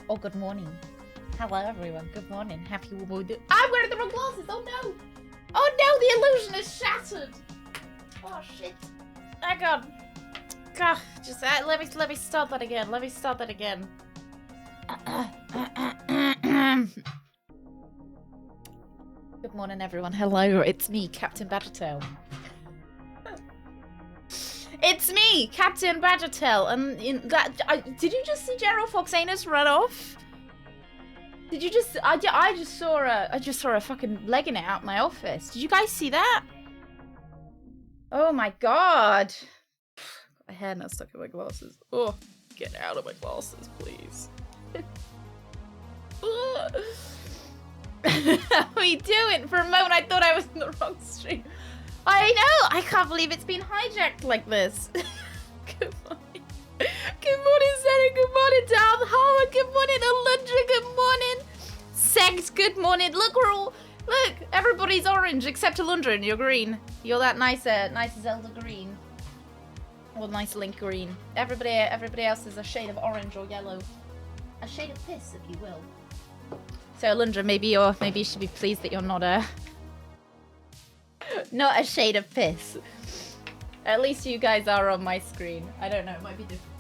Oh, good morning. Hello, everyone. Good morning. Happy Wood. I'm wearing the wrong glasses. Oh no! Oh no! The illusion is shattered. Oh shit! Hang on. God, just let me start that again. Let me start that again. Good morning, everyone. Hello, it's me, Captain Badgertail. It's me, Captain Badgertail, and did you just see Gerald Foxanus run off? Did you just? I just saw a fucking legging it out my office. Did you guys see that? Oh my god! My hair now stuck in my glasses. Oh, get out of my glasses, please. How are we doing? For a moment, I thought I was in the wrong stream. I know! I can't believe it's been hijacked like this. Good morning. Good morning, Sarah. Good morning, Dom. Howard. Good morning, Alundra. Good morning. Sex. Good morning. Look, we're all... Look, everybody's orange except Alundra and you're green. You're that nice Zelda green. Or nice Link green. Everybody else is a shade of orange or yellow. A shade of piss, if you will. So, Alundra, maybe you should be pleased that you're not Not a shade of piss. At least you guys are on my screen. I don't know, it might be different.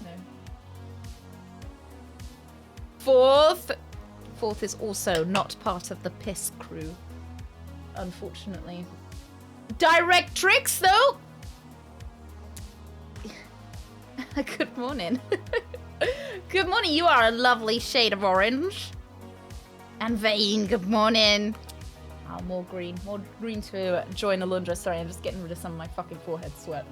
No. Fourth is also not part of the piss crew. Unfortunately. Directrix, though? Good morning. Good morning, you are a lovely shade of orange. And Vane, good morning. Oh, more green to join Alundra. Sorry, I'm just getting rid of some of my fucking forehead sweat.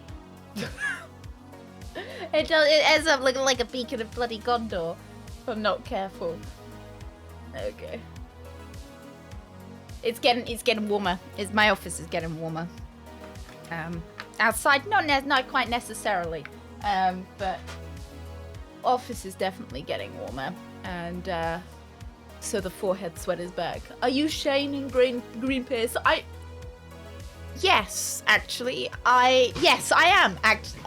It ends up looking like a beacon of bloody Gondor if I'm not careful. Okay. It's getting warmer. My office is getting warmer. Outside, not quite necessarily. But office is definitely getting warmer, and so the forehead sweat is back. Are you shaming green piss? Yes, actually, I am actually.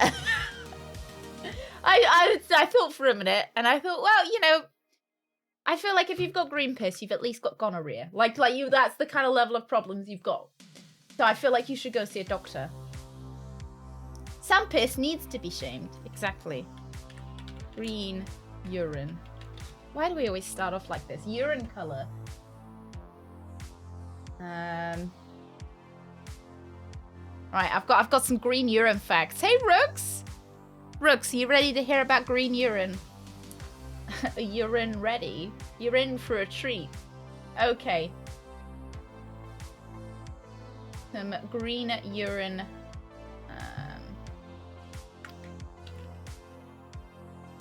I thought for a minute, and I thought, well, you know, I feel like if you've got green piss, you've at least got gonorrhea. Like you, that's the kind of level of problems you've got. So I feel like you should go see a doctor. Some piss needs to be shamed. Exactly. Green urine. Why do we always start off like this? Urine color. Right, I've got some green urine facts. Hey, Rooks! Rooks, are you ready to hear about green urine? Urine ready? You're in for a treat. Okay. Some green urine.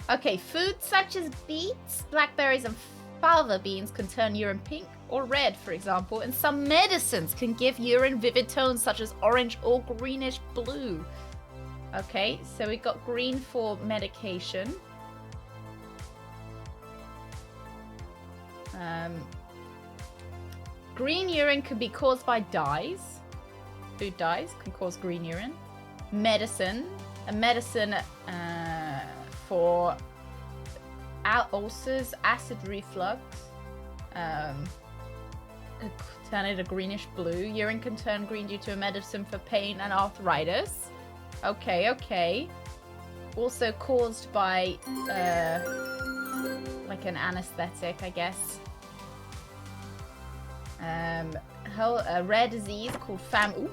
Okay, foods such as beets, blackberries, and fava beans can turn urine pink or red, for example, and some medicines can give urine vivid tones such as orange or greenish blue. Okay, so we got green for medication. Green urine could be caused by dyes. Food dyes can cause green urine. Medicine. A medicine for ulcers, acid reflux. Turn it a greenish blue. Urine can turn green due to a medicine for pain and arthritis. Okay, okay. Also caused by like an anesthetic, I guess. A rare disease called Ooh.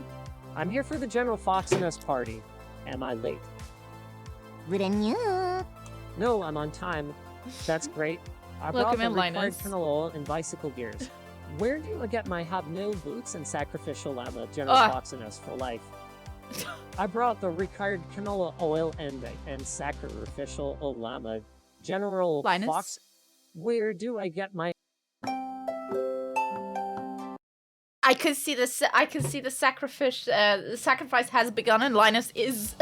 I'm here for the General Foxiness party. Am I late? No, I'm on time. That's great. I brought the required canola and bicycle gears. Where do I get my hobnail boots and sacrificial llama General Foxiness for life? I brought the required canola oil and sacrificial llama General Fox. Where do I get my? I can see the sacrifice. The sacrifice has begun, and Linus is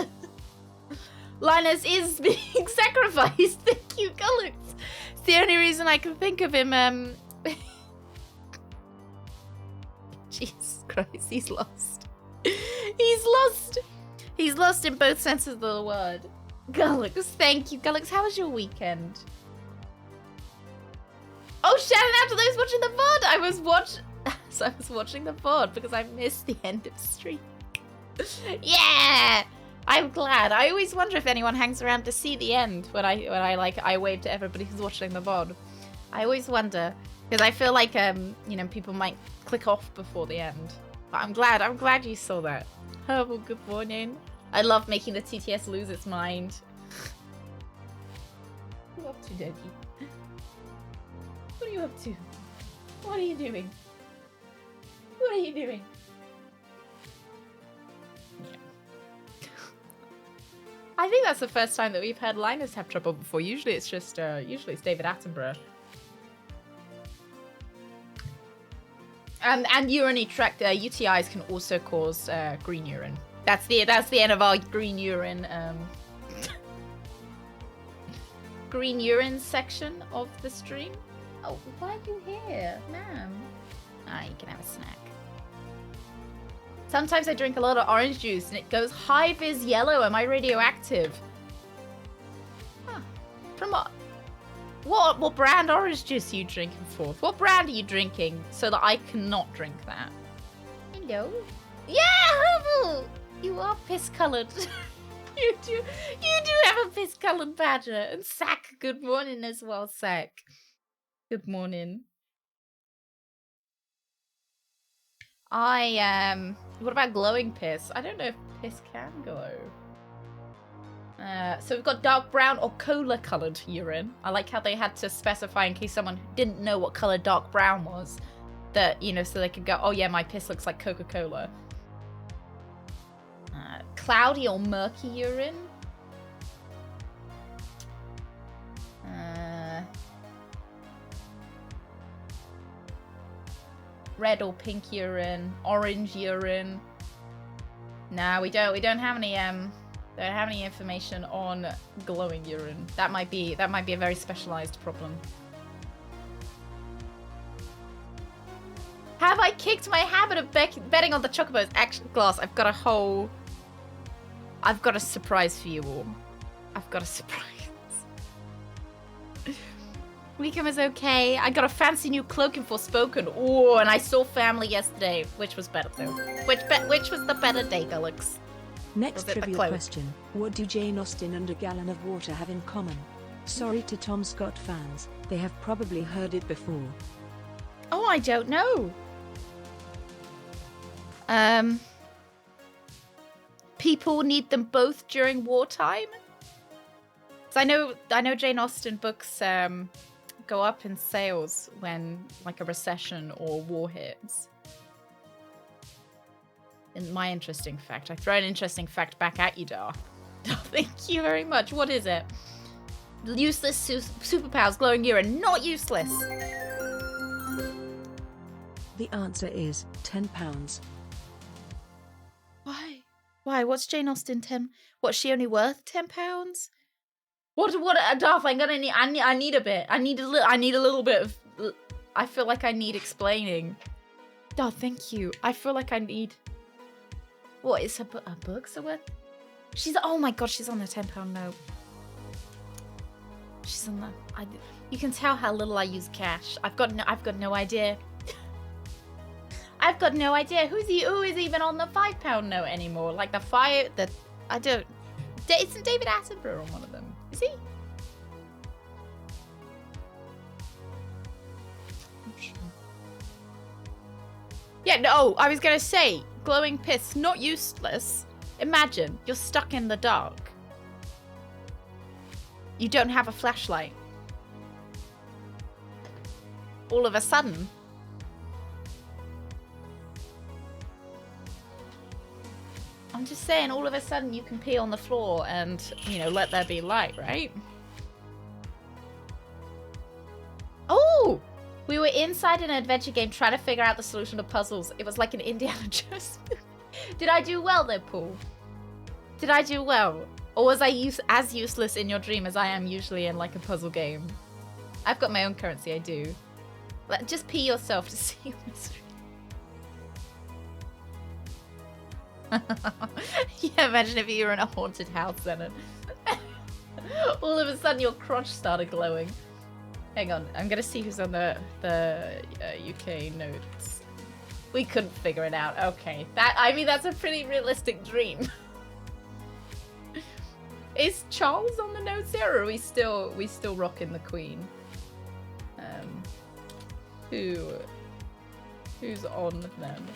being sacrificed. Thank you, Gullux. It's the only reason I can think of him. Jesus Christ, he's lost. He's lost in both senses of the word. Gullux, thank you, Gullux. How was your weekend? Oh, shout out to those watching the VOD. I was watching the VOD because I missed the end of the stream. Yeah, I'm glad. I always wonder if anyone hangs around to see the end when I wave to everybody who's watching the VOD. I always wonder because I feel like you know, people might click off before the end. But I'm glad you saw that. Oh, well, good morning. I love making the TTS lose its mind. What are you up to, Doki? What are you up to? What are you doing? What are you doing? I think that's the first time that we've had Linus have trouble before. Usually it's just, usually it's David Attenborough. And urinary tract UTIs can also cause green urine. That's the end of our green urine green urine section of the stream. Oh, why are you here, ma'am? Ah, you can have a snack. Sometimes I drink a lot of orange juice and it goes high vis yellow. Am I radioactive? Huh. From what brand orange juice are you drinking for? What brand are you drinking so that I cannot drink that? Hello. Yeah, Hubble! You are piss-coloured. you do have a piss-coloured badger. And Sack, good morning as well, Sack. Good morning. What about glowing piss? I don't know if piss can glow. So we've got dark brown or cola-coloured urine. I like how they had to specify in case someone didn't know what colour dark brown was. That, you know, so they could go, oh yeah, my piss looks like Coca-Cola. Cloudy or murky urine. Red or pink urine. Orange urine. No, we don't have any don't have any information on glowing urine. That might be a very specialized problem. Have I kicked my habit of betting on the chocobos? Actually, Glass, I've got a surprise for you all. I've got a surprise. Weekend was okay. I got a fancy new cloak in Forspoken. Oh, and I saw family yesterday, which was better though. Which was the better day, Gulix? Next trivia question. What do Jane Austen and A Gallon of Water have in common? Sorry to Tom Scott fans. They have probably heard it before. Oh, I don't know. People need them both during wartime. So I know Jane Austen books go up in sales when like a recession or war hits. And my interesting fact. I throw an interesting fact back at you, Dar. Thank you very much. What is it? Useless superpowers, glowing urine. Not useless. The answer is £10. Why? What's Jane Austen 10? What's she only worth? £10? What Darth, I'm gonna need I need a bit. I need a little bit of I feel like I need explaining. Darth, thank you. I feel like I need what is her books are worth? Oh my god, she's on the £10 note. She's on the you can tell how little I use cash. I've got no idea. I've got no idea who is even on the £5 note anymore. Like isn't David Attenborough on one of them? Is he? I'm sure. Yeah, no, I was gonna say, glowing piss, not useless. Imagine, you're stuck in the dark. You don't have a flashlight. All of a sudden, I'm just saying, all of a sudden you can pee on the floor and, you know, let there be light, right? Oh! We were inside an adventure game trying to figure out the solution to puzzles. It was like an Indiana Jones movie. Did I do well though, Paul? Did I do well? Or was I as useless in your dream as I am usually in like a puzzle game? I've got my own currency, I do. Just pee yourself to see your mystery. Yeah, imagine if you were in a haunted house then and all of a sudden your crotch started glowing. Hang on, I'm gonna see who's on the UK notes. We couldn't figure it out. Okay, that's a pretty realistic dream. Is Charles on the notes here, or are we still rocking the Queen? Who's on them?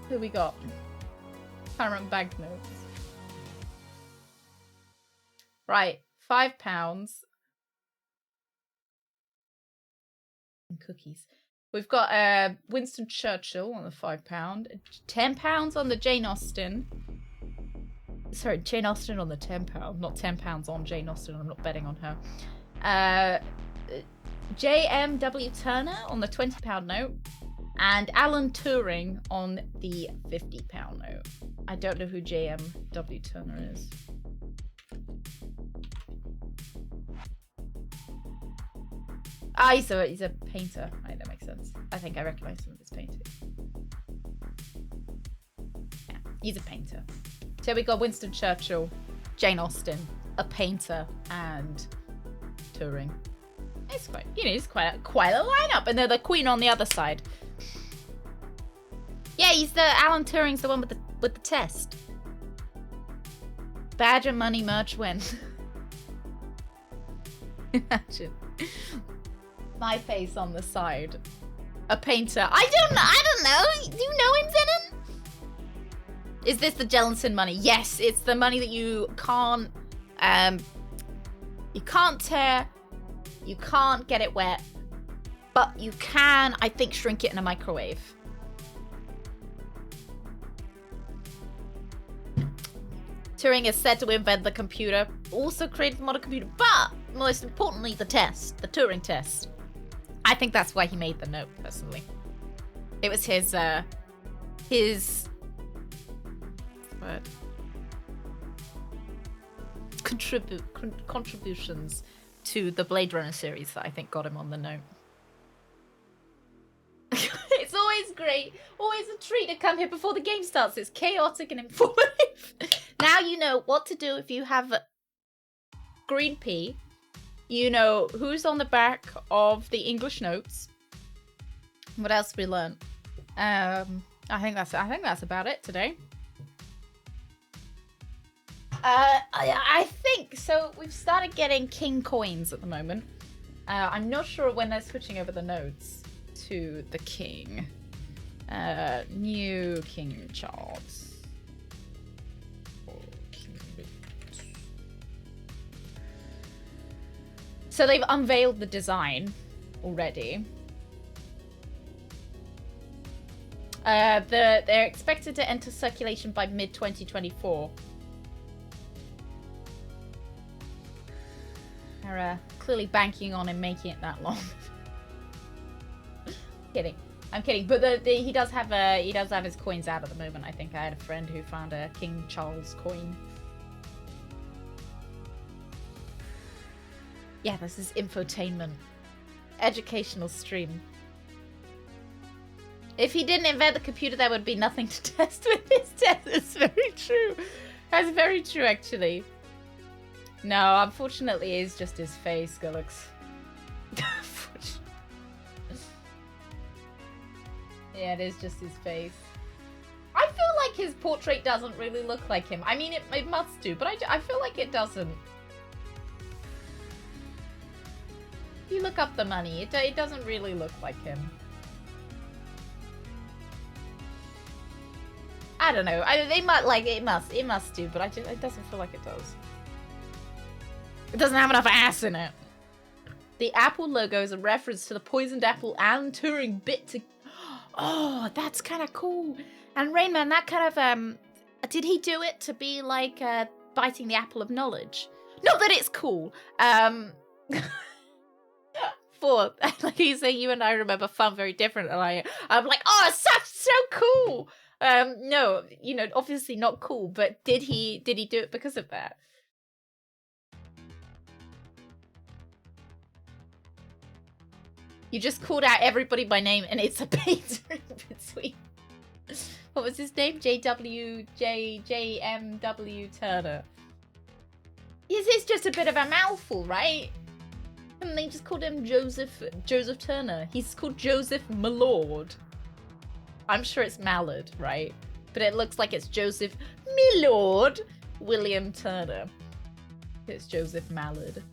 Who we got? Current banknotes. Right, £5. And cookies. We've got Winston Churchill on the £5. £10 on the Jane Austen. Sorry, Jane Austen on the £10. Not £10 on Jane Austen. I'm not betting on her. JMW Turner on the £20 note. And Alan Turing on the £50 note. I don't know who JMW Turner is. Ah, he's a painter. Right, that makes sense. I think I recognize some of his paintings. Yeah, he's a painter. So we got Winston Churchill, Jane Austen, a painter, and Turing. It's quite a lineup, and they're the Queen on the other side. Yeah, he's the Alan Turing's the one with the test. Badger money merch win. Imagine. My face on the side. A painter. I don't know. Do you know him, Zenon? Is this the Jellinson money? Yes, it's the money that you can't tear, you can't get it wet, but you can, I think, shrink it in a microwave. Turing is said to invent the computer, also created the modern computer, but most importantly, the Turing test. I think that's why he made the note, personally. It was his what? Contributions to the Blade Runner series that I think got him on the note. It's always great, always a treat to come here before the game starts. It's chaotic and informative. Now you know what to do if you have green pea. You know who's on the back of the English notes. What else we learned? I think that's about it today. I think so. We've started getting king coins at the moment. I'm not sure when they're switching over the notes to the king. New King Charles. So they've unveiled the design already. They're expected to enter circulation by mid-2024. They're clearly banking on him making it that long. Kidding. I'm kidding. But he does have his coins out at the moment. I think I had a friend who found a King Charles coin. Yeah, this is infotainment. Educational stream. If he didn't invent the computer, there would be nothing to test with this test. It's very true. That's very true, actually. No, unfortunately, it's just his face, Gullux. Yeah, it is just his face. I feel like his portrait doesn't really look like him. I mean, it must do, but I feel like it doesn't. If you look up the money, it doesn't really look like him. I don't know. They might like it must do, but it doesn't feel like it does. It doesn't have enough ass in it. The Apple logo is a reference to the poisoned apple Alan Turing bit to. Oh, that's kind of cool. And Rainman, that kind of did he do it to be like biting the apple of knowledge? Not that it's cool. For like he's saying, you and I remember fun very different, and I'm like, oh, it's so cool. No, you know, obviously not cool, but did he do it because of that? You just called out everybody by name, and it's a painter in between. What was his name? JMW Turner. This is just a bit of a mouthful, right? And they just called him Joseph Turner. He's called Joseph Millord. I'm sure it's Mallard, right? But it looks like it's Joseph Millord William Turner. It's Joseph Mallard.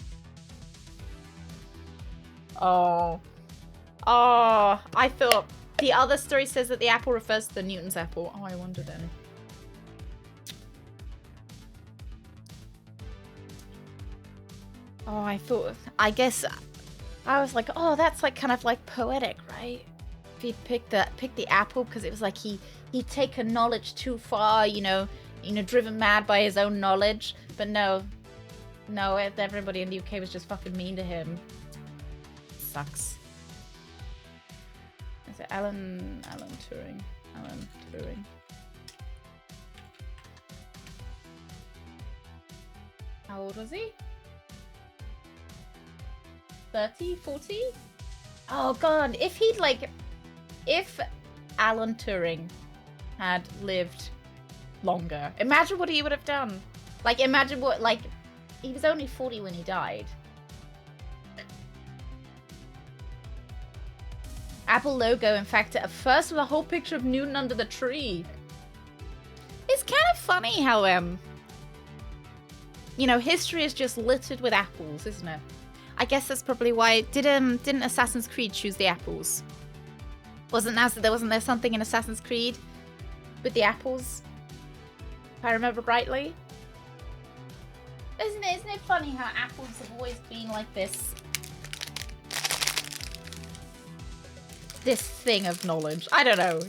Oh, I thought the other story says that the apple refers to the Newton's apple. Oh, I wonder then. Oh, I guess I was like, oh, that's like kind of like poetic, right? If he picked the apple because it was like he'd taken knowledge too far, you know, driven mad by his own knowledge. But no, everybody in the UK was just fucking mean to him. Sucks. Is it Alan Turing? Alan Turing. How old was he? 30, 40? Oh god, if Alan Turing had lived longer, imagine what he would have done. Like, imagine what, like, he was only 40 when he died. Apple logo, in fact, at first with a whole picture of Newton under the tree. It's kind of funny how, you know, history is just littered with apples, isn't it? I guess that's probably why. Didn't Assassin's Creed choose the apples? Wasn't there something in Assassin's Creed with the apples? If I remember rightly. Isn't it funny how apples have always been like this thing of knowledge? I don't know.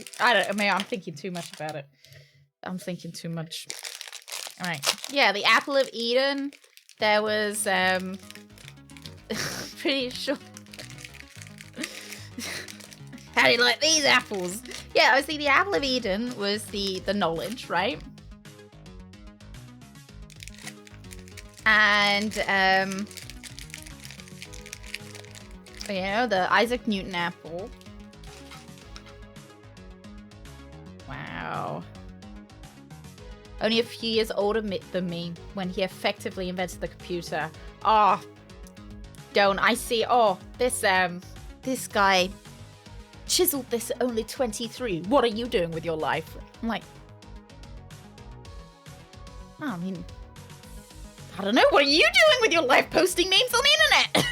Maybe I'm thinking too much about it. I'm thinking too much. All right. Yeah, the Apple of Eden. There was pretty sure. How do you like these apples? Yeah, I see the Apple of Eden was the knowledge, right? And you know, the Isaac Newton apple. Wow. Only a few years older than me when he effectively invented the computer. Oh, don't I see? Oh, this guy chiseled this at only 23. What are you doing with your life? I'm like, oh, I mean, I don't know. What are you doing with your life? Posting memes on the internet?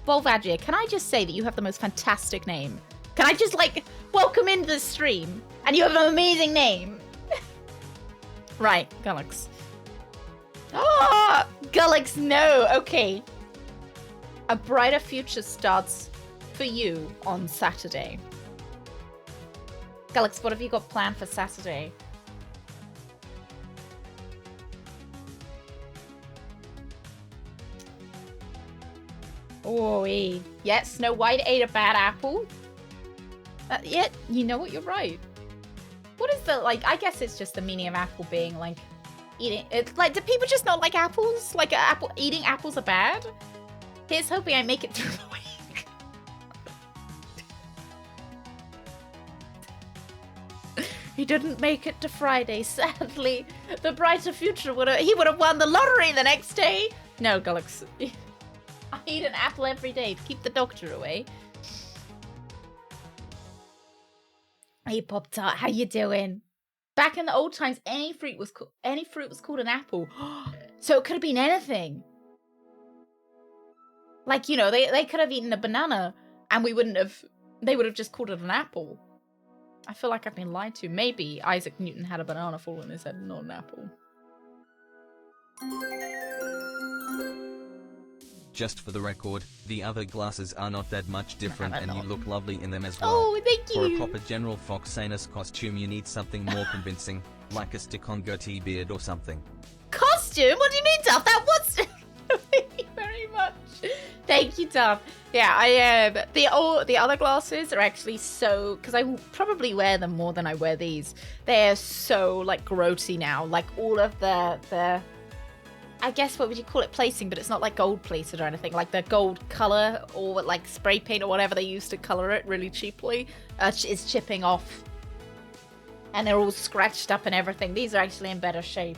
Volvadger, can I just say that you have the most fantastic name? Can I just, like, welcome into the stream? And you have an amazing name. Right, Gullux. Ah, Gullux, no. Okay. A brighter future starts for you on Saturday. Gullux, what have you got planned for Saturday? Oh, yeah, Snow White ate a bad apple. Yeah, you know what? You're right. What is the, like, I guess it's just the meaning of apple being, like, eating. It's like, do people just not like apples? Like, eating apples are bad? Here's hoping I make it through the week. He didn't make it to Friday, sadly. The brighter future he would have won the lottery the next day. No, Gullux. I eat an apple every day to keep the doctor away. Hey, Pop-Tart, how you doing? Back in the old times, any fruit was called an apple. So it could have been anything. Like, you know, they could have eaten a banana and they would have just called it an apple. I feel like I've been lied to. Maybe Isaac Newton had a banana fall on his head and not an apple. Just for the record, the other glasses are not that much different and you look lovely in them as well. Oh, thank you. For a proper General Foxanus costume you need something more convincing, like a stick-on goatee beard or something. Costume? What do you mean, Duff? That was... Thank you very much. Thank you, Duff. Yeah, the other glasses are actually so... Because I probably wear them more than I wear these. They're so, like, grotty now. Like, all of the I guess, what would you call it, placing, but it's not like gold plated or anything. Like the gold color or like spray paint or whatever they use to color it really cheaply is chipping off. And they're all scratched up and everything. These are actually in better shape.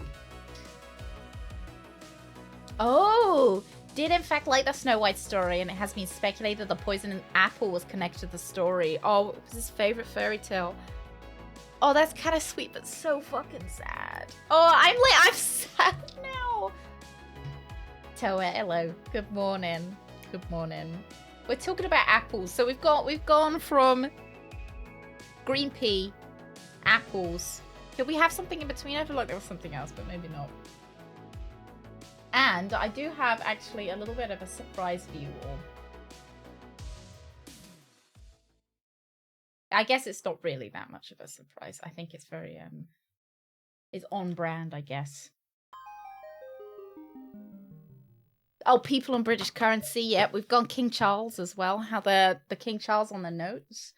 Oh, did in fact like the Snow White story, and it has been speculated the poison apple was connected to the story. Oh, it was his favorite fairy tale. Oh, that's kind of sweet, but so fucking sad. Oh, I'm sad now. Toa, hello. Good morning. Good morning. We're talking about apples. So we've gone from green pea, apples. Did we have something in between? I feel like there was something else, but maybe not. And I do have actually a little bit of a surprise for you all. I guess it's not really that much of a surprise. I think it's very it's on brand, I guess. Oh, people on British currency. Yep, we've gone King Charles as well. How the King Charles on the notes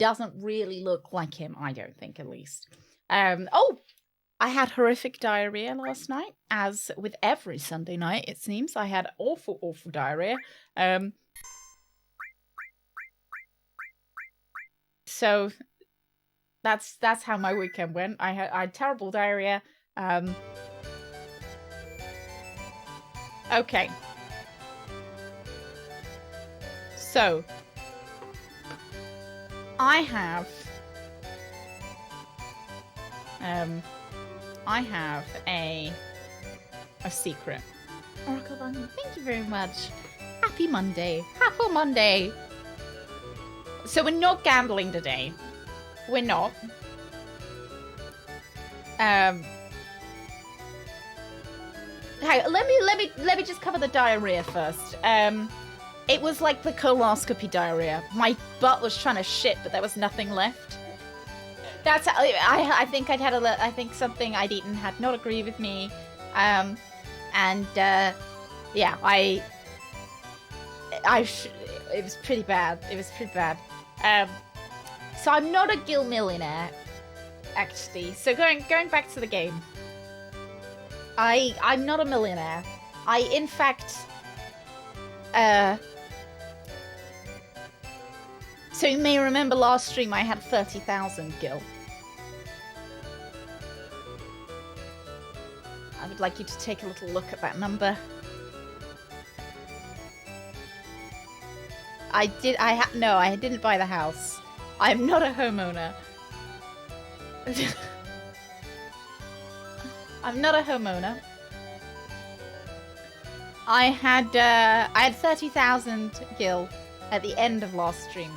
doesn't really look like him, I don't think, at least. Oh, I had horrific diarrhea last night, as with every Sunday night, it seems. I had awful, awful diarrhea. So that's how my weekend went. I had terrible diarrhea. Okay. So I have a secret. Oracle Bunny, thank you very much. Happy Monday. Happy Monday. So we're not gambling today. We're not. Hey, let me just cover the diarrhea first. It was like the coloscopy diarrhea. My butt was trying to shit, but there was nothing left. That's I think I think something I'd eaten had not agreed with me. Yeah, it was pretty bad. It was pretty bad. So I'm not a Gil millionaire, actually. So going back to the game. I'm not a millionaire. I, in fact, so you may remember last stream I had 30,000 Gil. I would like you to take a little look at that number. No, I didn't buy the house. I'm not a homeowner. I'm not a homeowner. I had 30,000 Gil at the end of last stream.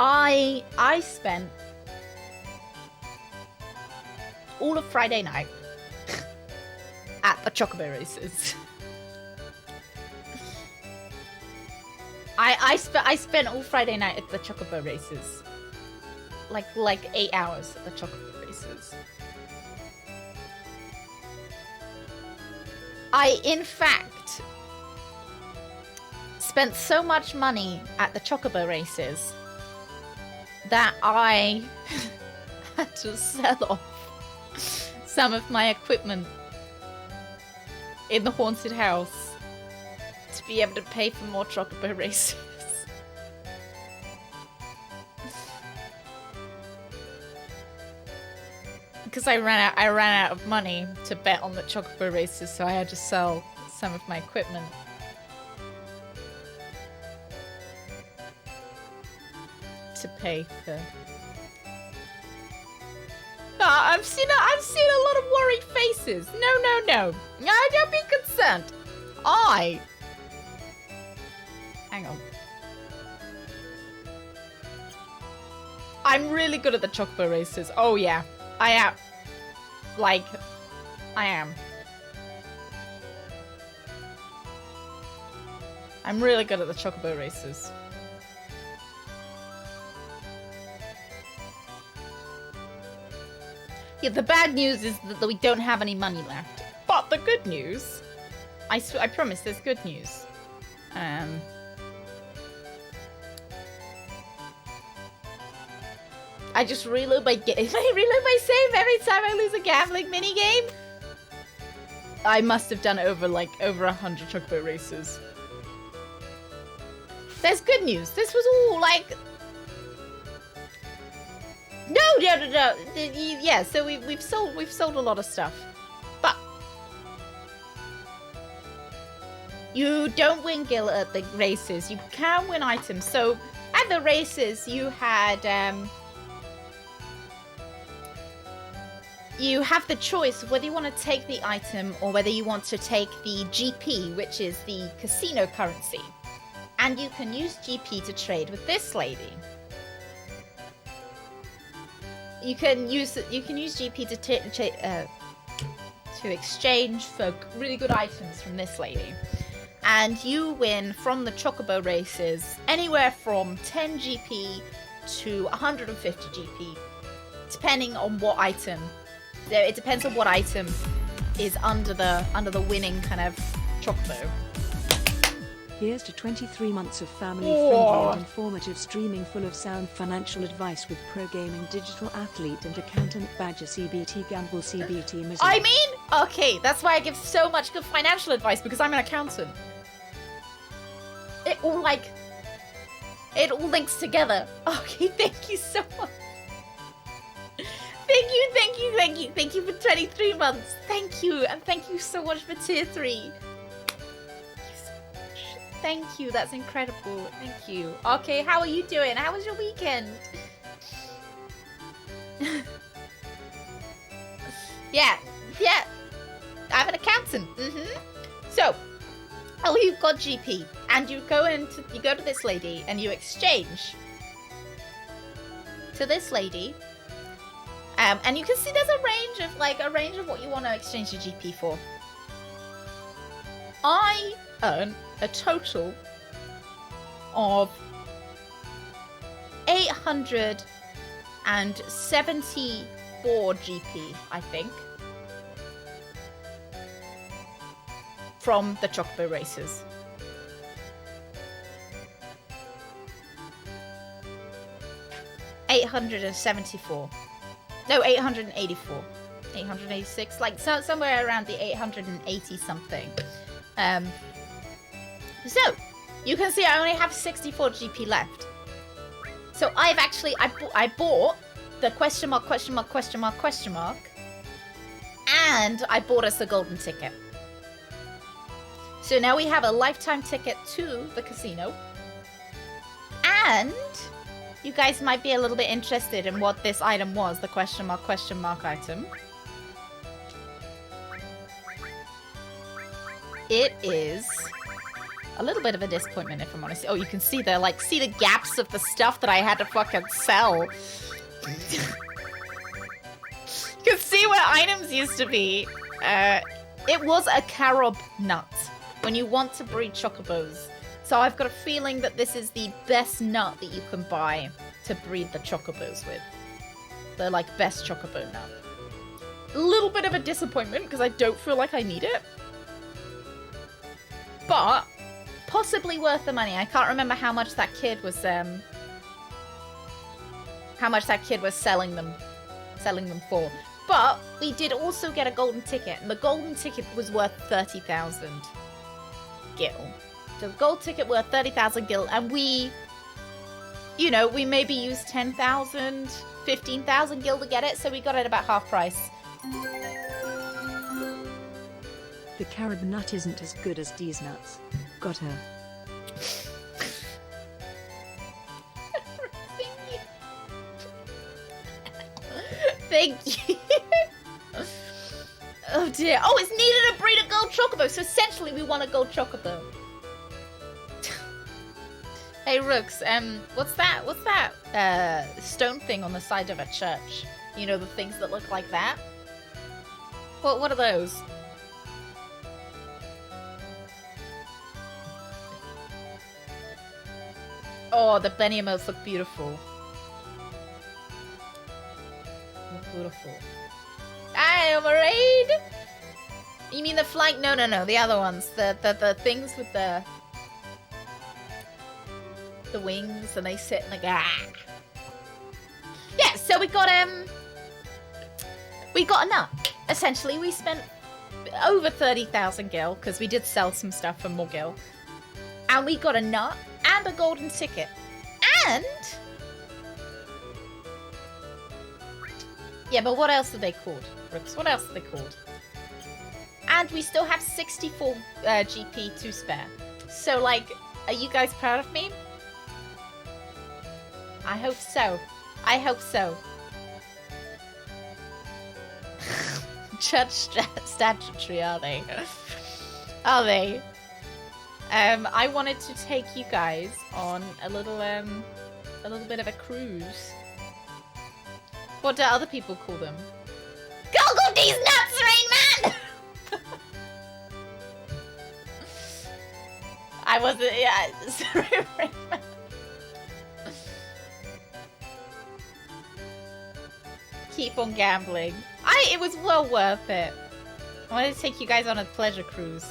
I spent all of Friday night at the Chocobo races. I spent all Friday night at the Chocobo races. Like 8 hours at the Chocobo races. I, in fact, spent so much money at the Chocobo races that I had to sell off some of my equipment in the haunted house to be able to pay for more Chocobo races. Because I ran out of money to bet on the Chocobo races, so I had to sell some of my equipment. To pay for. I've seen a lot of worried faces. No. Don't be concerned. Hang on. I'm really good at the Chocobo races. Oh yeah, I am. I am. I'm really good at the Chocobo races. Yeah, the bad news is that we don't have any money left. But the good news, I promise there's good news. I just reload my save every time I lose a gambling minigame. I must have done over 100 Chocobo races. There's good news. This was all No. Yeah, so we've sold a lot of stuff, but you don't win Gil at the races. You can win items. So at the races, you had you have the choice of whether you want to take the item or whether you want to take the GP, which is the casino currency, and you can use GP to trade with this lady. You can use GP to exchange for really good items from this lady, and you win from the Chocobo races anywhere from 10 GP to 150 GP, depending on what item. It depends on what item is under the winning kind of Chocobo. Here's to 23 months of family-friendly and informative streaming full of sound financial advice with pro-gaming digital athlete and accountant Badger CBT Gamble CBT Missouri. I mean, okay, that's why I give so much good financial advice, because I'm an accountant. It all links together. Okay, thank you so much. Thank you for 23 months. Thank you, and thank you so much for tier 3. Thank you, that's incredible. Thank you. Okay, how are you doing? How was your weekend? Yeah. I'm an accountant. So, you've got GP, and you go to this lady, and you exchange to this lady. And you can see there's a range of what you want to exchange your GP for. I earn a total of 874 GP, I think, from the Chocobo races. $874. No, 884. 886, like somewhere around the 880 something. So you can see I only have 64 GP left. So I bought the question mark, and I bought us a golden ticket. So now we have a lifetime ticket to the casino, and you guys might be a little bit interested in what this item was, the question mark item. It is a little bit of a disappointment, if I'm honest. Oh, you can see the gaps of the stuff that I had to fucking sell. You can see where items used to be. It was a carob nut when you want to breed chocobos. So I've got a feeling that this is the best nut that you can buy to breed the chocobos with. The best chocobo nut. A little bit of a disappointment because I don't feel like I need it. But possibly worth the money. I can't remember how much that kid was selling them for. But we did also get a golden ticket, and the golden ticket was worth 30,000 gil. So the gold ticket worth 30,000 gil, and we maybe used 10,000, 15,000 gil to get it, so we got it about half price. The carob nut isn't as good as these nuts. Got her. Thank you. Oh dear. Oh, it's needed to breed a gold chocobo, so essentially we want a gold chocobo. Hey Rooks, what's that stone thing on the side of a church? You know, the things that look like that? What are those? Oh, the Benny emotes look beautiful. Look beautiful. Hi, Marade! You mean the flank? No, the other ones. The things with the wings, and they sit in the Yeah, so we got a nut. Essentially, we spent over 30,000 gil, because we did sell some stuff for more gil. And we got a nut and a golden ticket. And yeah, but what else are they called, Brooks? What else are they called? And we still have 64 GP to spare. So, are you guys proud of me? I hope so. I hope so. Judge statutory, are they? Are they? I wanted to take you guys on a little bit of a cruise. What do other people call them? Goggle these nuts, Rain Man! I wasn't, yeah, sorry, Rain Man. Keep on gambling. It was well worth it. I wanted to take you guys on a pleasure cruise.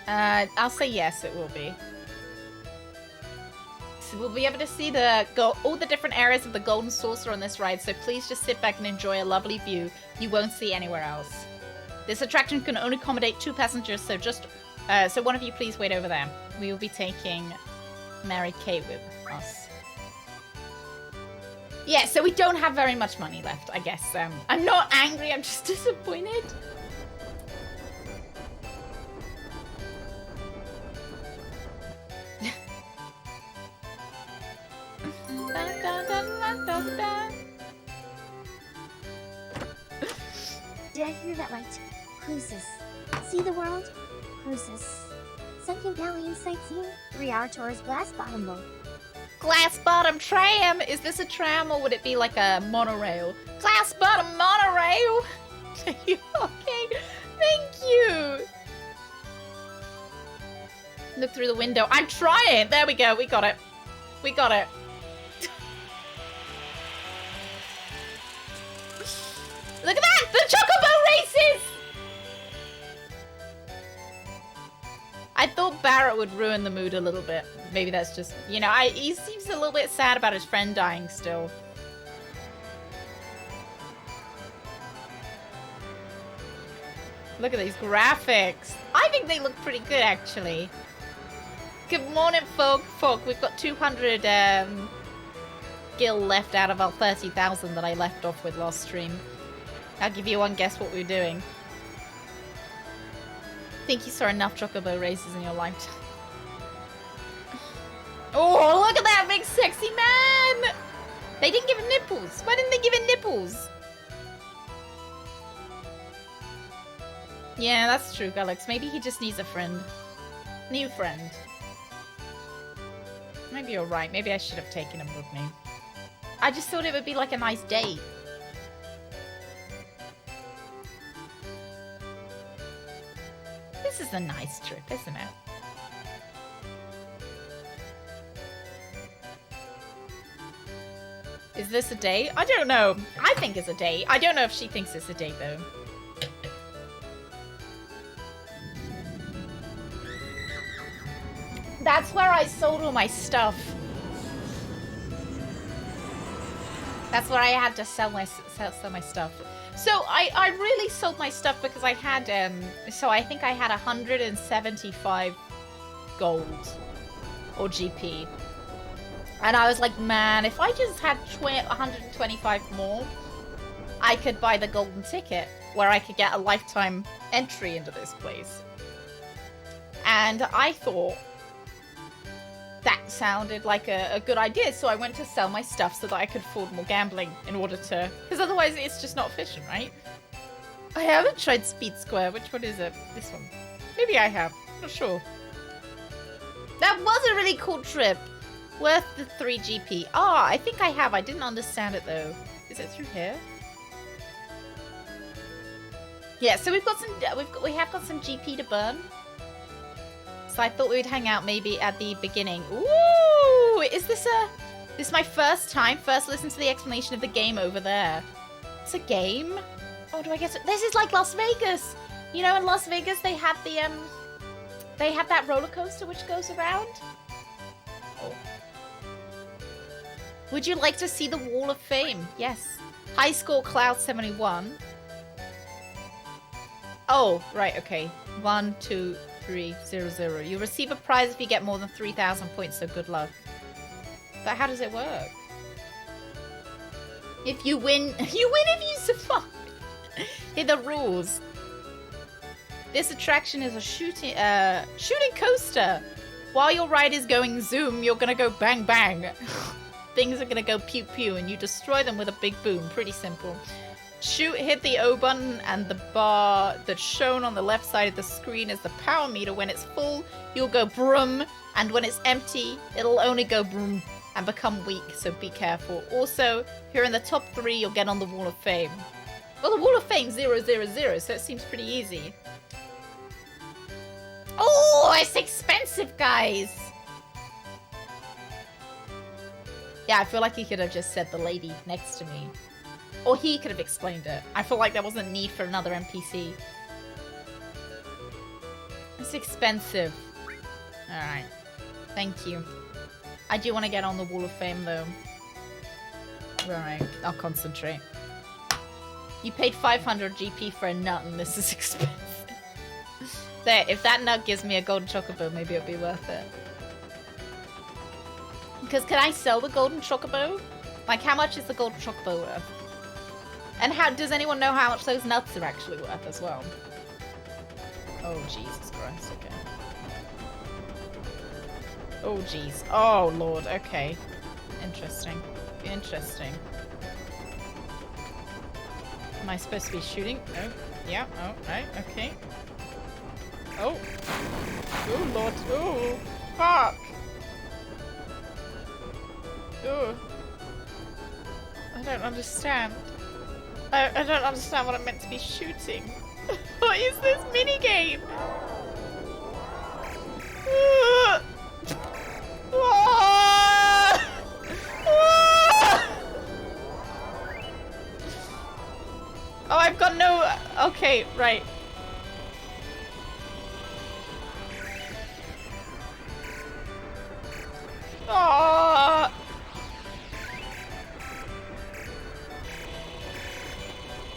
I'll say yes, it will be. So we'll be able to see all the different areas of the Golden Saucer on this ride, so please just sit back and enjoy a lovely view you won't see anywhere else. This attraction can only accommodate 2 passengers, so so one of you please wait over there. We will be taking Mary Kay with us. Yeah, so we don't have very much money left, I guess. I'm not angry, I'm just disappointed. Did I hear that right? Cruises. See the world? Cruises. Sunken Valley and sightseeing. 3-hour tours, glass bottom boat. Glass bottom tram? Is this a tram or would it be like a monorail? Glass bottom monorail? Okay, thank you. Look through the window. I'm trying. There we go. We got it. We got it. Look at that! The chocobo races! I thought Barrett would ruin the mood a little bit. Maybe that's just, you know, he seems a little bit sad about his friend dying still. Look at these graphics. I think they look pretty good, actually. Good morning, folk. We've got 200 gil left out of our 30,000 that I left off with last stream. I'll give you one guess what we're doing. Think you saw enough chocobo races in your lifetime. Oh, look at that big sexy man! They didn't give him nipples. Why didn't they give him nipples? Yeah, that's true, Galax. Maybe he just needs a friend. New friend. Maybe you're right. Maybe I should have taken him with me. I just thought it would be like a nice date. This is a nice trip, isn't it? Is this a date? I don't know. I think it's a date. I don't know if she thinks it's a date, though. That's where I sold all my stuff. That's where I had to sell my stuff. So I really sold my stuff because I had so I think I had 175 gold or GP. And I was like, man, if I just had 125 more, I could buy the golden ticket where I could get a lifetime entry into this place. And I thought that sounded like a good idea, so I went to sell my stuff so that I could afford more gambling in order to... Because otherwise it's just not efficient, right? I haven't tried Speed Square. Which one is it? This one. Maybe I have. Not sure. That was a really cool trip. Worth the 3 GP. Ah, I think I have. I didn't understand it, though. Is it through here? Yeah, so we've got some... We have got some GP to burn. So I thought we'd hang out maybe at the beginning. Ooh! Is this a... This is my first time. First listen to the explanation of the game over there. It's a game? Oh, do I get it? This is like Las Vegas! You know, in Las Vegas they have the, They have that roller coaster which goes around. Oh. Would you like to see the Wall of Fame? Yes. High score Cloud 71. Oh, right, okay. 1, 2, 3, 0, 0. You receive a prize if you get more than 3,000 points, so good luck. But how does it work? If you win, you win if you survive. Here are the rules. This attraction is a shooting coaster. While your ride is going zoom, you're gonna go bang bang. Things are gonna go pew pew, and you destroy them with a big boom. Pretty simple. Shoot, hit the O button, and the bar that's shown on the left side of the screen is the power meter. When it's full, you'll go broom, and when it's empty, it'll only go broom and become weak, so be careful. Also, if you're in the top 3, you'll get on the Wall of Fame. Well, the Wall of Fame's 0, 0, 0, so it seems pretty easy. Oh, it's expensive, guys! Yeah, I feel like he could have just said the lady next to me. Or he could have explained it. I feel like there wasn't need for another NPC. It's expensive. Alright. Thank you. I do want to get on the Wall of Fame, though. Alright, I'll concentrate. You paid 500 GP for a nut, and this is expensive. There, if that nut gives me a golden chocobo, maybe it'll be worth it. Because can I sell the golden chocobo? Like, how much is the gold chocobo worth? And how does anyone know how much those nuts are actually worth as well? Oh, Jesus Christ, okay. Oh, jeez. Oh, Lord, okay. Interesting. Interesting. Am I supposed to be shooting? Oh, yeah, oh, right, okay. Oh. Oh, Lord. Oh, fuck. Oh. I don't understand. I don't understand what I'm meant to be shooting. What is this minigame? Oh, I've got no... Okay, right. Oh.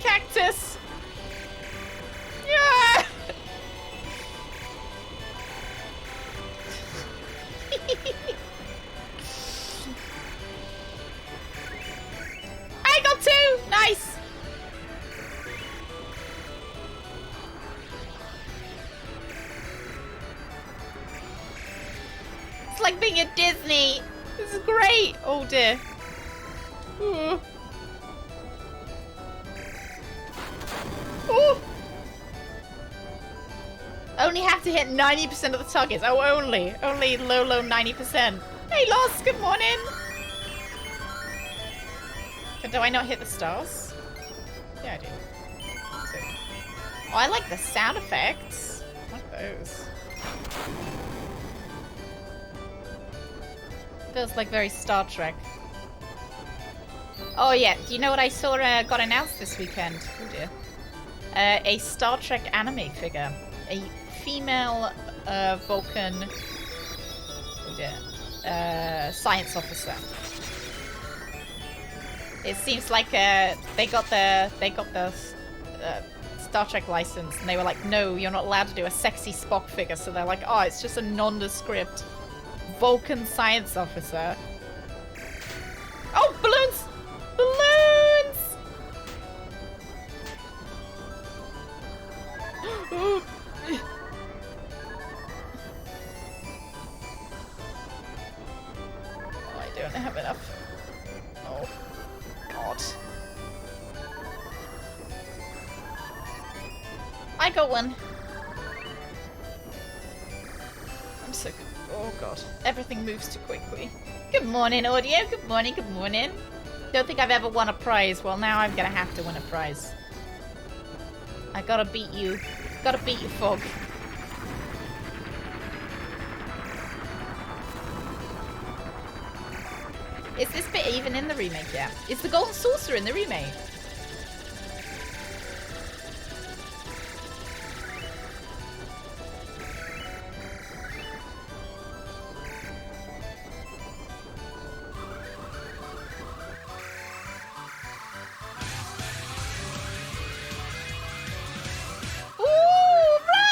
Cactus. Yeah. I got 2. Nice. It's like being at Disney. This is great. Oh dear. Ooh. Ooh. Only have to hit 90% of the targets. Oh, only. Only low 90%. Hey, Lost. Good morning. Do I not hit the stars? Yeah, I do. Oh, I like the sound effects. I like those. Feels like very Star Trek. Oh yeah, do you know what I saw got announced this weekend? Oh dear. A Star Trek anime figure. A female Vulcan science officer. It seems like they got the Star Trek license and they were like, no, you're not allowed to do a sexy Spock figure. So they're like, oh, it's just a nondescript Vulcan science officer. Oh, balloons! Balloons! Oh, I don't have enough. Oh, God. I got one. I'm so good. Oh god. Everything moves too quickly. Good morning, audio. Good morning, good morning. Don't think I've ever won a prize. Well, now I'm gonna have to win a prize. I gotta beat you. Gotta beat you, Fog. Is this bit even in the remake yet? Is the Golden Saucer in the remake?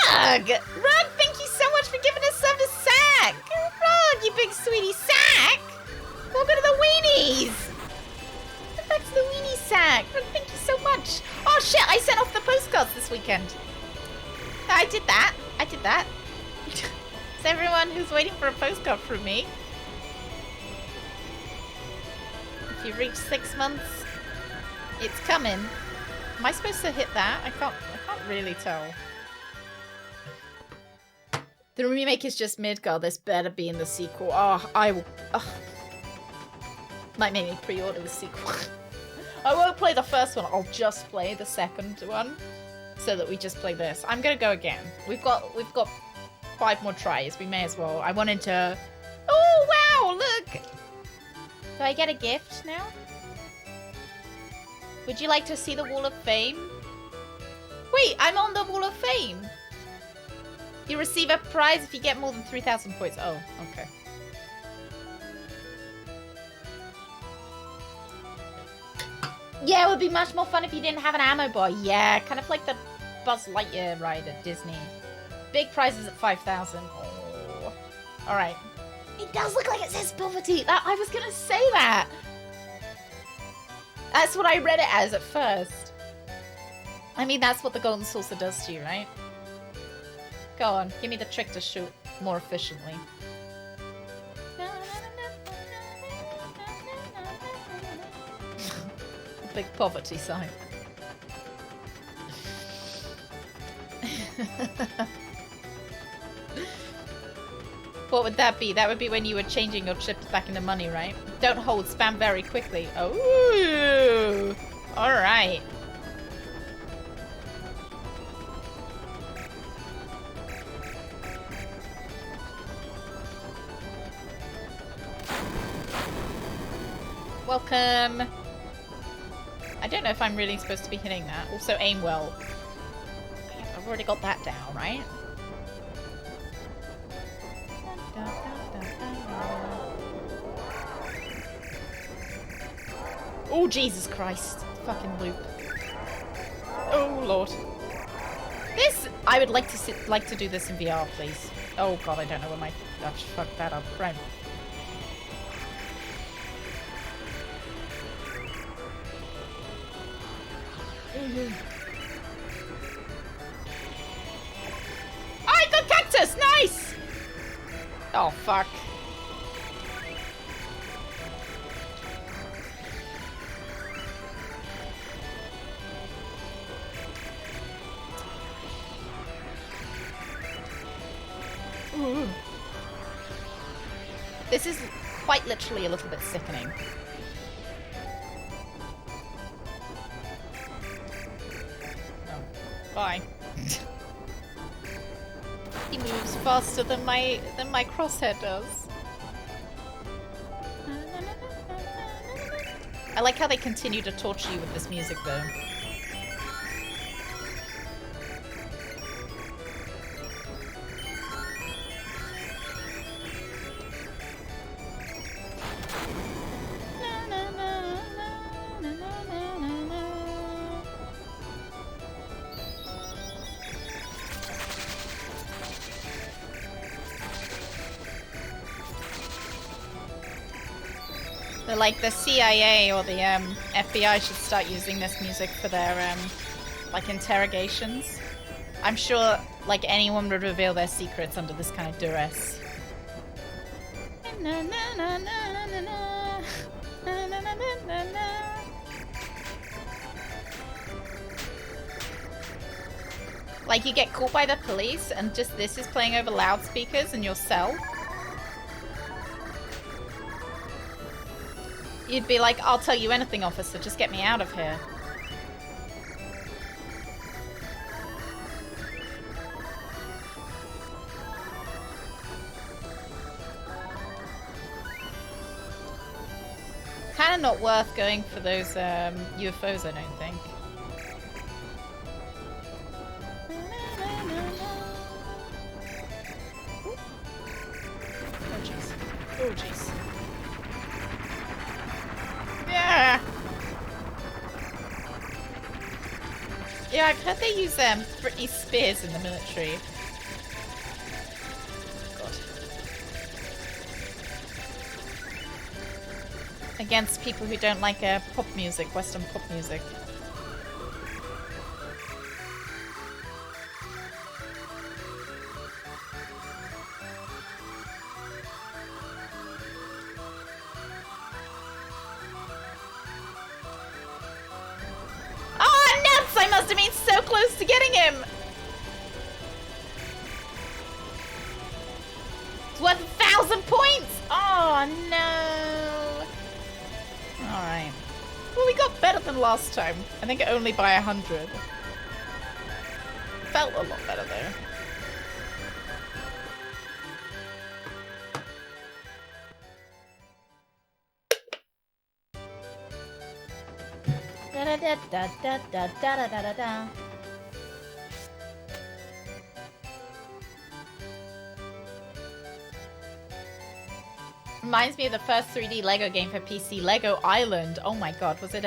Rug! Rug, thank you so much for giving us some to Sack! Rug, you big sweetie Sack! Welcome to the weenies! Back to the weenie Sack! Rug, thank you so much! Oh shit, I sent off the postcards this weekend! I did that! I did that! It's everyone who's waiting for a postcard from me. If you reach 6 months, it's coming. Am I supposed to hit that? I can't really tell. The remake is just Midgard. This better be in the sequel. Oh, I will. Oh. Might make me pre-order the sequel. I won't play the first one. I'll just play the second one, so that we just play this. I'm gonna go again. We've got 5 more tries. We may as well. I wanted to. Oh wow! Look. Do I get a gift now? Would you like to see the Wall of Fame? Wait, I'm on the Wall of Fame. You receive a prize if you get more than 3,000 points. Oh, okay. Yeah, it would be much more fun if you didn't have an ammo bar. Yeah, kind of like the Buzz Lightyear ride at Disney. Big prizes at 5,000. Oh. All right. It does look like it says poverty. I was going to say that. That's what I read it as at first. I mean, that's what the golden saucer does to you, right? Go on, give me the trick to shoot more efficiently. Big poverty sign. What would that be? That would be when you were changing your chips back into money, right? Don't hold, spam very quickly. Oh, all right. Welcome. I don't know if I'm really supposed to be hitting that. Also, aim well. I've already got that down, right? Oh, Jesus Christ. Fucking loop. Oh, Lord. This... I would like to do this in VR, please. Oh, God, I don't know where my... Gosh, fuck that up. Right. I got cactus! Nice! Oh, fuck. Ooh. This is quite literally a little bit sickening. Bye. He moves faster than my crosshair does. I like how they continue to torture you with this music though. Like the CIA or the FBI should start using this music for their like interrogations. I'm sure like anyone would reveal their secrets under this kind of duress. Like you get caught by the police and just this is playing over loudspeakers in your cell. You'd be like, I'll tell you anything, officer, just get me out of here. Kinda not worth going for those UFOs, I don't think. Oh jeez. Oh jeez. Yeah. Yeah, I've heard they use Britney Spears in the military. God. Against people who don't like pop music, Western pop music. To getting him! It's worth 1,000 points! Oh no! Alright. Well, we got better than last time. I think only by 100. Felt a lot better though. Da da da da da da da da da da. Reminds me of the first 3D Lego game for PC, Lego Island. Oh my god, was it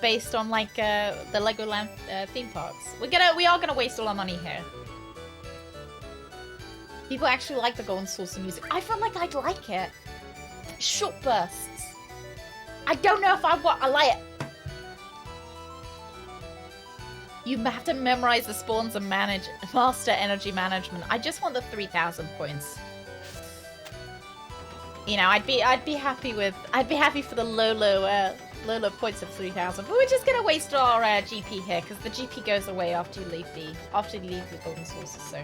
based on like the Legoland theme parks? We are gonna waste all our money here. People actually like the Golden Saucer music. I feel like I'd like it. Short bursts. I don't know if I like it. You have to memorize the spawns and master energy management. I just want the 3,000 points. You know, I'd be happy for the low points of 3,000. But we're just gonna waste our GP here because the GP goes away after you leave the golden sources. So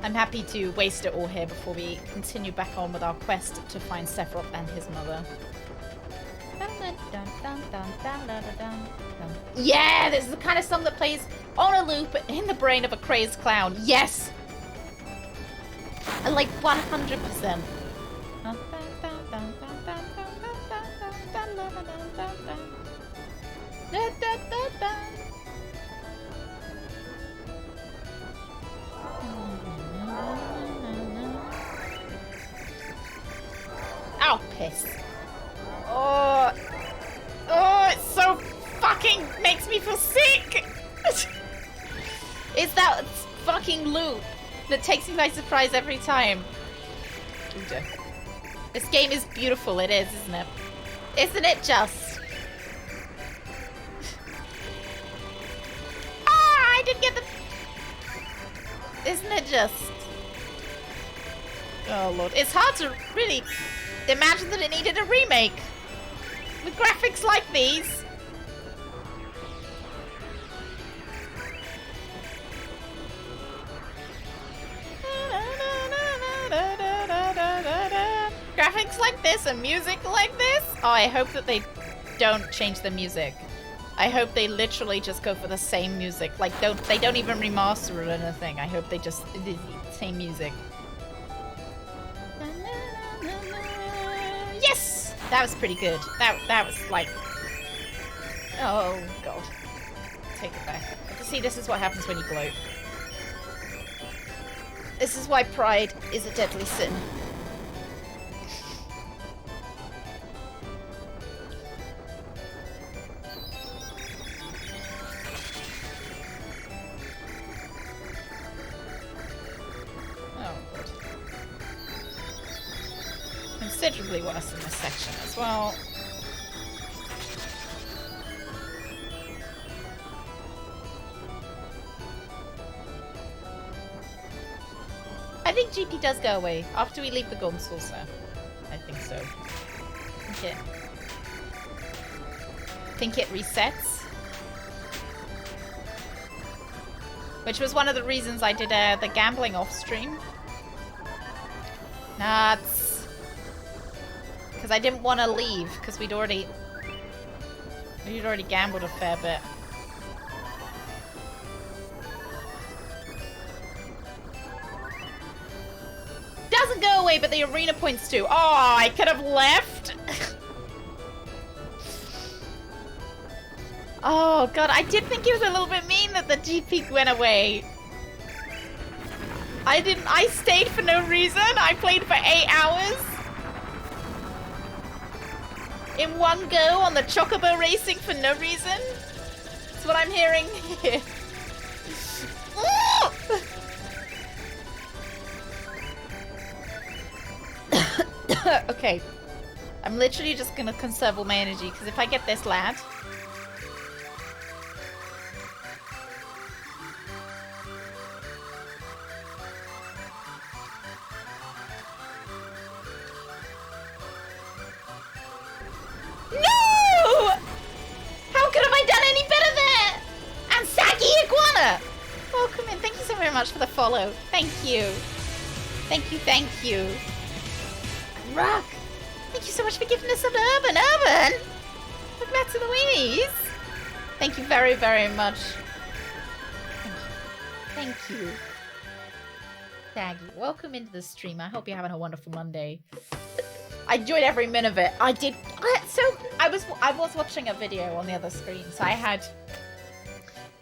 I'm happy to waste it all here before we continue back on with our quest to find Sephiroth and his mother. Yeah, this is the kind of song that plays on a loop in the brain of a crazed clown. Yes! Like 100%. Oh, piss. Oh, it so fucking makes me feel sick. It's that fucking loop that takes me by surprise every time. This game is beautiful, it is, isn't it? Isn't it just? Ah, I didn't get the... Isn't it just? Oh lord, it's hard to really imagine that it needed a remake. With graphics like these. Graphics like this and music like this? Oh, I hope that they don't change the music. I hope they literally just go for the same music. Like, they don't even remaster it or anything. I hope they just the same music. Yes! That was pretty good. That was like... Oh, God. Take it back. See, this is what happens when you gloat. This is why pride is a deadly sin. Considerably worse in this section as well. I think GP does go away after we leave the golden saucer. I think so. I think it resets. Which was one of the reasons I did the gambling off stream. Nuts. Because I didn't want to leave, because we'd already gambled a fair bit. Doesn't go away, but the arena points do. Oh, I could have left. Oh god, I did think it was a little bit mean that the GP went away. I stayed for no reason. I played for 8 hours. In one go on the Chocobo racing for no reason? That's what I'm hearing here. Okay. I'm literally just gonna conserve all my energy, because if I get this lad... No! How could have I done any better there? And Saggy Iguana! Welcome in. Thank you so very much for the follow. Thank you. Thank you, thank you. Rock! Thank you so much for giving us an urban. Welcome back to the weenies. Thank you very, very much. Thank you. Saggy, welcome into the stream. I hope you're having a wonderful Monday. I enjoyed every minute of it. I did. I was watching a video on the other screen. So I had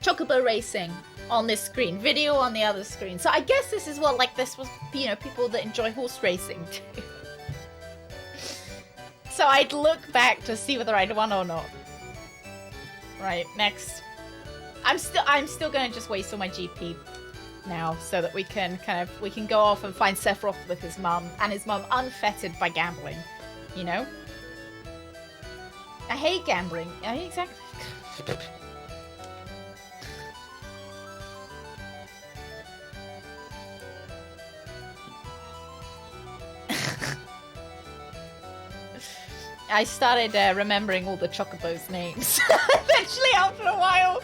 Chocobo racing on this screen, video on the other screen. So I guess this is what this was, you know, people that enjoy horse racing do. So I'd look back to see whether I'd won or not. Right, next. I'm still gonna just waste all my GP now, so that we can go off and find Sephiroth with his mum, and his mum unfettered by gambling, you know? I hate gambling. I exactly. I started remembering all the Chocobo's names. Eventually, after a while,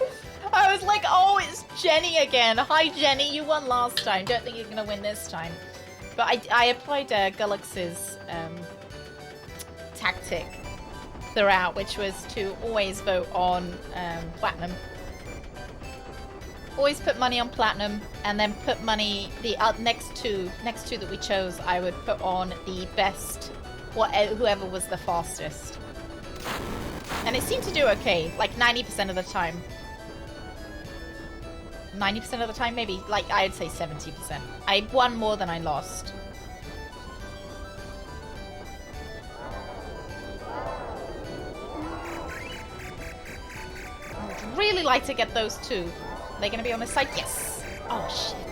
I was like, oh, it's Jenny again. Hi, Jenny. You won last time. Don't think you're going to win this time. But I applied Gullux's tactic throughout, which was to always vote on Platinum. Always put money on Platinum, and then put money, the next two that we chose, I would put on the best, whoever was the fastest. And it seemed to do okay, like 90% of the time. 90% of the time, maybe, like, I'd say 70%. I won more than I lost. I would really like to get those two. Are they gonna be on this side? Yes! Oh, shit.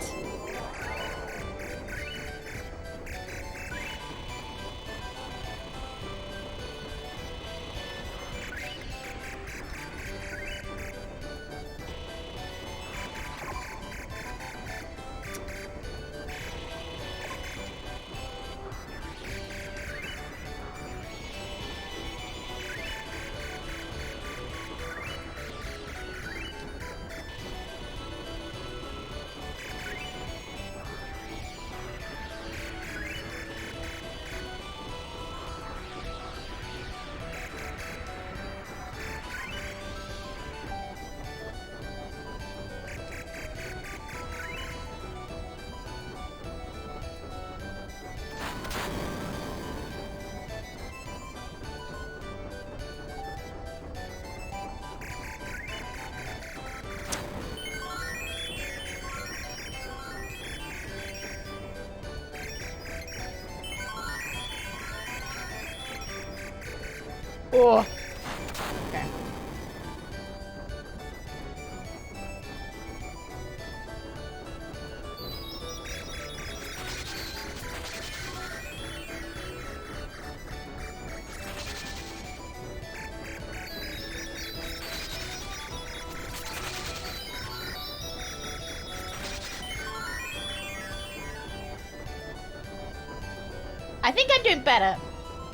Oh. Okay. I think I'm doing better.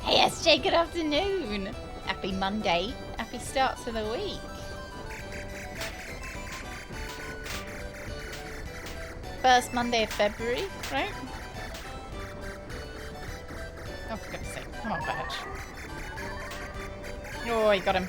Hey, SJ, good afternoon. Happy Monday. Happy start to the week. First Monday of February, right? Oh, for goodness sake. Come on, Badge. Oh, you got him.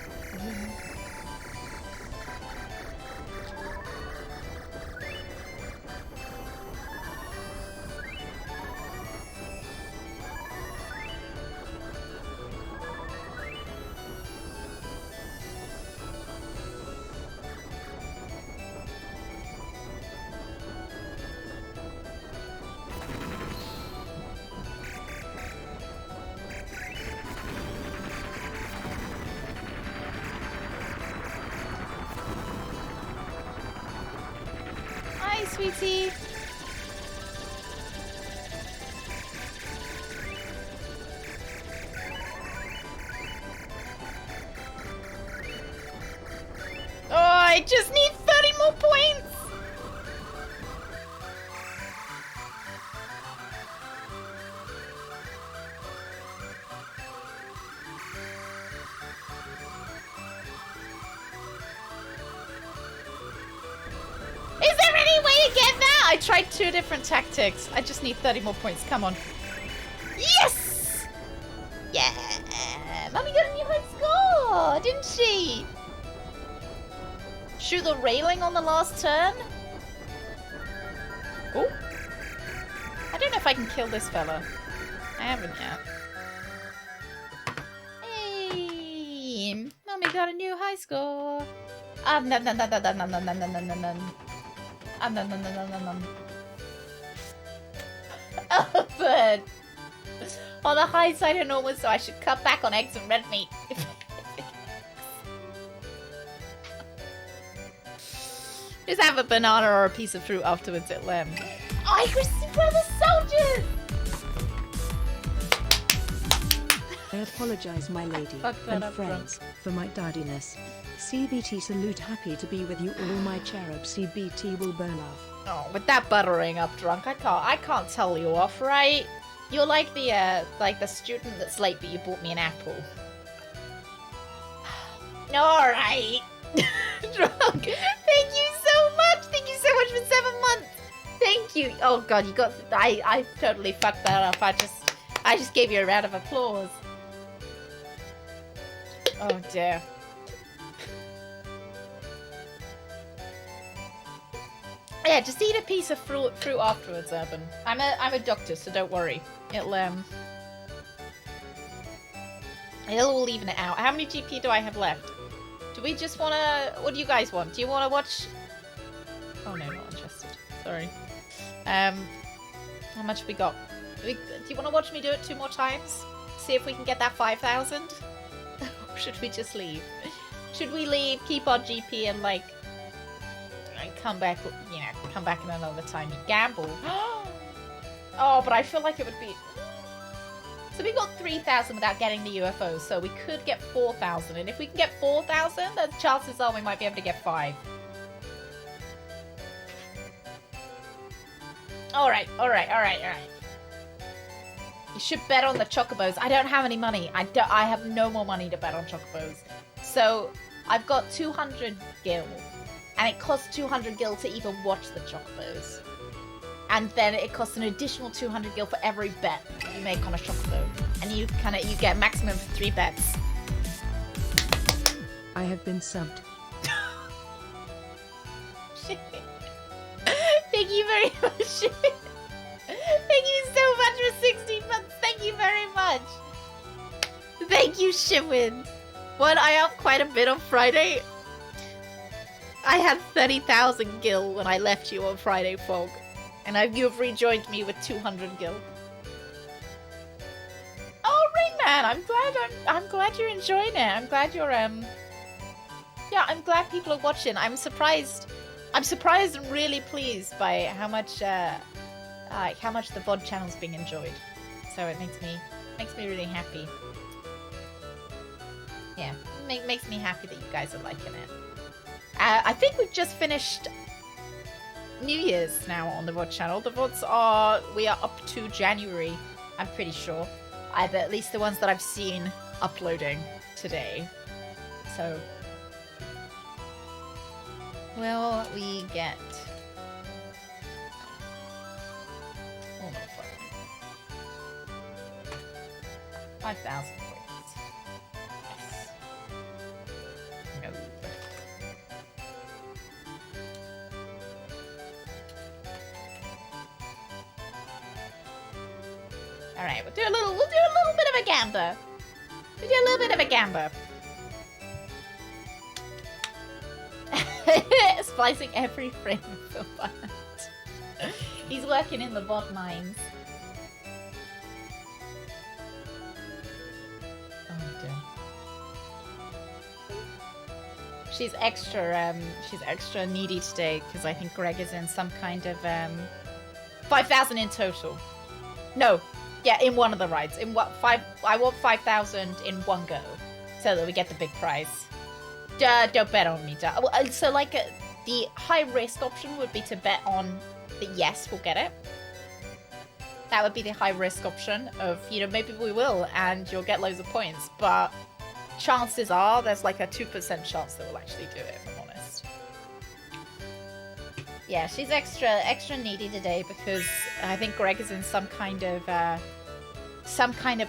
Sweetie. Oh, I just need 30 more points. I tried 2 different tactics. I just need 30 more points. Come on. Yes! Yeah! Mommy got a new high score, didn't she? Shoot the railing on the last turn? Oh. I don't know if I can kill this fella. I haven't yet. Hey! Mommy got a new high score. Oh, bird. On the high side of normal, so I should cut back on eggs and red meat. Just have a banana or a piece of fruit afterwards at Lem. Oh, I received one of the soldiers! I apologize, my lady and friends, for my tardiness. CBT salute, happy to be with you all. My cherub CBT will burn off. Oh, with that buttering up drunk, I can't tell you off, right? You're like the student that's late, but you bought me an apple. All right. Drunk. Thank you so much. Thank you so much for 7 months. Thank you. Oh god, you got. I totally fucked that up. I just gave you a round of applause. Oh dear. Yeah, just eat a piece of fruit afterwards, Urban. I'm a doctor, so don't worry. It'll all even it out. How many GP do I have left? Do we just wanna? What do you guys want? Do you wanna watch? Oh no, not interested. Sorry. How much have we got? Do you want to watch me do it 2 more times? See if we can get that 5,000? Or should we just leave? Should we leave, keep our GP and like come back, you know, come back in another time? You gamble. Oh, but I feel like it would be... So we got 3,000 without getting the UFOs, so we could get 4,000. And if we can get 4,000, the chances are we might be able to get 5. Alright. You should bet on the chocobos. I don't have any money. I have no more money to bet on chocobos. So, I've got 200 gil. And it costs 200 gil to even watch the chocobos. And then it costs an additional 200 gil for every bet you make on a chocobo. And you get maximum for 3 bets. I have been subbed. Thank you very much. Thank you so much for 16 months. Thank you very much. Thank you, Shimwin. What, I upped quite a bit on Friday. I had 30,000 gil when I left you on Friday, Fog. And you have rejoined me with 200 gil. Oh, Ringman, I'm glad you're enjoying it. I'm glad you're yeah, I'm glad people are watching. I'm surprised and really pleased by how much the VOD channel's being enjoyed. So it makes me really happy. Yeah, makes me happy that you guys are liking it. I think we've just finished New Year's now on the VOD channel. The VODs we are up to January, I'm pretty sure. At least the ones that I've seen uploading today. So, will we get... Oh no, fuck. 5,000 points. Yes. No. Alright, we'll do a little bit of a gamba. We'll do a little bit of a gamba. Splicing every frame of the band. He's working in the VOD mines. Oh dear. She's extra needy today because I think Greg is in some kind of 5,000 in total. No, yeah, in one of the rides. I want 5,000 in one go, so that we get the big prize. Don't bet on me. So like the high risk option would be to bet on the yes, we'll get it. That would be the high risk option of, you know, maybe we will and you'll get loads of points, but chances are there's like a 2% chance that we'll actually do it, if I'm honest. Yeah, she's extra needy today because I think Greg is in some kind of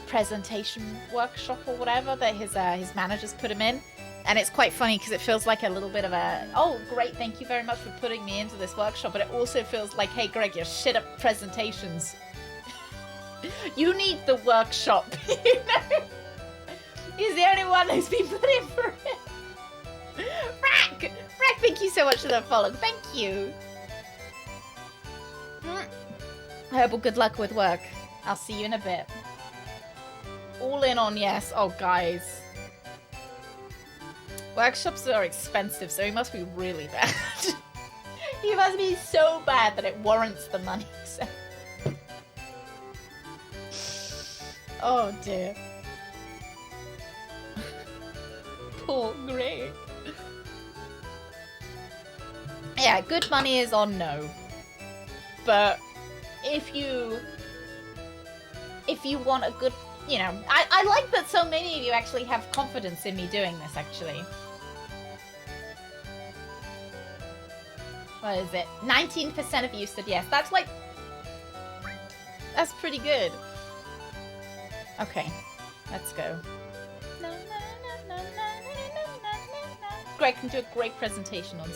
presentation workshop or whatever that his managers put him in. And it's quite funny because it feels like a little bit of a, oh, great, thank you very much for putting me into this workshop. But it also feels like, hey, Greg, you're shit at presentations. You need the workshop, you know? He's the only one who's been put in for it. Frack, thank you so much for that follow. Thank you. Herbal, good luck with work. I'll see you in a bit. All in on yes. Oh, guys. Workshops are expensive, so he must be really bad. He must be so bad that it warrants the money. So. Oh dear. Poor Greg. Yeah, good money is on no. But if you want a good, you know, I like that so many of you actually have confidence in me doing this, actually. What is it? 19% of you said yes. That's like... That's pretty good. Okay, let's go. Greg can do a great presentation on...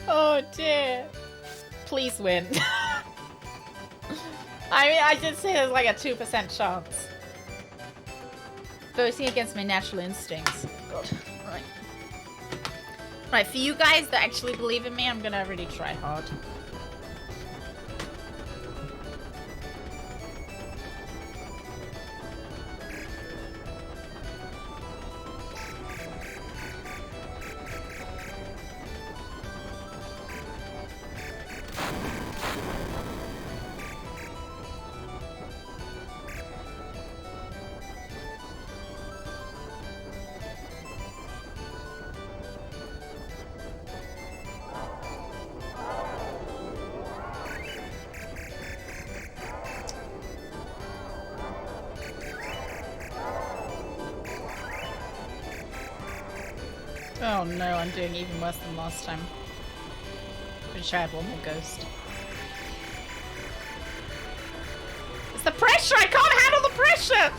Oh dear. Please win. I mean, I did say there's like a 2% chance. Voting against my natural instincts. God. Right. Right, for you guys that actually believe in me, I'm gonna really try hard. Oh no, I'm doing even worse than last time. Pretty sure I have one more ghost. It's the pressure! I can't handle the pressure!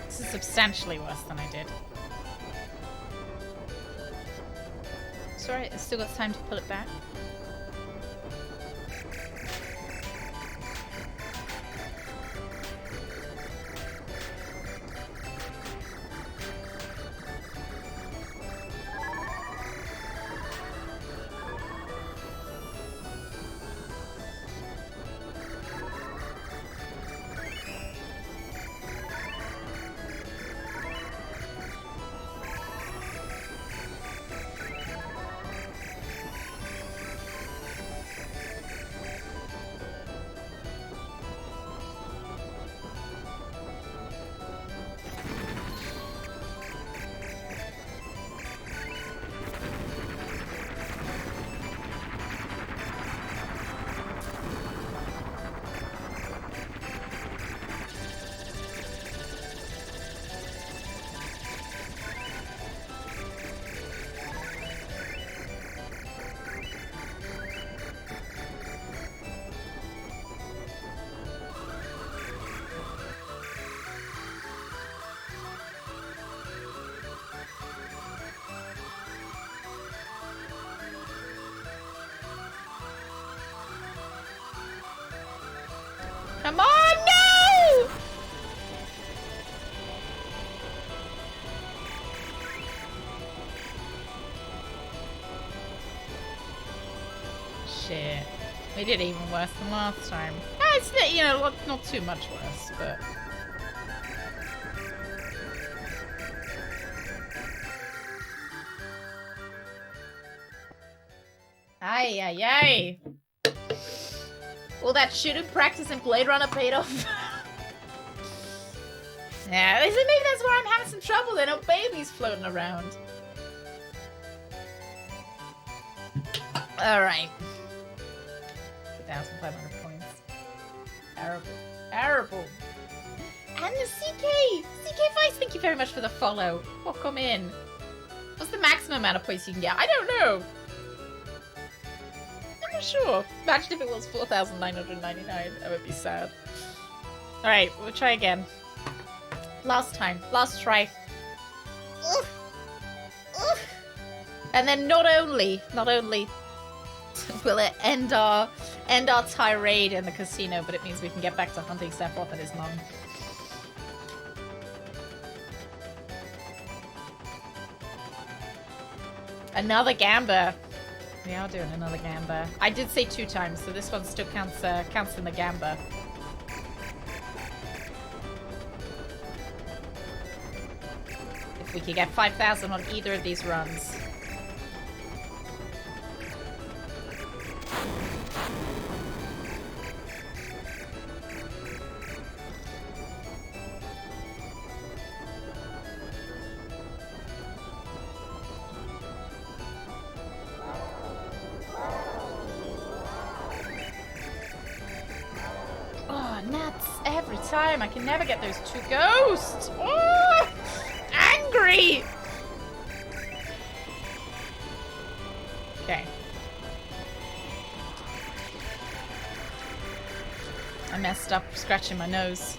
Substantially worse than I did. Sorry, I still got time to pull it back. Come on, no! Shit. We did even worse than last time. It's, you know, not too much worse, but... Ay, ay, ay. All that shooting practice in Blade Runner paid off. Yeah, maybe that's why I'm having some trouble. There are no babies floating around. Alright. 2,500 points. Terrible. Terrible. And the CK! CK Vice, thank you very much for the follow. Welcome in. What's the maximum amount of points you can get? I don't know. I'm not sure. Imagine if it was 4,999. That would be sad. Alright, we'll try again. Last time. Last try. Ugh. Ugh. And then not only will it end our tirade in the casino, but it means we can get back to hunting Sephiroth and his mum. Another Gamba. We are doing another Gamba. I did say 2 times, so this one still counts in the Gamba. If we could get 5,000 on either of these runs. Time. I can never get those 2 ghosts. Oh, angry. Okay. I messed up scratching my nose.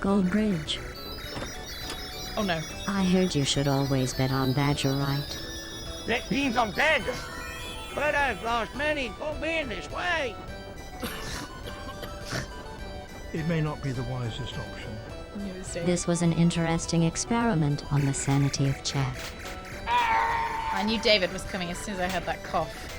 Gold Bridge. Oh no. I heard you should always bet on Badger, right? That means I'm Badger. But I've lost many being this way. It may not be the wisest option. This was an interesting experiment on the sanity of chat. I knew David was coming as soon as I heard that cough.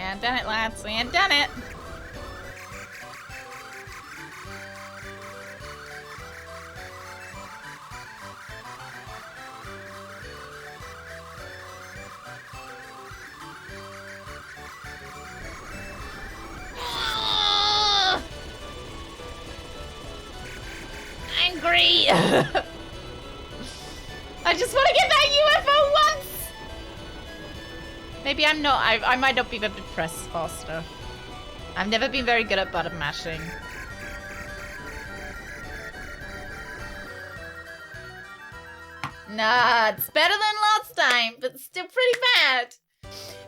And done it, lads. And done it. Angry. I just want to get that UFO once. Maybe I'm not. I might not be able to press faster. I've never been very good at button mashing. Nah, it's better than last time, but still pretty bad.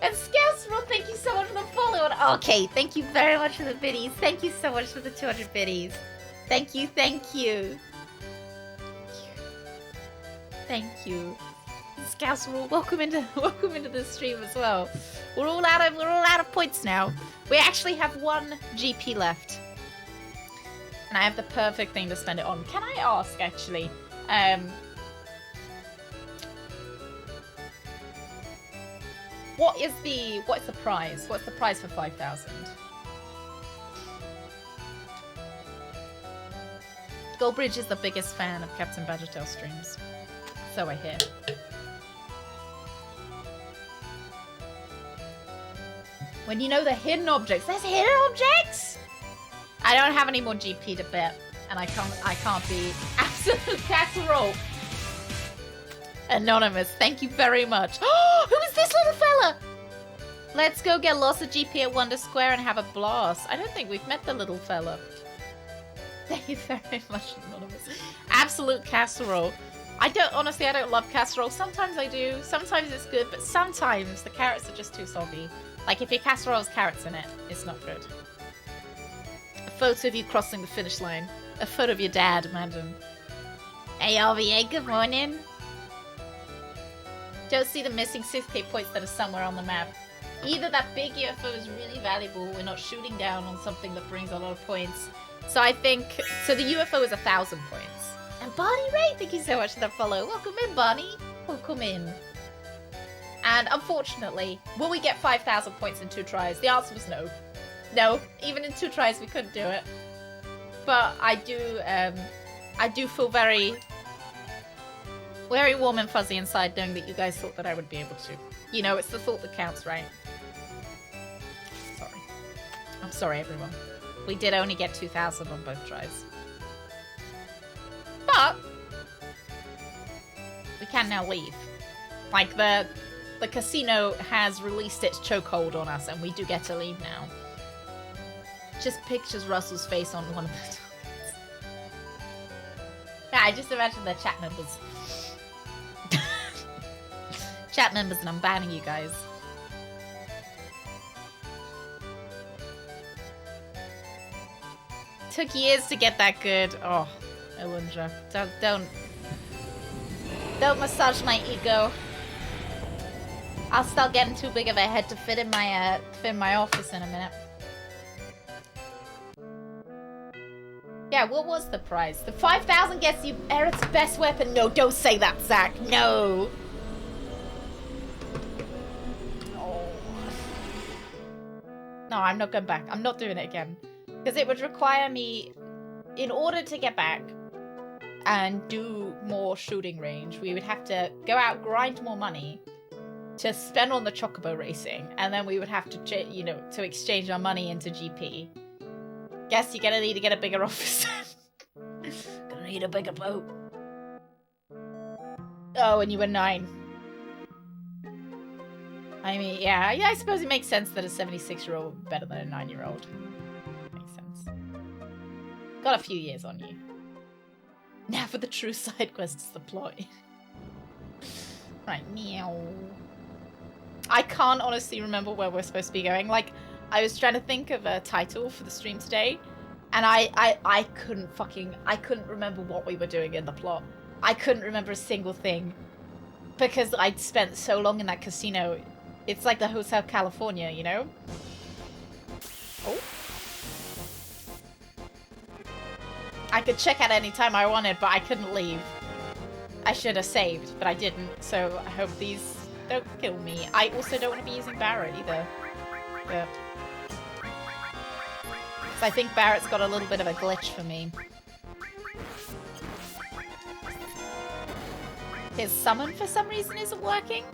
And Scousero, thank you so much for the follow. And Okay, thank you very much for the biddies. Thank you so much for the 200 biddies. Thank you, thank you. Thank you. Casserole, welcome into the stream as well. We're all out of points now. We actually have 1 GP left. And I have the perfect thing to spend it on. Can I ask actually? What's the prize? What's the prize for 5,000? Goldbridge is the biggest fan of Captain Badgertail streams. So I hear. When you know the hidden objects. There's hidden objects? I don't have any more GP to bet. And I can't be absolute casserole. Anonymous, thank you very much. Oh, who is this little fella? Let's go get lots of GP at Wonder Square and have a blast. I don't think we've met the little fella. Thank you very much, Anonymous. Absolute casserole. Honestly, I don't love casserole. Sometimes I do. Sometimes it's good, but sometimes the carrots are just too soggy. Like if your casserole has carrots in it, it's not good. A photo of you crossing the finish line. A photo of your dad, imagine. Hey, RVA, good morning. Don't see the missing 6k points that are somewhere on the map. Either that big UFO is really valuable, we're not shooting down on something that brings a lot of points. So I think, so the UFO is 1,000 points. And Bonnie Ray, thank you so much for the follow. Welcome in, Bonnie. Welcome in. And unfortunately, will we get 5,000 points in 2 tries? The answer was no. No, even in 2 tries we couldn't do it. But I do feel very warm and fuzzy inside knowing that you guys thought that I would be able to. You know, it's the thought that counts, right? Sorry. I'm sorry, everyone. We did only get 2,000 on both tries. But we can now leave. Like, the casino has released its chokehold on us, and we do get to leave now. Just pictures Russell's face on one of the targets. Yeah, I just imagine their chat members. Chat members, and I'm banning you guys. Took years to get that good. Oh, Elundra, don't massage my ego. I'll start getting too big of a head to fit in my office in a minute. Yeah, what was the prize? The 5,000 gets you Eric's best weapon. No, don't say that, Zach. No. Oh. No, I'm not going back. I'm not doing it again. Because it would require me, in order to get back and do more shooting range, we would have to go out, grind more money to spend on the Chocobo racing. And then we would have to, you know, to exchange our money into GP. Guess you're gonna need to get a bigger office. Gonna need a bigger boat. Oh, and you were 9. I mean, yeah, I suppose it makes sense that a 76-year-old would be better than a 9-year-old. Makes sense. Got a few years on you. Now for the true side quest is the plot. Right, meow. I can't honestly remember where we're supposed to be going. Like, I was trying to think of a title for the stream today, and I couldn't remember what we were doing in the plot. I couldn't remember a single thing because I'd spent so long in that casino. It's like the Hotel California, you know? Oh. I could check out any time I wanted, but I couldn't leave. I should have saved, but I didn't, so I hope these don't kill me. I also don't want to be using Barrett either. But I think Barrett's got a little bit of a glitch for me. His summon for some reason isn't working.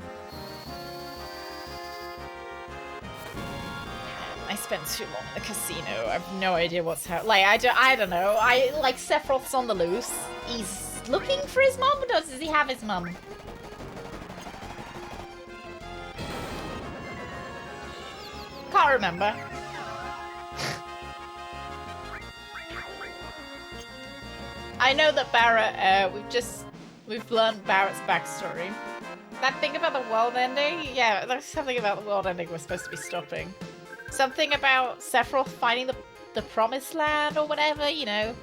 I spent too long in the casino. I have no idea what's happening. Like, I don't know. Like, Sephiroth's on the loose. He's looking for his mum, or does he have his mum? Can't remember. I know that Barrett, we've learned Barrett's backstory. That thing about the world ending? Yeah, there's something about the world ending we're supposed to be stopping. Something about Sephiroth finding the promised land or whatever, you know.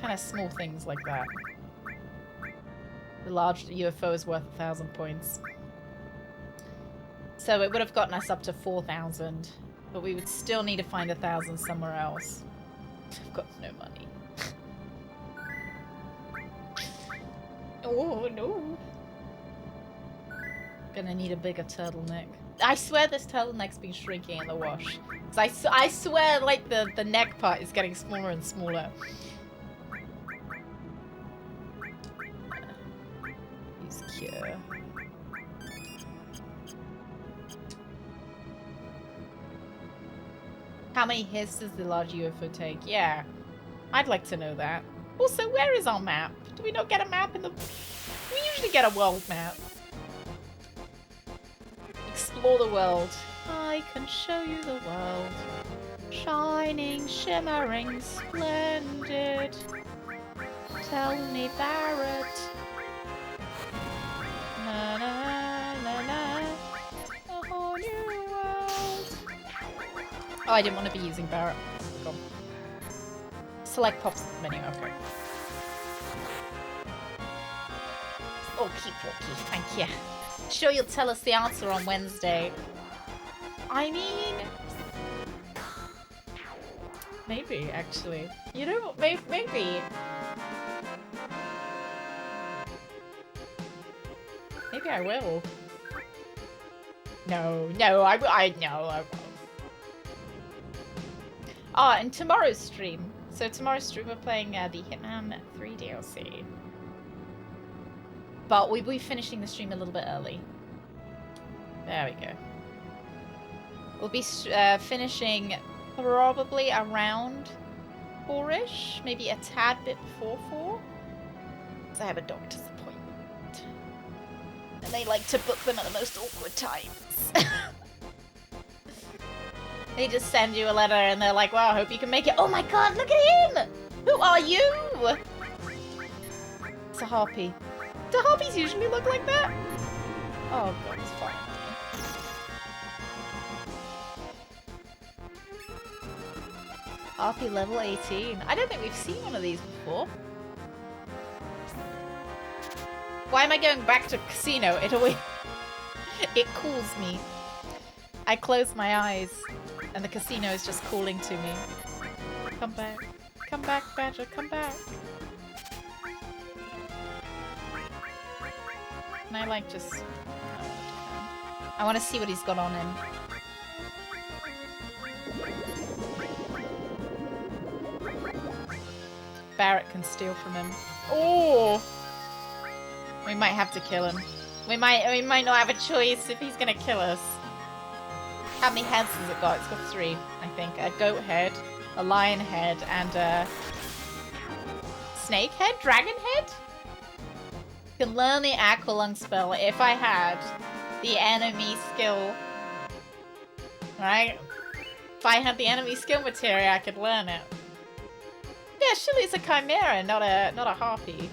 Kind of small things like that. The large UFO is worth 1,000 points. So it would have gotten us up to 4,000. But we would still need to find 1,000 somewhere else. I've got no money. Oh no. Gonna need a bigger turtleneck. I swear this turtleneck's been shrinking in the wash. I swear like the neck part is getting smaller and smaller. Use cure. How many hits does the large UFO take? Yeah, I'd like to know that. Also, where is our map? Do we not get a map in the... We usually get a world map. Explore the world. I can show you the world. Shining, shimmering, splendid. Tell me, Barrett. Na na na na. A whole new world. Oh, I didn't want to be using Barrett. Gone. Select pops menu, okay. Okie dokie, thank you. Sure you'll tell us the answer on Wednesday. I mean... Maybe, actually. You know, maybe. Maybe I will. No, I won't. Ah, and tomorrow's stream. So tomorrow's stream we're playing the Hitman 3 DLC. But we'll be finishing the stream a little bit early. There we go. We'll be finishing probably around 4-ish. Maybe a tad bit before 4. Because I have a doctor's appointment. And they like to book them at the most awkward times. They just send you a letter and they're like, well, I hope you can make it. Oh my god, look at him! Who are you? It's a harpy. Do harpies usually look like that? Oh god, it's fine. Harpy level 18. I don't think we've seen one of these before. Why am I going back to casino? It cools me. I close my eyes and the casino is just calling to me. Come back. Come back, Badger, come back. Can I like just... I want to see what he's got on him. Barrett can steal from him. Oh! We might have to kill him. We might not have a choice if he's gonna kill us. How many heads has it got? It's got 3, I think. A goat head, a lion head, and a snake head? Dragon head? Can learn the Aqualung spell if I had the enemy skill. Right? If I had the enemy skill materia, I could learn it. Yeah, surely it's a chimera, not a harpy.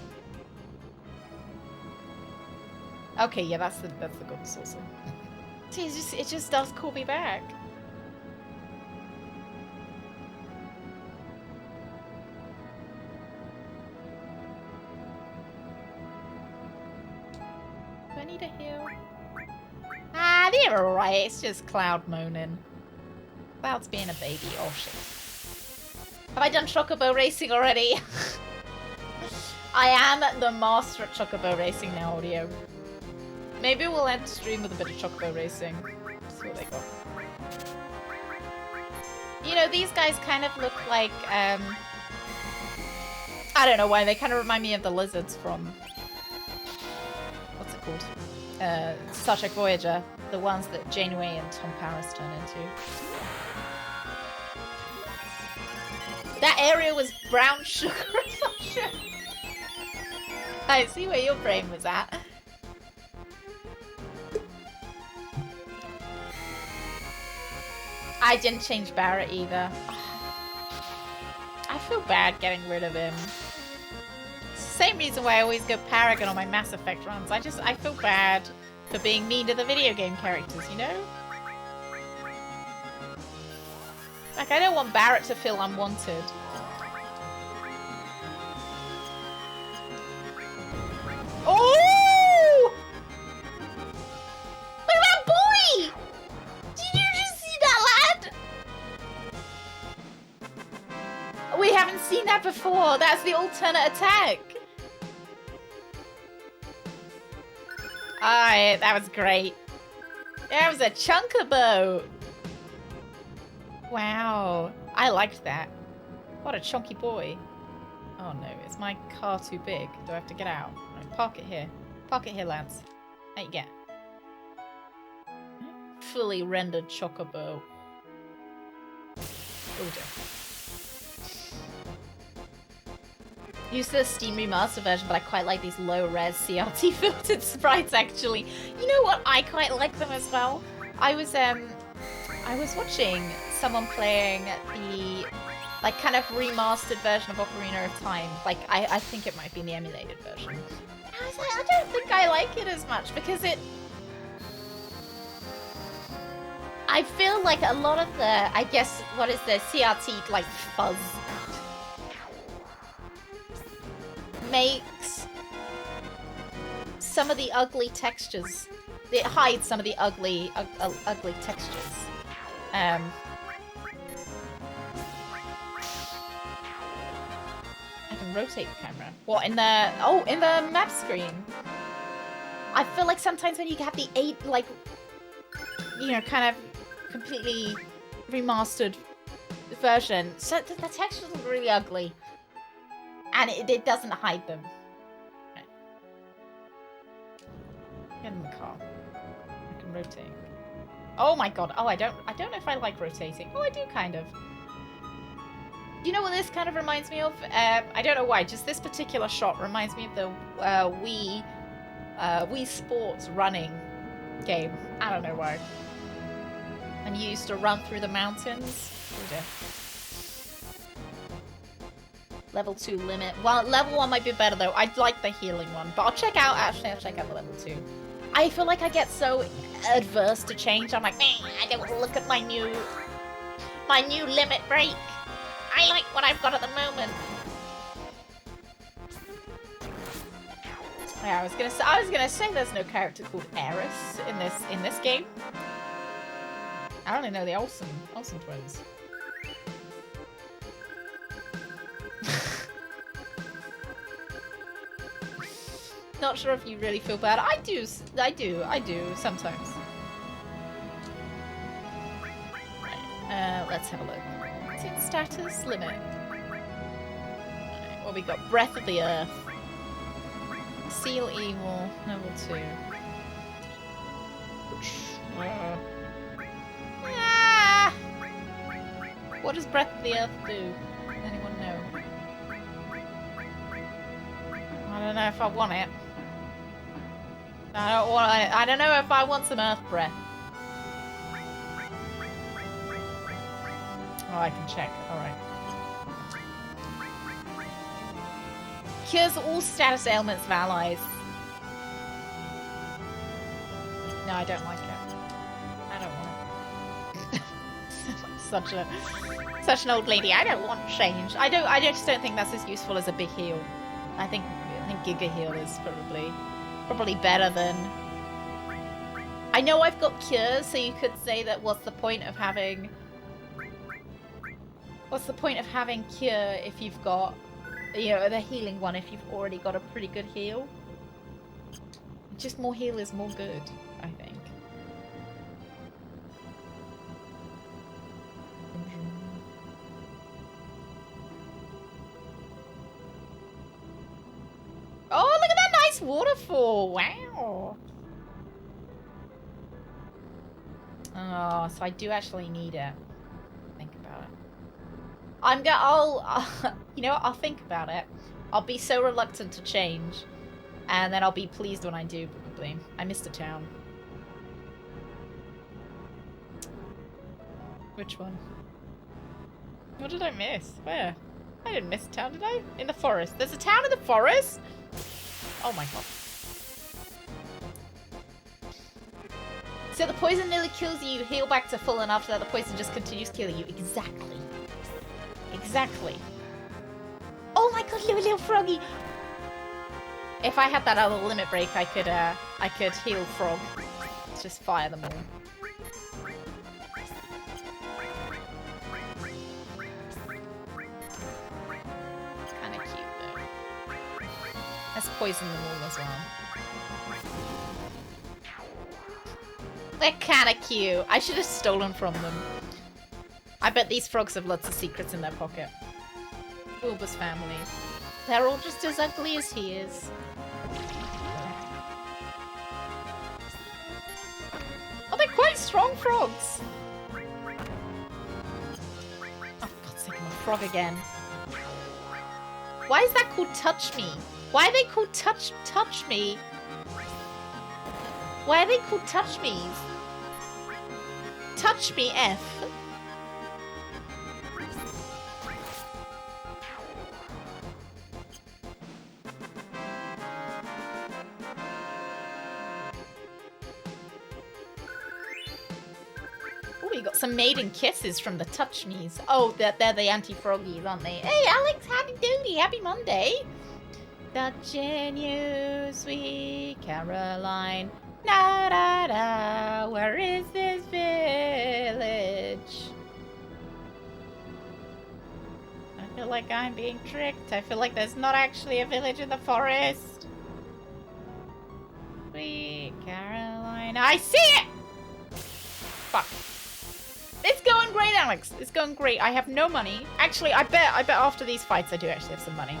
Okay, yeah, that's the golden saucer. See, it just does call me back. Do I need a heal? Ah, they're alright. It's just Cloud moaning. Cloud's being a baby. Oh shit. Have I done Chocobo racing already? I am the master at Chocobo racing now, audio. Maybe we'll end the stream with a bit of Chocobo racing. See what they got. You know, these guys kind of look like, I don't know why, they kind of remind me of the lizards from... What's it called? Star Trek Voyager. The ones that Janeway and Tom Paris turn into. That area was brown sugar. I see where your brain was at. I didn't change Barrett either. I feel bad getting rid of him. It's the same reason why I always go Paragon on my Mass Effect runs. I feel bad for being mean to the video game characters, you know? Like, I don't want Barrett to feel unwanted. Oh! Look at that boy! Did you just see that, lad? We haven't seen that before. That's the alternate attack. Alright, that was great. That was a chunkabout. Wow. I liked that. What a chunky boy. Oh no, is my car too big? Do I have to get out? Right, park it here. Park it here, lads. There you go. Fully rendered chocobo. Oh dear. Used the Steam Remaster version, but I quite like these low-res CRT filtered sprites, actually. You know what? I quite like them as well. I was watching someone playing the, like, kind of remastered version of Ocarina of Time. Like, I think it might be the emulated version. And I was like, I don't think I like it as much, because it... I feel like a lot of the, I guess, what is the CRT, like, fuzz makes some of the ugly textures. It hides some of the ugly textures. I can rotate the camera. What, in the... Oh, in the map screen. I feel like sometimes when you have the you know, kind of completely remastered version, so the textures are really ugly. And it doesn't hide them. Right. Get in the car. I can rotate. Oh my god. Oh, I don't know if I like rotating. Oh, I do kind of. Do you know what this kind of reminds me of? I don't know why. Just this particular shot reminds me of the Wii Sports running game. I don't know why. And you used to run through the mountains. Oh dear. Level 2 limit. Well, level 1 might be better though. I'd like the healing one, but I'll check out the level 2. I feel like I get so adverse to change. I'm like, man, I don't look at my new limit break. I like what I've got at the moment. Yeah, I was gonna say there's no character called Eris in this game. I only know the Olsen twins. Not sure if you really feel bad. I do sometimes. Right, let's have a look. What's in status limit? Right, well, we got Breath of the Earth, Seal Evil, level 2. What does Breath of the Earth do? Does anyone know? I don't know if I want it. I don't know if I want some Earth Breath. Oh, I can check. Alright. Cures all status ailments of allies. No, I don't like it. I don't want it. Such an old lady. I don't want change. I just don't think that's as useful as a big heal. I think Giga Heal is probably better than... I know I've got cures, so you could say that what's the point of having cure if you've got, you know, the healing one if you've already got a pretty good heal? Just more heal is more good, I think. Oh, look at that nice waterfall! Wow! Oh, so I do actually need it. Think about it. You know what? I'll think about it. I'll be so reluctant to change. And then I'll be pleased when I do, probably. I missed a town. Which one? What did I miss? Where? I didn't miss a town, did I? In the forest. There's a town in the forest? Oh my god. So the poison nearly kills you, heal back to full, and after that the poison just continues killing you. Exactly. Exactly. Oh my god, little froggy! If I had that other limit break, I could heal frog. Let's just fire them all. Kinda cute though. Let's poison them all as well. They're kinda cute. I should have stolen from them. I bet these frogs have lots of secrets in their pocket. Bulbous family. They're all just as ugly as he is. Oh, they're quite strong frogs. Oh, for God's sake, I'm a frog again. Why is that called Touch Me? Why are they called Touch Me? Why are they called Touch Me's? Touch Me F. Oh, we got some maiden kisses from the Touch Me's. Oh, they're the anti-froggies, aren't they? Hey, Alex, happy doody, happy Monday. Touching you, sweet Caroline. Da da da, where is this village? I feel like I'm being tricked. I feel like there's not actually a village in the forest. Sweet Caroline. I see it! Fuck. It's going great, Alex. It's going great. I have no money. Actually, I bet after these fights I do actually have some money.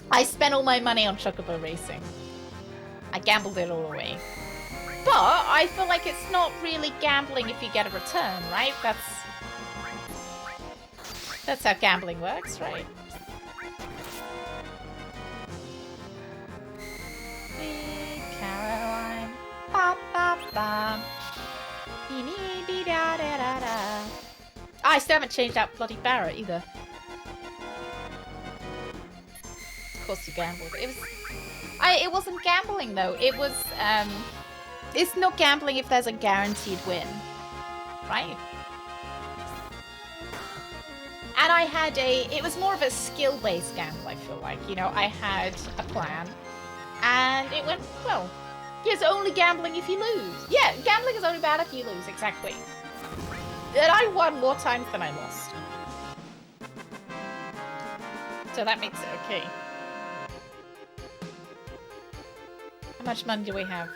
I spent all my money on Chocobo Racing. I gambled it all away. But I feel like it's not really gambling if you get a return, right? That's how gambling works, right? Sweet Caroline. Ba ba ba. I still haven't changed out bloody Barrett either. Of course you gambled. It wasn't gambling though. It was it's not gambling if there's a guaranteed win. Right? And I had it was more of a skill-based gamble, I feel like. You know, I had a plan and it went well. It's only gambling if you lose. Yeah, gambling is only bad if you lose, exactly. And I won more times than I lost. So that makes it okay. How much money do we have?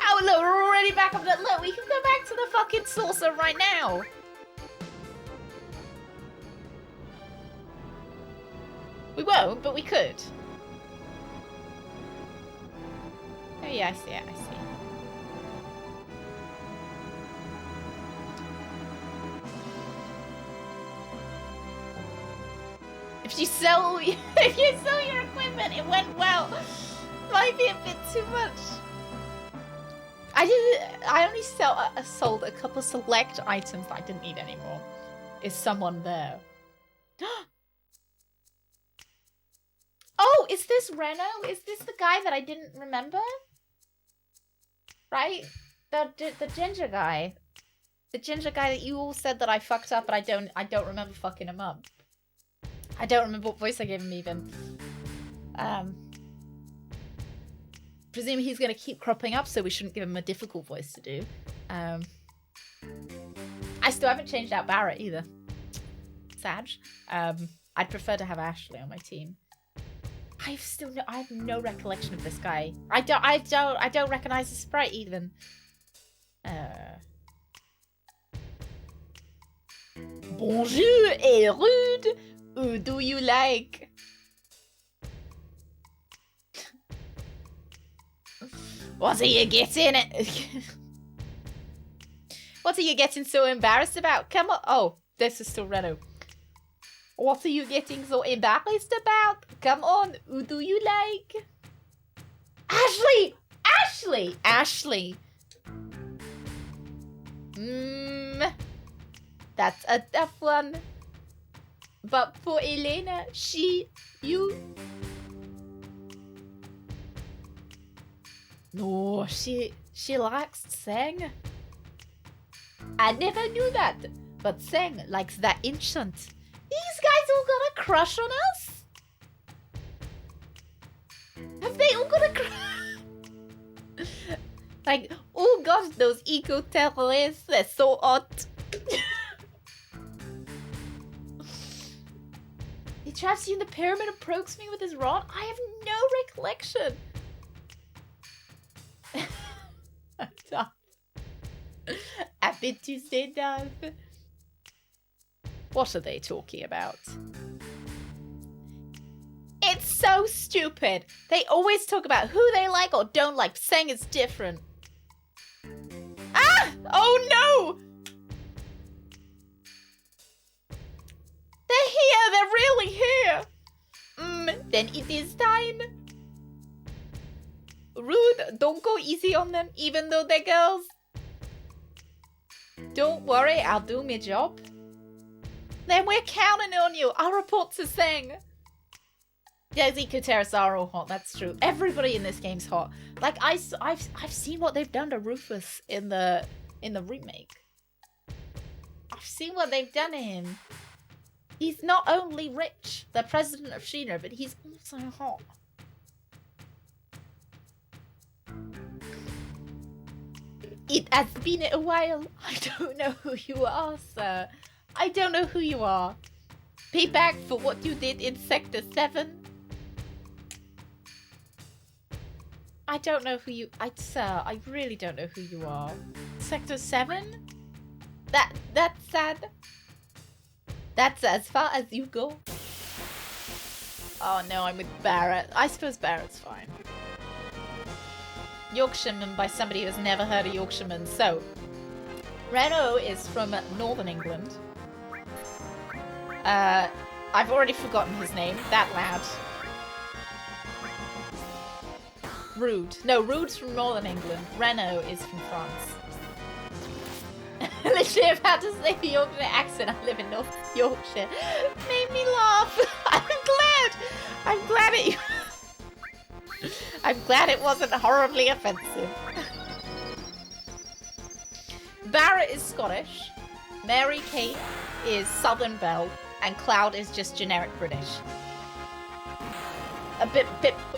Oh, look, we're already back up. Look, we can go back to the fucking saucer right now. We won't, but we could. Oh yeah, I see it, I see. If you sell your equipment, it went well. Might be a bit too much. I only sold a couple select items that I didn't need anymore. Is someone there? Oh, is this Reno? Is this the guy that I didn't remember? Right? The ginger guy. The ginger guy that you all said that I fucked up, but I don't remember fucking him up. I don't remember what voice I gave him even. Presume he's gonna keep cropping up, so we shouldn't give him a difficult voice to do. I still haven't changed out Barrett either. Sad. I'd prefer to have Ashley on my team. I have no recollection of this guy. I don't recognize the sprite even. Bonjour et rude. Who do you like? What are you getting? What are you getting so embarrassed about? Come on. Oh, this is still Reno. What are you getting so embarrassed about? Come on, who do you like? Ashley! Ashley! Ashley! That's a tough one. But for Elena, you... No, She likes Sang. I never knew that, but Sang likes that ancient. These guys all got a crush on us? Have they all got a crush? Like, oh gosh, those eco-terrorists, they're so hot. He traps you in the pyramid and pokes me with his rod? I have no recollection. I'm done. Happy Tuesday, Dove. What are they talking about? It's so stupid. They always talk about who they like or don't like, saying it's different. Ah! Oh no! They're here! They're really here! Then it is time. Rude, don't go easy on them, even though they're girls. Don't worry, I'll do my job. Then we're counting on you. I'll report to Sang. Yeah, eco-terrorists are all hot, that's true. Everybody in this game's hot. Like, I've seen what they've done to Rufus in the remake. I've seen what they've done to him. He's not only rich, the president of Sheena, but he's also hot. It has been a while. I don't know who you are, sir. I don't know who you are. Payback for what you did in Sector 7? I don't know who you... Sir, I really don't know who you are. Sector 7? That's sad. That's as far as you go. Oh no, I'm with Barrett. I suppose Barrett's fine. Yorkshireman by somebody who has never heard of Yorkshireman. So, Renault is from Northern England. I've already forgotten his name. That lad. Rude. No, Rude's from Northern England. Renault is from France. Literally, I've had to say the Yorkshire accent. I live in North Yorkshire. Made me laugh. I'm glad it... I'm glad it wasn't horribly offensive. Barrett is Scottish. Mary Kate is Southern Belle. And Cloud is just generic British. A bit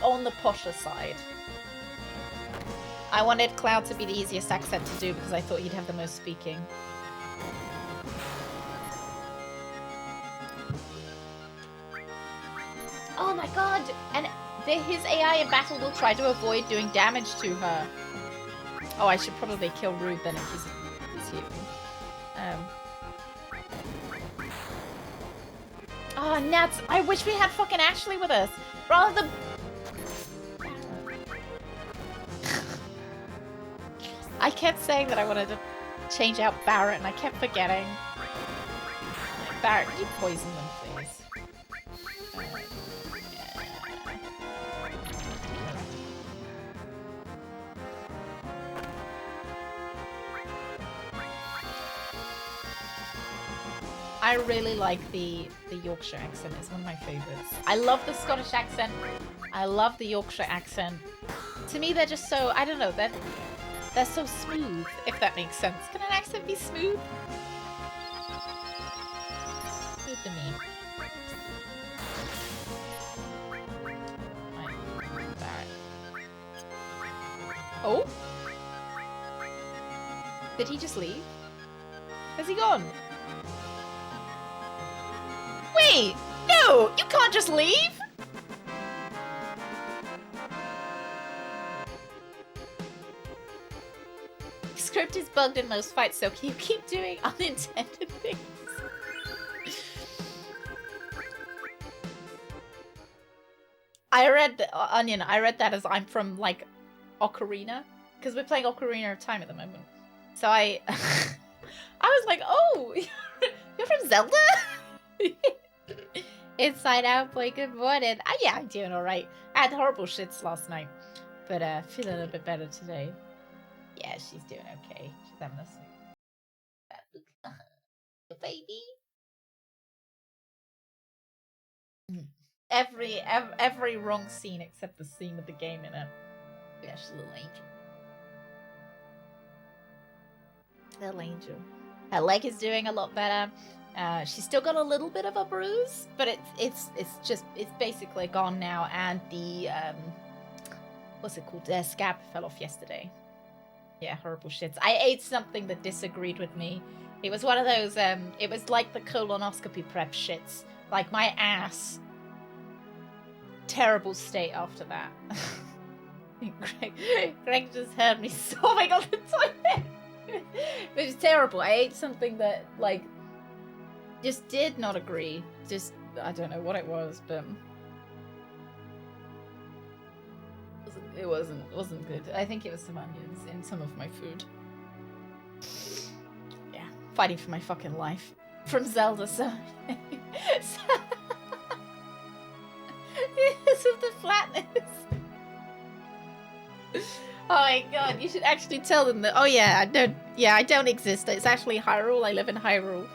on the posher side. I wanted Cloud to be the easiest accent to do because I thought he'd have the most speaking. Oh my god! And his AI in battle will try to avoid doing damage to her. Oh, I should probably kill Rude then if he's here. Oh, Nats! I wish we had fucking Ashley with us! Rather than... I kept saying that I wanted to change out Barrett and I kept forgetting. Barrett, could you poison them, please? I really like the Yorkshire accent. It's one of my favorites. I love the Scottish accent. I love the Yorkshire accent. To me, they're just so, I don't know, they're so smooth, if that makes sense. Can an accent be smooth? Smooth to me. Oh? Did he just leave? Has he gone? Wait! No! You can't just leave! Script is bugged in most fights, so can you keep doing unintended things? I read, Onion, I read that as I'm from, like, Ocarina. Because we're playing Ocarina of Time at the moment. So I was like, oh, you're from Zelda? Inside Out, boy, good morning. Yeah, I'm doing alright. I had horrible shits last night. But feeling a bit better today. Yeah, she's doing okay. She's having a sleep. Baby. Every wrong scene except the scene with the game in it. Yeah, she's a little angel. Little angel. Her leg is doing a lot better. She's still got a little bit of a bruise, but it's basically gone now. And the what's it called? Their scab fell off yesterday. Yeah, horrible shits. I ate something that disagreed with me. It was one of those. It was like the colonoscopy prep shits. Like my ass. Terrible state after that. Greg just heard me sobbing on the toilet. It was terrible. I ate something that like just did not agree. Just I don't know what it was, but it wasn't good. I think it was some onions in some of my food. Yeah, fighting for my fucking life from Zelda. So because of the flatness. Oh my god, you should actually tell them that. Oh yeah, I don't exist. It's actually Hyrule. I live in Hyrule.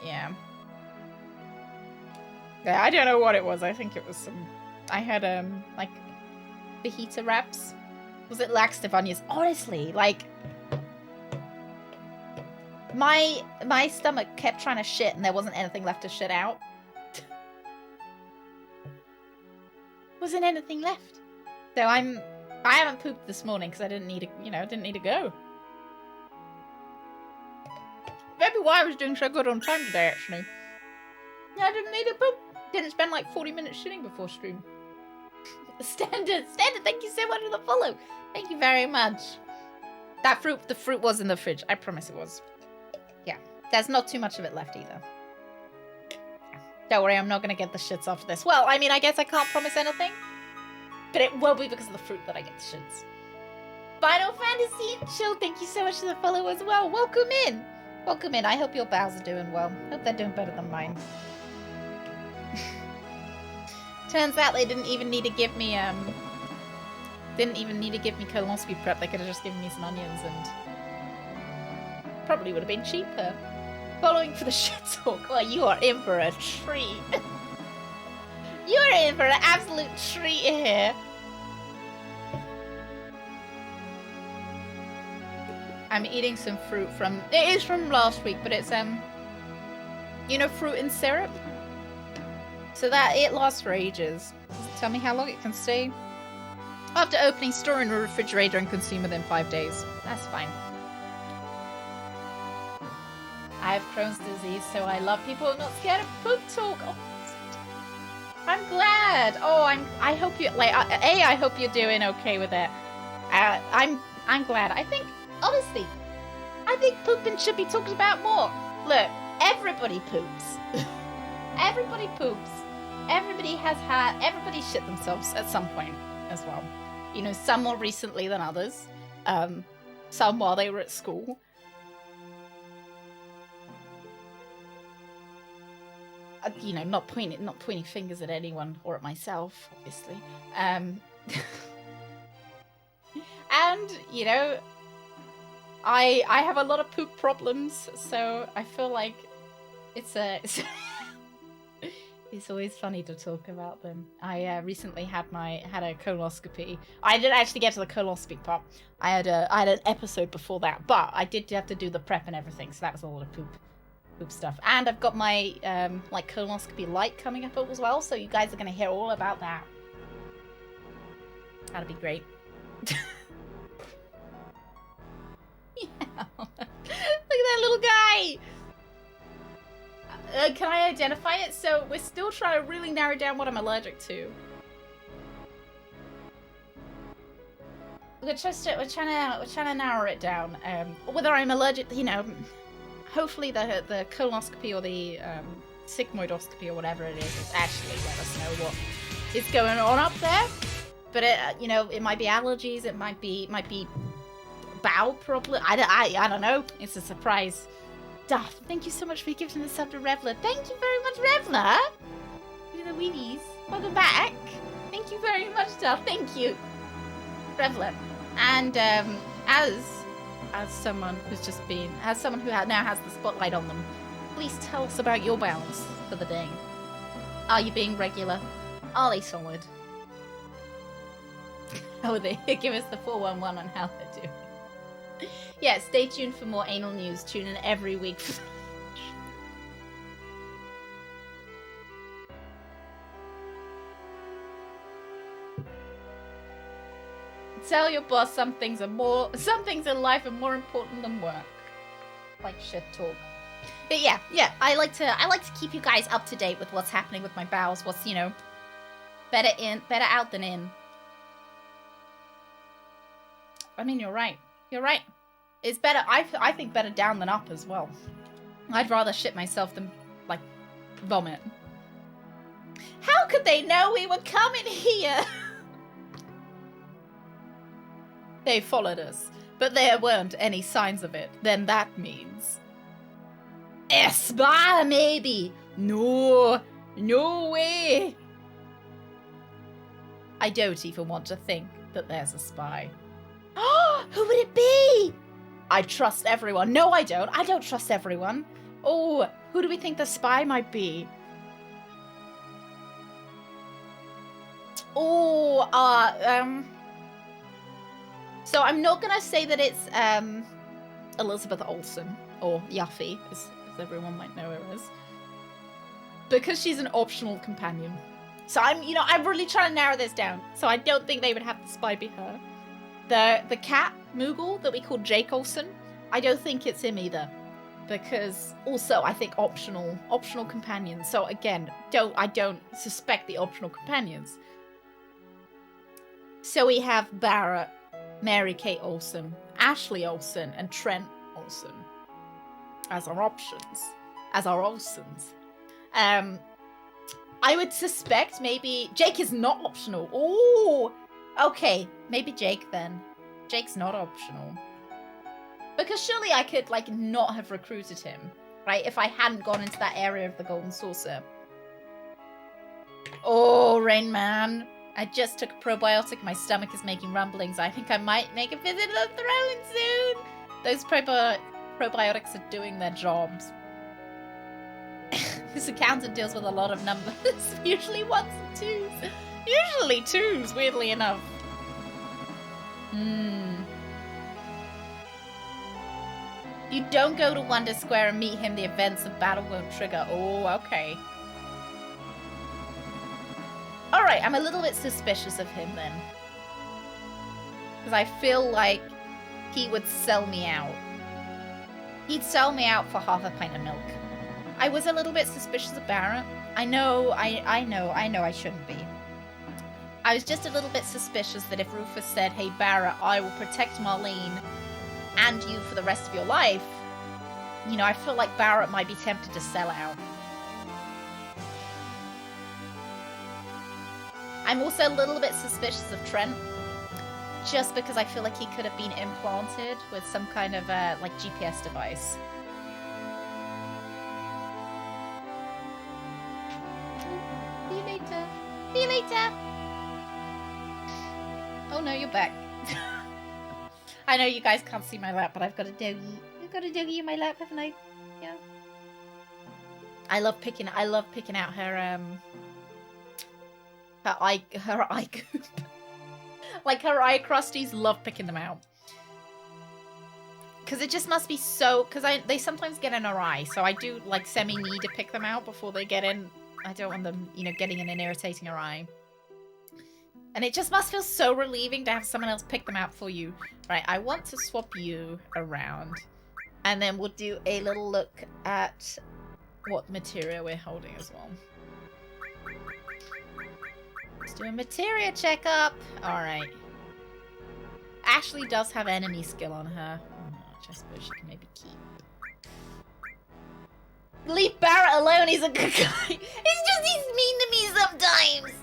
Yeah. Yeah, I don't know what it was. I think it was some. I had like fajita wraps. Was it laxative onions? Honestly, like my stomach kept trying to shit, and there wasn't anything left to shit out. Wasn't anything left. So I haven't pooped this morning because I didn't need to go. Maybe why I was doing so good on time today, actually. I didn't need to poop. Didn't spend like 40 minutes shitting before stream. Standard, thank you so much for the follow. Thank you very much. The fruit was in the fridge. I promise it was. Yeah, there's not too much of it left either. Don't worry, I'm not going to get the shits after this. Well, I mean, I guess I can't promise anything. But it will be because of the fruit that I get the shits. Final Fantasy Chill, thank you so much for the follow as well. Welcome in. Welcome in. I hope your bowels are doing well. Hope they're doing better than mine. Turns out they didn't even need to give me colonoscopy prep. They could have just given me some onions and probably would have been cheaper. Following for the shit talk. Well, you are in for a treat. You are in for an absolute treat here. I'm eating some fruit from... It is from last week, but it's, you know, fruit and syrup? So that it lasts for ages. Tell me how long it can stay. After opening, store in a refrigerator and consume within 5 days. That's fine. I have Crohn's disease, so I love people who are not scared of poop talk. Oh, I'm glad. Oh, I hope you like. I hope you're doing okay with it. I'm glad. I think honestly, I think pooping should be talked about more. Look, everybody poops. Everybody poops. Everybody shit themselves at some point as well. You know, some more recently than others. Some while they were at school. You know, not pointing fingers at anyone or at myself, obviously. And you know, I have a lot of poop problems, so I feel like it's always funny to talk about them. I recently had a colonoscopy. I didn't actually get to the colonoscopy part. I had an episode before that, but I did have to do the prep and everything, so that was a lot of poop stuff. And I've got my like colonoscopy light coming up as well, so you guys are gonna hear all about that. That'll be great. Yeah. Look at that little guy. Can I identify it? So we're still trying to really narrow down what I'm allergic to. We're trying to narrow it down. Whether I'm allergic, you know. Hopefully the colonoscopy or the sigmoidoscopy or whatever it is actually let us know what is going on up there. But it, you know, it might be allergies, it might be bowel problem. I don't know. It's a surprise. Duff, thank you so much for gifting the sub to Revler. Thank you very much, Revler. Look at the weenies. Welcome back. Thank you very much, Duff. Thank you, Revler. And as someone who now has the spotlight on them, please tell us about your bowels for the day. Are you being regular? Are they solid? How are they? Give us the 411 on how they're doing. Yeah, stay tuned for more anal news. Tune in every week. Tell your boss some things in life are more important than work. Like shit talk. But yeah, I like to keep you guys up to date with what's happening with my bowels. What's, you know, better out than in. I mean, you're right. You're right. It's better. I think better down than up as well. I'd rather shit myself than like vomit. How could they know we were coming here? They followed us, but there weren't any signs of it. Then that means a spy, maybe. No way. I don't even want to think that there's a spy. Who would it be? I trust everyone. No, I don't. I don't trust everyone. Oh, who do we think the spy might be? Oh, so I'm not gonna say that it's Elizabeth Olsen or Yuffie, as everyone might know her as, because she's an optional companion. So I'm really trying to narrow this down. So I don't think they would have the spy be her. The cat Moogle that we call Jake Olsen, I don't think it's him either, because also I think optional companions. So again, I don't suspect the optional companions. So we have Barrett, Mary Kate Olsen, Ashley Olsen, and Trent Olsen as our options, as our Olsens. I would suspect maybe Jake is not optional. Oh, okay, maybe Jake then. Jake's not optional. Because surely I could, like, not have recruited him, right? If I hadn't gone into that area of the Golden Saucer. Oh, Rain Man. I just took a probiotic. My stomach is making rumblings. I think I might make a visit to the throne soon. Those probiotics are doing their jobs. This accountant deals with a lot of numbers. Usually ones and twos. Usually twos, weirdly enough. You don't go to Wonder Square and meet him. The events of battle won't trigger. Oh, okay. Alright, I'm a little bit suspicious of him then. Because I feel like he would sell me out. He'd sell me out for half a pint of milk. I was a little bit suspicious of Barrett. I know I shouldn't be. I was just a little bit suspicious that if Rufus said, hey Barrett, I will protect Marlene and you for the rest of your life, you know, I feel like Barrett might be tempted to sell out. I'm also a little bit suspicious of Trent, just because I feel like he could have been implanted with some kind of, like, GPS device. See you later. See you later. Oh no, you're back. I know you guys can't see my lap, but I've got a doggy. I've got a doggy in my lap, haven't I? Yeah. I love picking out her eye goop. Like her eye crusties, love picking them out. Because it just must be so, because they sometimes get in her eye, so I do like semi-need to pick them out before they get in. I don't want them, you know, getting in and irritating her eye. And it just must feel so relieving to have someone else pick them out for you. Right, I want to swap you around. And then we'll do a little look at what materia we're holding as well. Let's do a materia checkup. Alright. Ashley does have enemy skill on her. Which I suppose she can maybe keep. Leave Barrett alone, he's a good guy. It's just he's mean to me sometimes.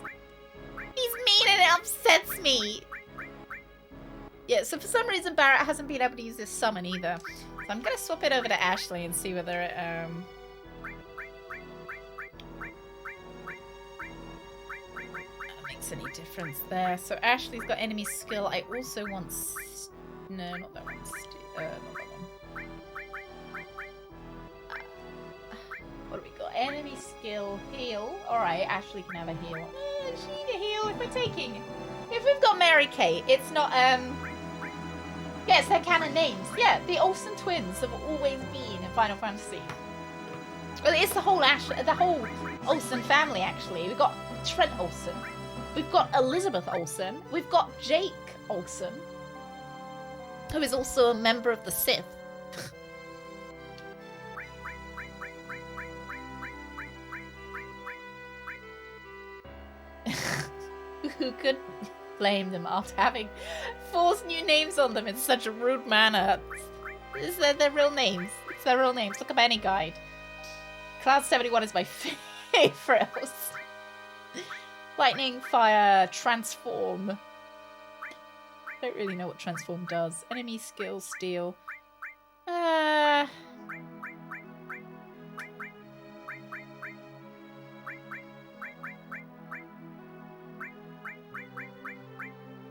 He's mean and it upsets me. Yeah, so for some reason Barrett hasn't been able to use this summon either. So I'm gonna swap it over to Ashley and see whether it makes any difference there. So Ashley's got enemy skill. I also want... No, not that one. Not that one. What do we got? Enemy skill, heal. Alright, Ashley can have a heal. She need a heal if we're taking... If we've got Mary Kate, it's not, Yes, they're canon names. Yeah, the Olsen twins have always been in Final Fantasy. Well, it's the whole Olsen family, actually. We've got Trent Olsen. We've got Elizabeth Olsen. We've got Jake Olsen, who is also a member of the Sith. Who could blame them after having forced new names on them in such a rude manner? Is that their real names? It's their real names. Look up any guide. Cloud 71 is my favorite. Lightning, fire, transform. I don't really know what transform does. Enemy skill, steal.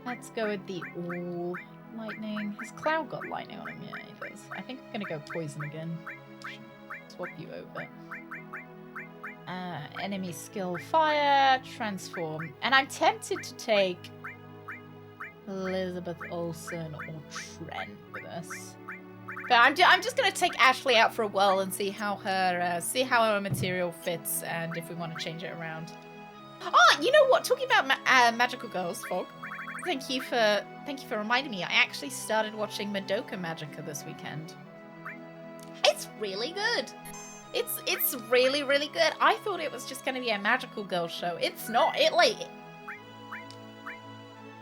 Let's go with the all lightning. Has Cloud got lightning on him? Yeah, he does. I think I'm gonna go poison again. Swap you over. Enemy skill, fire, transform. And I'm tempted to take Elizabeth Olsen or Trent with us. But I'm just gonna take Ashley out for a whirl and see how her material fits and if we want to change it around. Oh, you know what? Talking about magical girls, Fog. Thank you for reminding me. I actually started watching Madoka Magica this weekend. It's really good. It's really, really good. I thought it was just gonna be a magical girl show. It's not.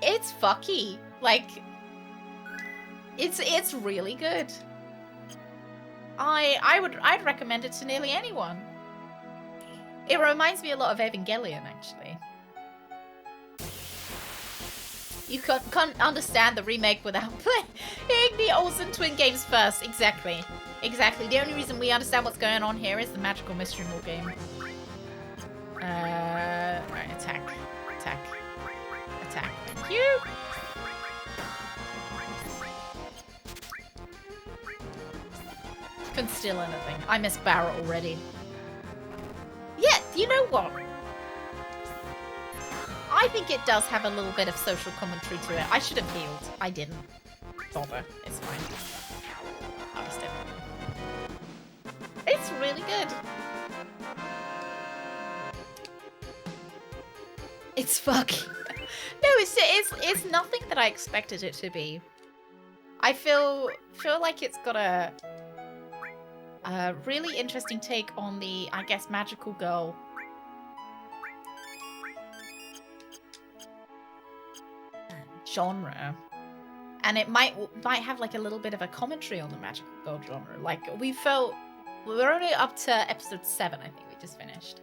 It's fucky. Like, it's really good. I'd recommend it to nearly anyone. It reminds me a lot of Evangelion, actually. You can't understand the remake without playing the Olsen twin games first. Exactly. Exactly. The only reason we understand what's going on here is the Magical Mystery War game. Right, attack. Attack. Attack. Thank you! Couldn't steal anything. I miss Barrett already. Yeah, you know what? I think it does have a little bit of social commentary to it. I should have healed. I didn't bother. It's fine. I missed it. It's really good. It's fucking... No, it's nothing that I expected it to be. I feel like it's got a really interesting take on the, I guess, magical girl genre, and it might have like a little bit of a commentary on the magical girl genre. Like, we're only up to episode 7, I think we just finished,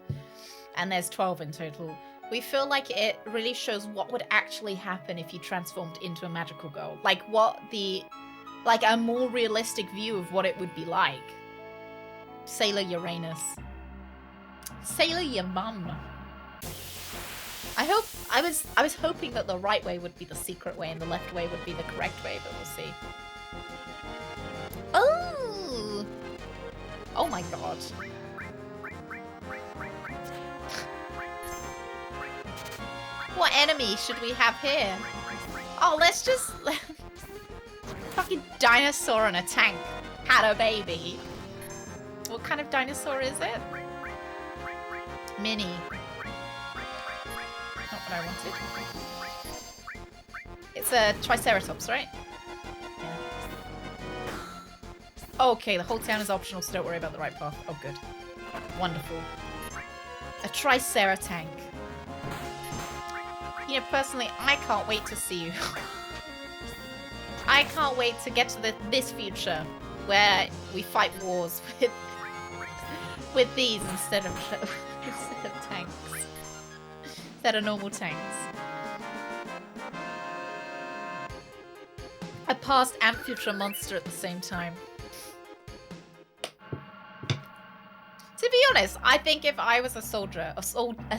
and there's 12 in total. We feel like it really shows what would actually happen if you transformed into a magical girl, like a more realistic view of what it would be like. Sailor Uranus. Sailor your mum. I was hoping that the right way would be the secret way and the left way would be the correct way, but we'll see. Oh! Oh my god. What enemy should we have here? Oh, let's just... Fucking dinosaur and a tank had a baby. What kind of dinosaur is it? Mini. Not what I wanted. It's a Triceratops, right? Yeah. Okay, the whole town is optional, so don't worry about the right path. Oh, good. Wonderful. A Triceratank. You know, personally, I can't wait to see you. I can't wait to get to this future where we fight wars with these instead of tanks. Instead of normal tanks. A past and future monster at the same time. To be honest, I think if I was a soldier, a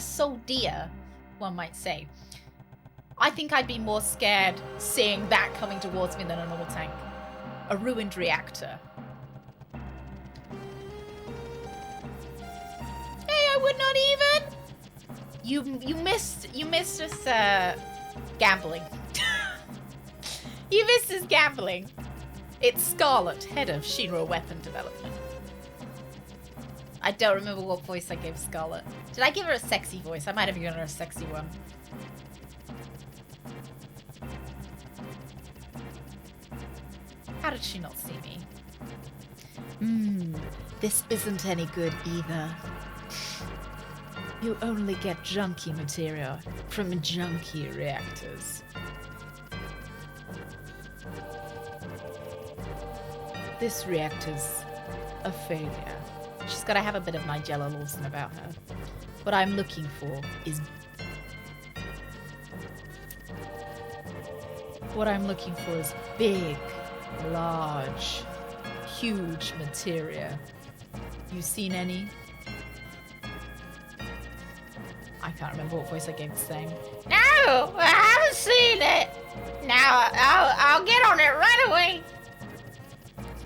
soldier, one might say, I think I'd be more scared seeing that coming towards me than a normal tank. A ruined reactor. Hey, I would not even. You missed us gambling. You missed us gambling. It's Scarlet, head of Shinra Weapon Development. I don't remember what voice I gave Scarlet. Did I give her a sexy voice? I might have given her a sexy one. How did she not see me? This isn't any good either. You only get junky material from junky reactors. This reactor's a failure. She's gotta have a bit of Nigella Lawson about her. What I'm looking for is... big, large, huge materia. You seen any? I can't remember what voice I gave this thing. No! I haven't seen it! Now, I'll get on it right away!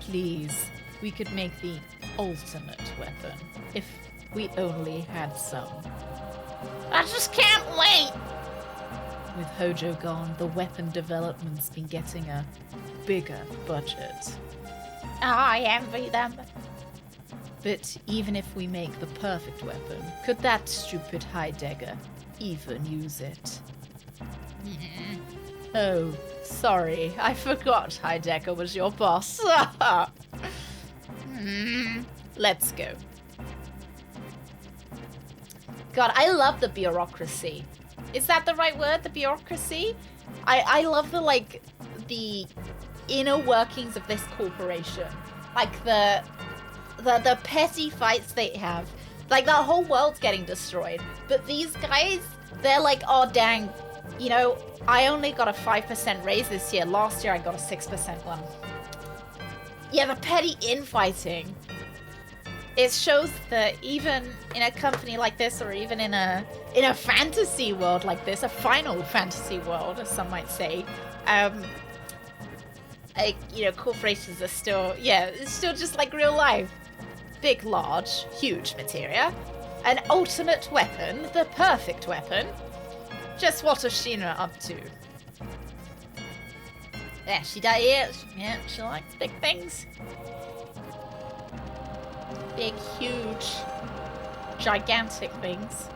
Please, we could make the ultimate weapon if we only had some. I just can't wait! With Hojo gone, the weapon development's been getting a bigger budget. I envy them. But even if we make the perfect weapon, could that stupid Heidegger even use it? Oh, sorry, I forgot Heidegger was your boss. Let's go. God, I love the bureaucracy. Is that the right word, the bureaucracy? I love the inner workings of this corporation. Like the petty fights they have. Like, the whole world's getting destroyed. But these guys, they're like, oh, dang, you know, I only got a 5% raise this year. Last year, I got a 6% one. Yeah, the petty infighting. It shows that even in a company like this, or even in a fantasy world like this, a Final Fantasy world, as some might say, you know, corporations are still, yeah, it's still just like real life. Big, large, huge materia. An ultimate weapon, the perfect weapon. Just what is Shinra up to? Yeah, she does. Yeah, she likes big things. Big, huge, gigantic things.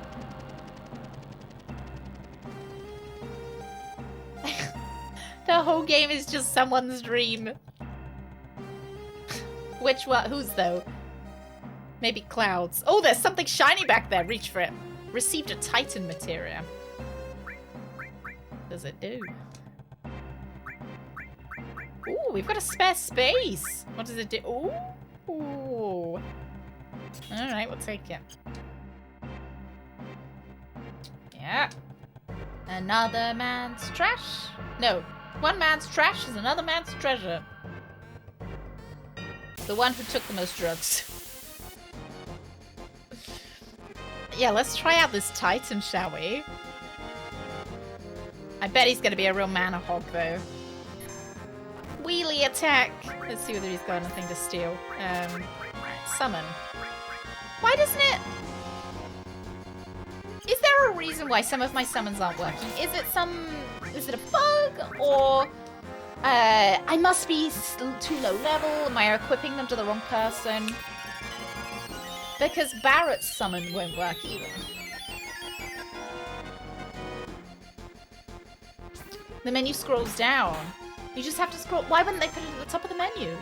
The whole game is just someone's dream. Which one? Whose though? Maybe Cloud's. Oh, there's something shiny back there. Reach for it. Received a Titan materia. What does it do? Ooh, we've got a spare space. What does it do? Ooh. Alright, we'll take it. Yeah. Another man's trash? No. One man's trash is another man's treasure. The one who took the most drugs. Yeah, let's try out this Titan, shall we? I bet he's gonna be a real mana hog, though. Wheelie attack! Let's see whether he's got anything to steal. Summon. Why doesn't it... Is there a reason why some of my summons aren't working? Is it a bug? Or... I must be too low level? Am I equipping them to the wrong person? Because Barrett's summon won't work either. The menu scrolls down. You just have to scroll. Why wouldn't they put it at the top of the menu?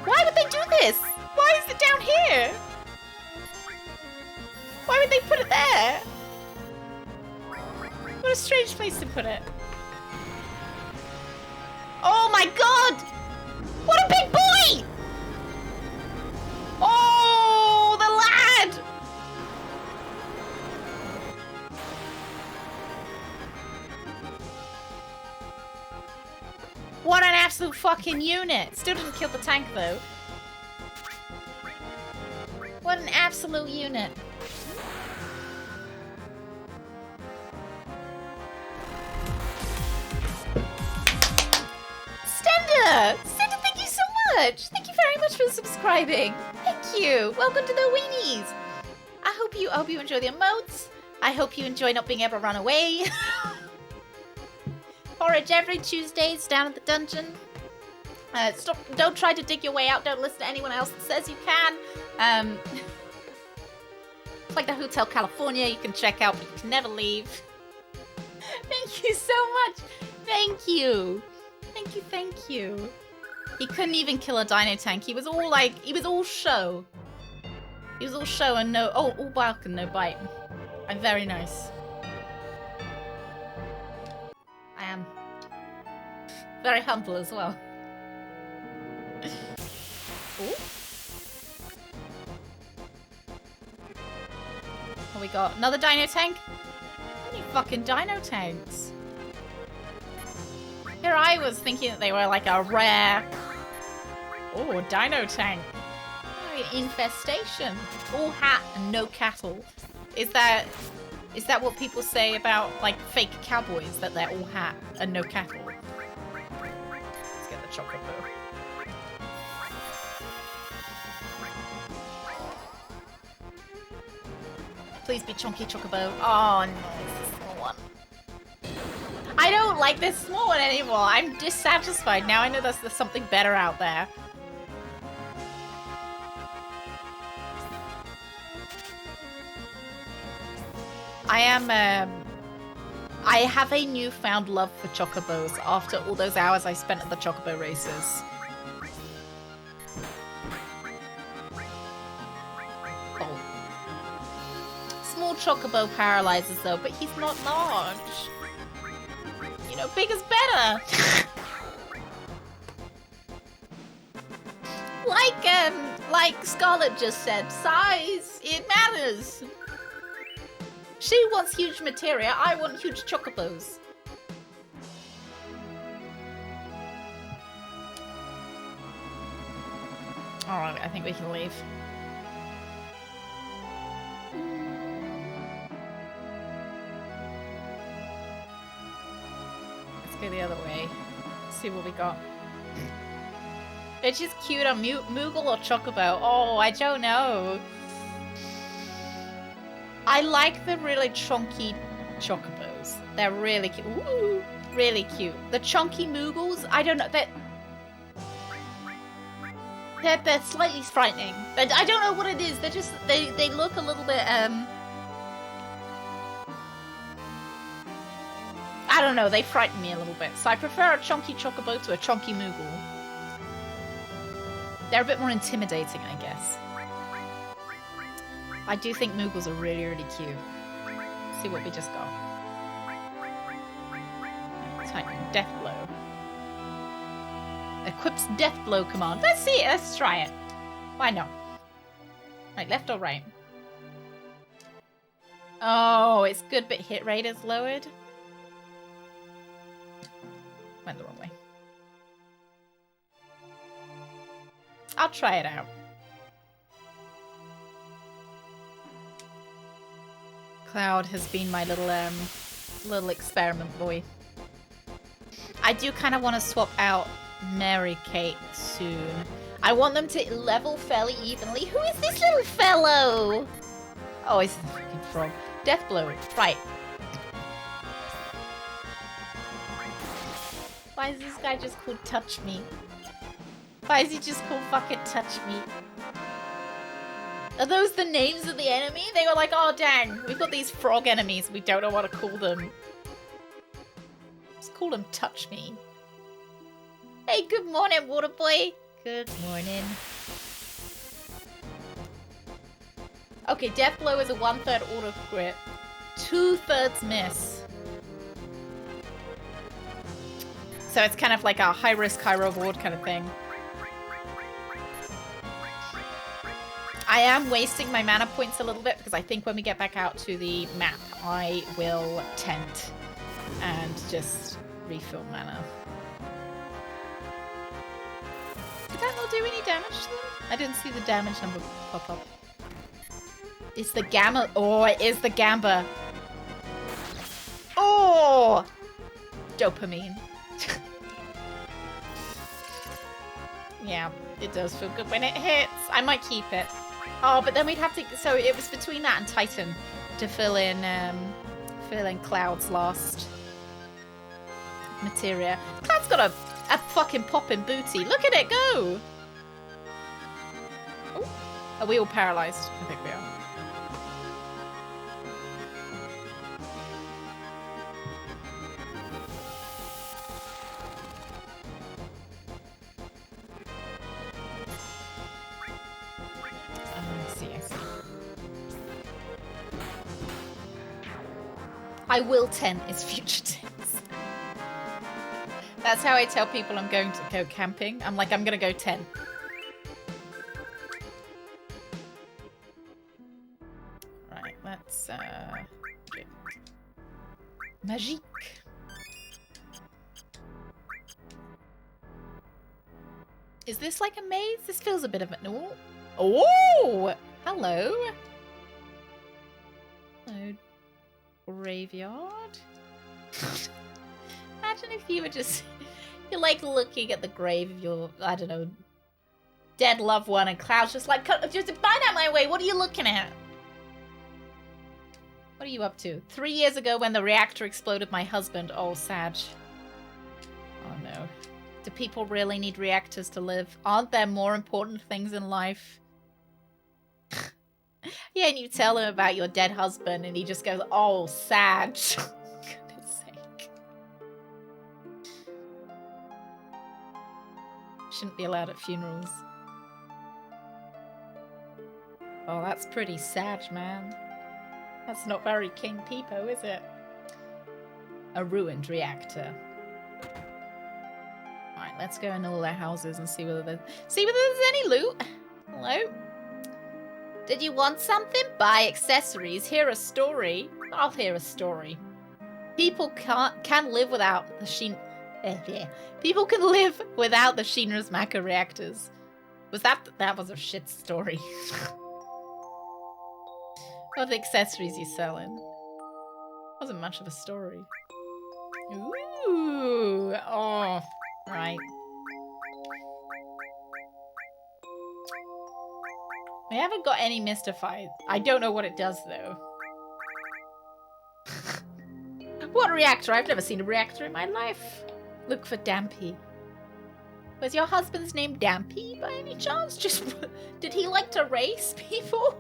Why would they do this? Why is it down here? Why would they put it there? What a strange place to put it. Oh my god! What a big boy! Oh, the lad! What an absolute fucking unit! Still didn't kill the tank though. What an absolute unit. Stender! Stender, thank you so much! Thank you very much for subscribing. Thank you! Welcome to the weenies! I hope you enjoy the emotes. I hope you enjoy not being able to run away. Forage every Tuesdays down at the dungeon. Stop! Don't try to dig your way out. Don't listen to anyone else that says you can. It's like the Hotel California. You can check out, but you can never leave. Thank you so much. Thank you. Thank you. Thank you. He couldn't even kill a dino tank. He was all like, he was all show. He was all show and no. Oh, all bark and no bite. I'm very nice. I am very humble as well. Ooh. Oh, we got another dino tank? How many fucking dino tanks? Here I was thinking that they were like a rare... Oh, dino tank. Oh, infestation. All hat and no cattle. Is that what people say about like fake cowboys? That they're all hat and no cattle? Let's get the chocolate bow. Please be chunky chocobo. Oh no, it's the small one. I don't like this small one anymore. I'm dissatisfied. Now I know there's something better out there. I have a newfound love for chocobos after all those hours I spent at the chocobo races. Small chocobo paralyzes though, but he's not large. You know, big is better. Like Scarlett just said, size, it matters. She wants huge materia, I want huge chocobos. Alright, I think we can leave. Let's go the other way. See what we got. It's just cute on Moogle or Chocobo. Oh, I don't know. I like the really chunky Chocobos. They're really cute. Ooh, really cute. The chunky Moogles, I don't know. They're slightly frightening. I don't know what it is. They're just they look a little bit I don't know. They frighten me a little bit. So I prefer a chunky Chocobo to a chunky Moogle. They're a bit more intimidating, I guess. I do think Moogles are really, really cute. Let's see what we just got. Titan Death Blow. Equips Death Blow command. Let's see it. Let's try it. Why not? Right, left or right? Oh, it's good, but hit rate is lowered. Went the wrong way. I'll try it out. Cloud has been my little experiment boy. I do kind of want to swap out Mary Kate soon. I want them to level fairly evenly. Who is this little fellow? Oh, he's the freaking frog. Death Blow. Right. Why is this guy just called Touch Me? Why is he just called fucking Touch Me? Are those the names of the enemy? They were like, oh dang, we've got these frog enemies. We don't know what to call them. Let's call them Touch Me. Hey, good morning, water boy. Good morning. Okay, Death Blow is a 1/3 auto crit. 2/3 miss. So it's kind of like a high risk, high reward kind of thing. I am wasting my mana points a little bit because I think when we get back out to the map, I will tent and just refill mana. Did that not do any damage to them? I didn't see the damage number pop up. It's the Gamma. Oh, it is the Gamba. Oh! Dopamine. Yeah, it does feel good when it hits. I might keep it. Oh, but then we'd have to... So it was between that and Titan to fill in Cloud's last materia. Cloud's got a A fucking popping booty. Look at it go! Ooh. Are we all paralyzed? I think we are. I see. I will 10 is future tense. That's how I tell people I'm going to go camping. I'm like, I'm gonna go 10. Right, let's get Magique. Is this like a maze? This feels a bit of a... Oh! Oh! Hello! Hello, graveyard? Imagine if you were just... You're like looking at the grave of your, I don't know, dead loved one, and Cloud's just like, just find out my way, what are you looking at? What are you up to? 3 years ago when the reactor exploded, my husband, oh, Sag. Oh no. Do people really need reactors to live? Aren't there more important things in life? Yeah, and you tell him about your dead husband and he just goes, oh, Sag. Goodness sake. Shouldn't be allowed at funerals. Oh, that's pretty Sag, man. That's not very King Peepo, is it? A ruined reactor. Alright, let's go in all their houses and see whether there's any loot. Hello? Did you want something? Buy accessories. Hear a story. I'll hear a story. People can live without the People can live without the Shinra's Mako reactors. That was a shit story. What are the accessories you selling? Wasn't much of a story. Ooh. Oh. Right. We haven't got any mystified. I don't know what it does, though. What reactor? I've never seen a reactor in my life. Look for Dampy. Was your husband's name Dampy by any chance? Just did he like to race people?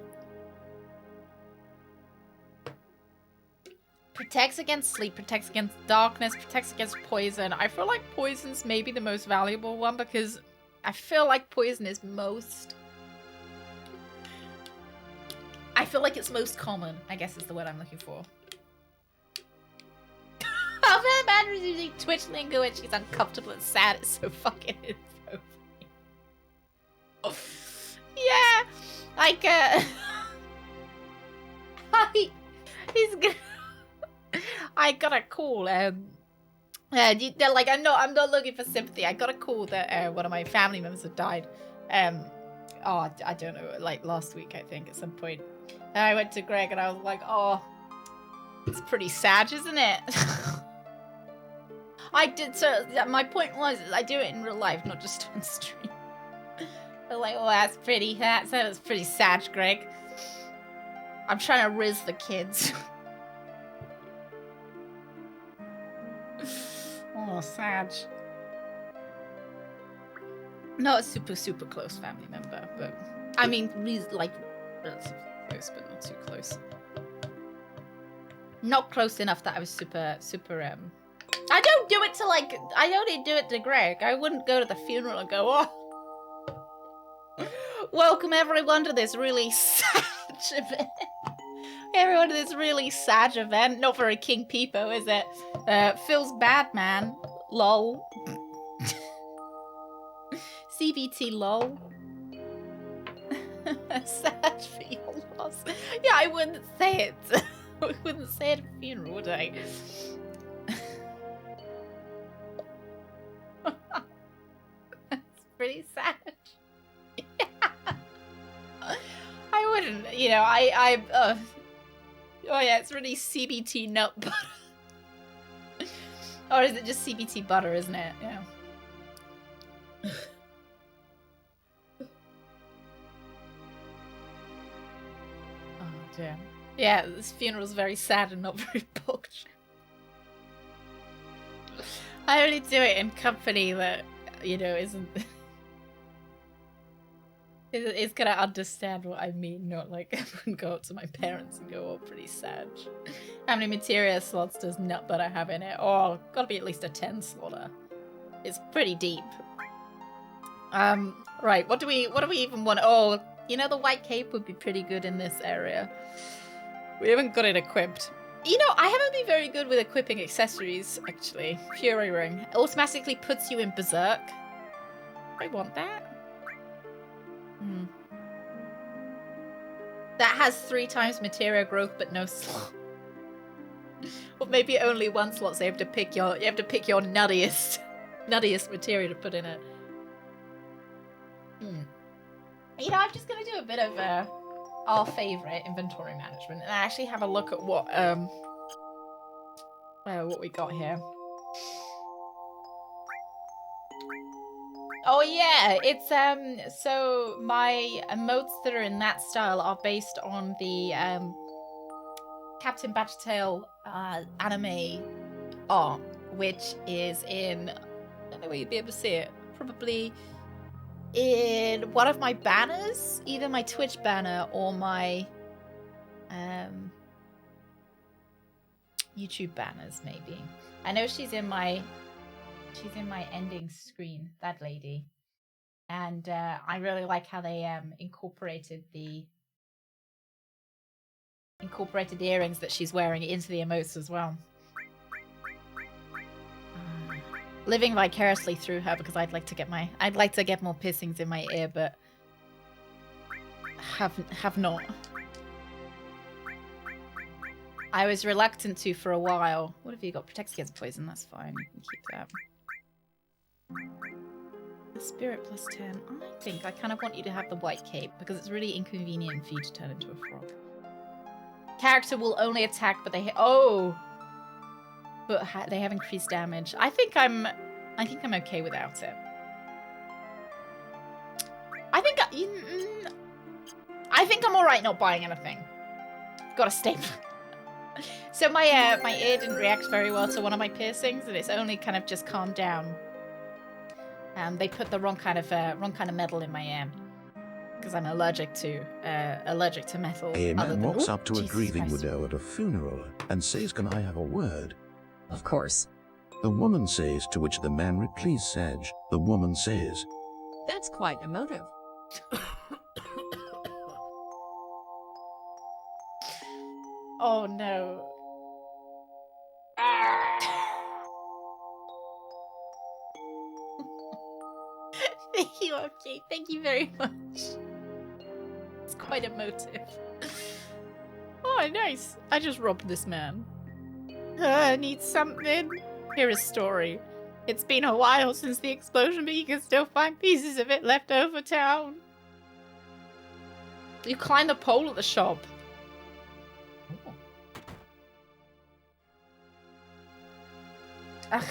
Protects against sleep, protects against darkness, protects against poison. I feel like poison's maybe the most valuable one because I feel like poison is most... I feel like it's most common, I guess is the word I'm looking for. Oh, the man is using Twitch lingo and she's uncomfortable and sad. It's so fucking inappropriate. Oh, yeah, like, he's gonna... I got a call. They're like, I'm not looking for sympathy. I got a call that one of my family members had died. Oh, I don't know, like last week, I think, at some point. And I went to Greg and I was like, oh, it's pretty sad, isn't it? I did, so my point was, I do it in real life, not just on stream. I'm like, oh, that's pretty sad, Greg. I'm trying to riz the kids. Oh, Sag. Not a super close family member, but I mean, like relatively close, but not too close. Not close enough that I was super. I don't do it to like. I only do it to Greg. I wouldn't go to the funeral and go, oh, welcome everyone to this really sad event. Everyone to this really sad event. Not very King Peepo, is it? Feels bad, man. Lol. CBT lol. Sad for your loss. Yeah, I wouldn't say it. I wouldn't say it at a funeral, would I? That's pretty sad. Yeah. I wouldn't, you know, oh yeah, it's really CBT nut butter. Or is it just CBT butter, isn't it? Yeah. Oh, damn. Yeah, this funeral's very sad and not very booked. I only do it in company that, you know, isn't... is gonna understand what I mean, not like I wouldn't go up to my parents and go, oh, pretty sad. How many materia slots does nut butter have in it? Oh, gotta be at least a 10 slotter. It's pretty deep. Right, what do we even want? Oh, you know, the white cape would be pretty good in this area. We haven't got it equipped. You know, I haven't been very good with equipping accessories, actually. Fury Ring. Automatically puts you in Berserk. I want that. That has 3 times materia growth, but no slot. Or maybe only 1 slot, so you have to pick your nuttiest materia to put in it. You know, I'm just gonna do a bit of our favorite inventory management and actually have a look at what we got here. Oh yeah, it's so my emotes that are in that style are based on the Captain Badgertail anime art, which is in, I don't know where you'd be able to see it, probably in one of my banners, either my Twitch banner or my YouTube banners, maybe. I know she's in my ending screen, that lady. And I really like how they incorporated the earrings that she's wearing into the emotes as well. Living vicariously through her, because I'd like to get more piercings in my ear, but have not. I was reluctant to for a while. What have you got? Protects against poison, that's fine. You can keep that. A spirit plus 10. I think I kind of want you to have the white cape, because it's really inconvenient for you to turn into a frog. Character will only attack, but they they have increased damage. I think I'm okay without it. I think I'm all right not buying anything. Got a staple. So my ear didn't react very well to one of my piercings, and it's only kind of just calmed down. They put the wrong kind of metal in my ear because I'm allergic to metal. A man walks up to a grieving widow at a funeral and says, "Can I have a word?" Of course. The woman says, to which the man replies, "Sage." The woman says, "That's quite emotive." Oh no. Thank you, okay. Thank you very much. It's quite emotive. Oh, nice. I just robbed this man. I need something. Here is story. It's been a while since the explosion, but you can still find pieces of it left over town. You climb the pole at the shop. Ugh.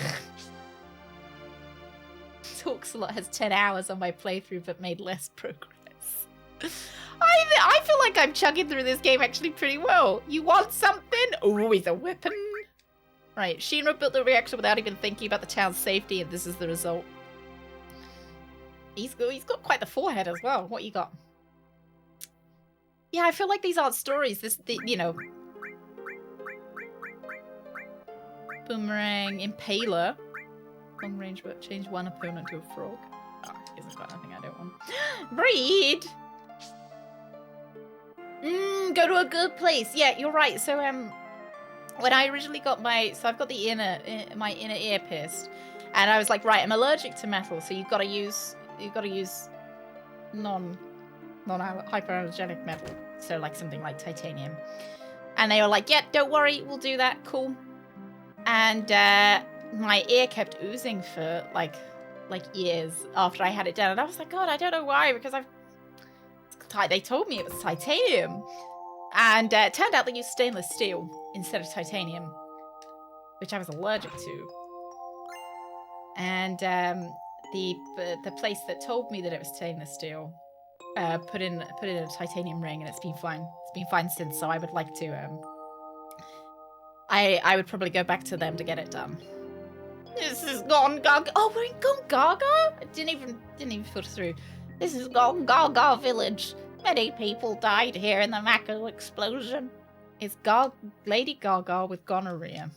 Talks a lot has 10 hours on my playthrough, but made less progress. I feel like I'm chugging through this game actually pretty well. You want something? Oh, he's a weapon. Right, Shinra built the reactor without even thinking about the town's safety, and this is the result. He's got quite the forehead as well. What you got? Yeah, I feel like these aren't stories. You know. Boomerang, Impaler. Long range but change one opponent to a frog. Oh, isn't quite nothing I don't want. Breed! Go to a good place. Yeah, you're right. So when I originally got I've got my inner ear pierced, and I was like, right, I'm allergic to metal, so you've got to use non-hyperallergenic metal, so like something like titanium. And they were like, yeah, don't worry, we'll do that, cool. And my ear kept oozing for like years after I had it done, and I was like, God, I don't know why, because they told me it was titanium, and it turned out they used stainless steel instead of titanium, which I was allergic to. And the place that told me that it was stainless steel put in a titanium ring, and it's been fine. It's been fine since. So I would like to I would probably go back to them to get it done. This is Gone Gaga. Oh, we're in Gone Gaga? I didn't even put through. This is Gone Gaga village. Many people died here in the Mako explosion. It's Lady Gaga with gonorrhea.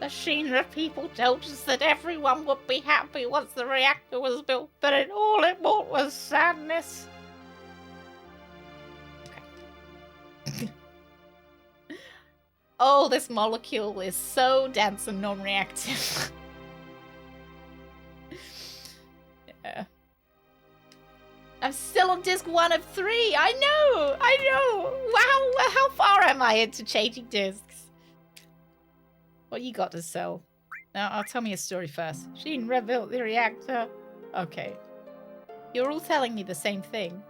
The Shinra people told us that everyone would be happy once the reactor was built, but all it brought was sadness. Okay. Oh, this molecule is so dense and non-reactive. Yeah. I'm still on disc 1 of 3. I know. Wow, how far am I into changing discs? What you got to sell? Now, tell me a story first. Shinra built the reactor. Okay. You're all telling me the same thing.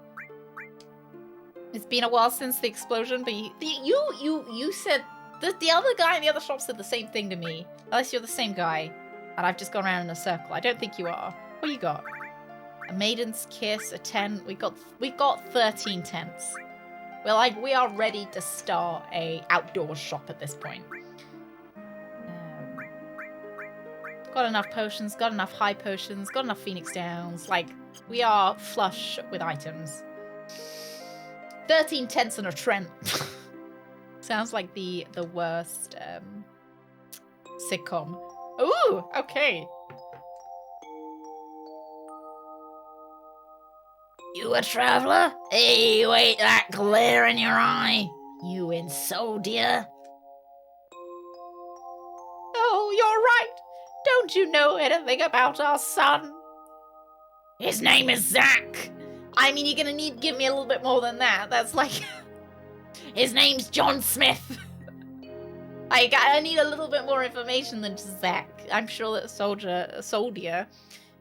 It's been a while since the explosion, but you said the other guy in the other shop said the same thing to me. Unless you're the same guy, and I've just gone around in a circle. I don't think you are. What you got? A maiden's kiss, a tent. We got 13 tents. We are ready to start a outdoor shop at this point. Got enough potions, got enough high potions, got enough Phoenix Downs. We are flush with items. 13 tents and a Trent. Sounds like the worst sitcom. Ooh, okay. You a traveler? Hey, you ain't that glare in your eye. You in Soldier? Oh, you're right. Don't you know anything about our son? His name is Zach. I mean, you're gonna need to give me a little bit more than that. That's like... His name's John Smith. I need a little bit more information than just Zach. I'm sure that Soldier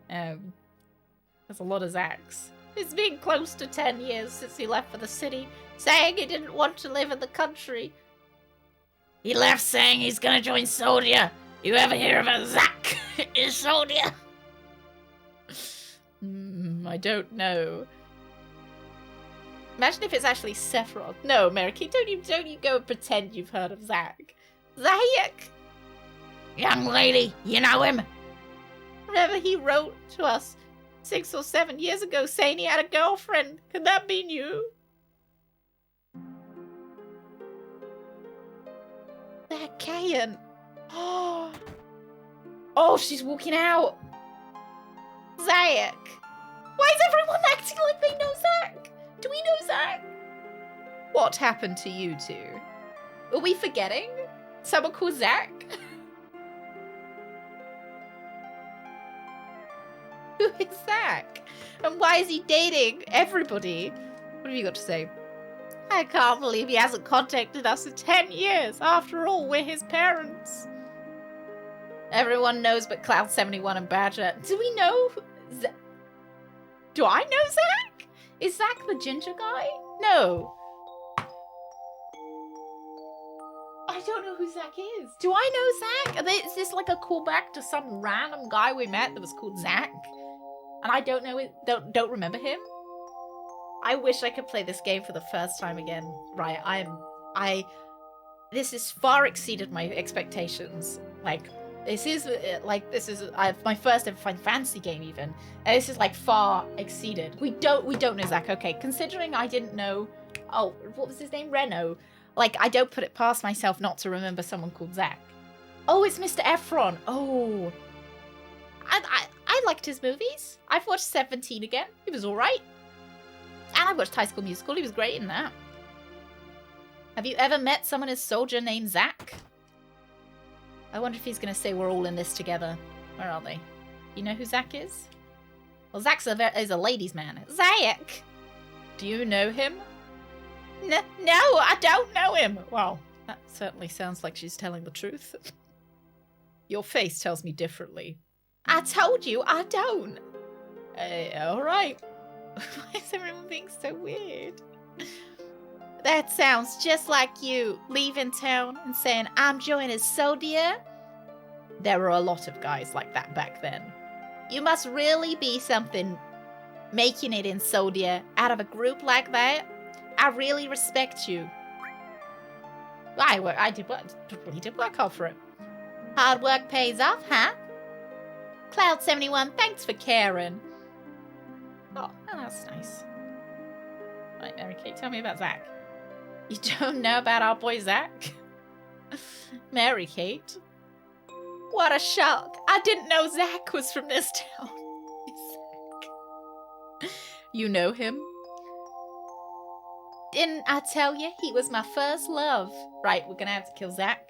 there's a lot of Zachs. It's been close to 10 years since he left for the city, saying he didn't want to live in the country. He left saying he's gonna join Soldier. You ever hear of a Zach in Soldier? I don't know. Imagine if it's actually Sephiroth. No, Meriki, don't you go and pretend you've heard of Zach. Zach! Young lady, you know him? Remember he wrote to us 6 or 7 years ago saying he had a girlfriend. Could that be you? That Kayan. Oh, she's walking out. Zach. Why is everyone acting like they know Zach? Do we know Zach? What happened to you two? Are we forgetting? Someone called Zach? Who is Zach? And why is he dating everybody? What have you got to say? I can't believe he hasn't contacted us in 10 years. After all, we're his parents. Everyone knows but Cloud71 and Badger. Do we know Zach? Do I know Zach? Is Zach the ginger guy? No. I don't know who Zach is. Do I know Zach? Is this like a callback to some random guy we met that was called Zach? And I don't know it. Don't remember him. I wish I could play this game for the first time again. Right, this has far exceeded my expectations. This is my first ever Final Fantasy game even. And this is far exceeded. We don't know Zach. Okay, considering I didn't know. Oh, what was his name? Reno. I don't put it past myself not to remember someone called Zach. Oh, it's Mr. Efron. Oh. I liked his movies. I've watched 17 again. He was alright. And I watched High School Musical. He was great in that. Have you ever met someone as Soldier named Zach? I wonder if he's going to say we're all in this together. Where are they? You know who Zach is? Well, Zach is a ladies' man. Zach! Do you know him? No, I don't know him. Well, that certainly sounds like she's telling the truth. Your face tells me differently. I told you I don't. Alright. Why is everyone being so weird? That sounds just like you leaving town and saying, I'm joining Soldier. There were a lot of guys like that back then. You must really be something making it in Soldier out of a group like that. I really respect you. I did work hard for it. Hard work pays off, huh? Cloud71, thanks for caring. Oh, that's nice. Right, Mary Kate, tell me about Zach. You don't know about our boy Zach? Mary Kate? What a shock. I didn't know Zach was from this town. Zach. You know him? Didn't I tell you? He was my first love. Right, we're gonna have to kill Zach.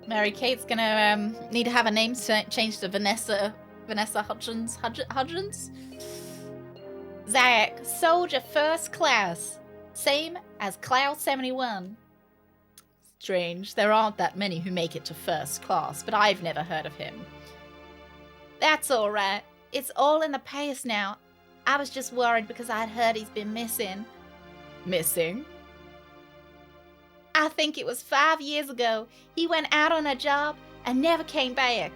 Mary Kate's gonna need to have a name changed to Vanessa Hudgens. Hudgens? Zach, soldier first class. Same as Cloud71. Strange, there aren't that many who make it to first class, but I've never heard of him. That's alright. It's all in the past now. I was just worried because I'd heard he's been missing. Missing? I think it was 5 years ago. He went out on a job and never came back.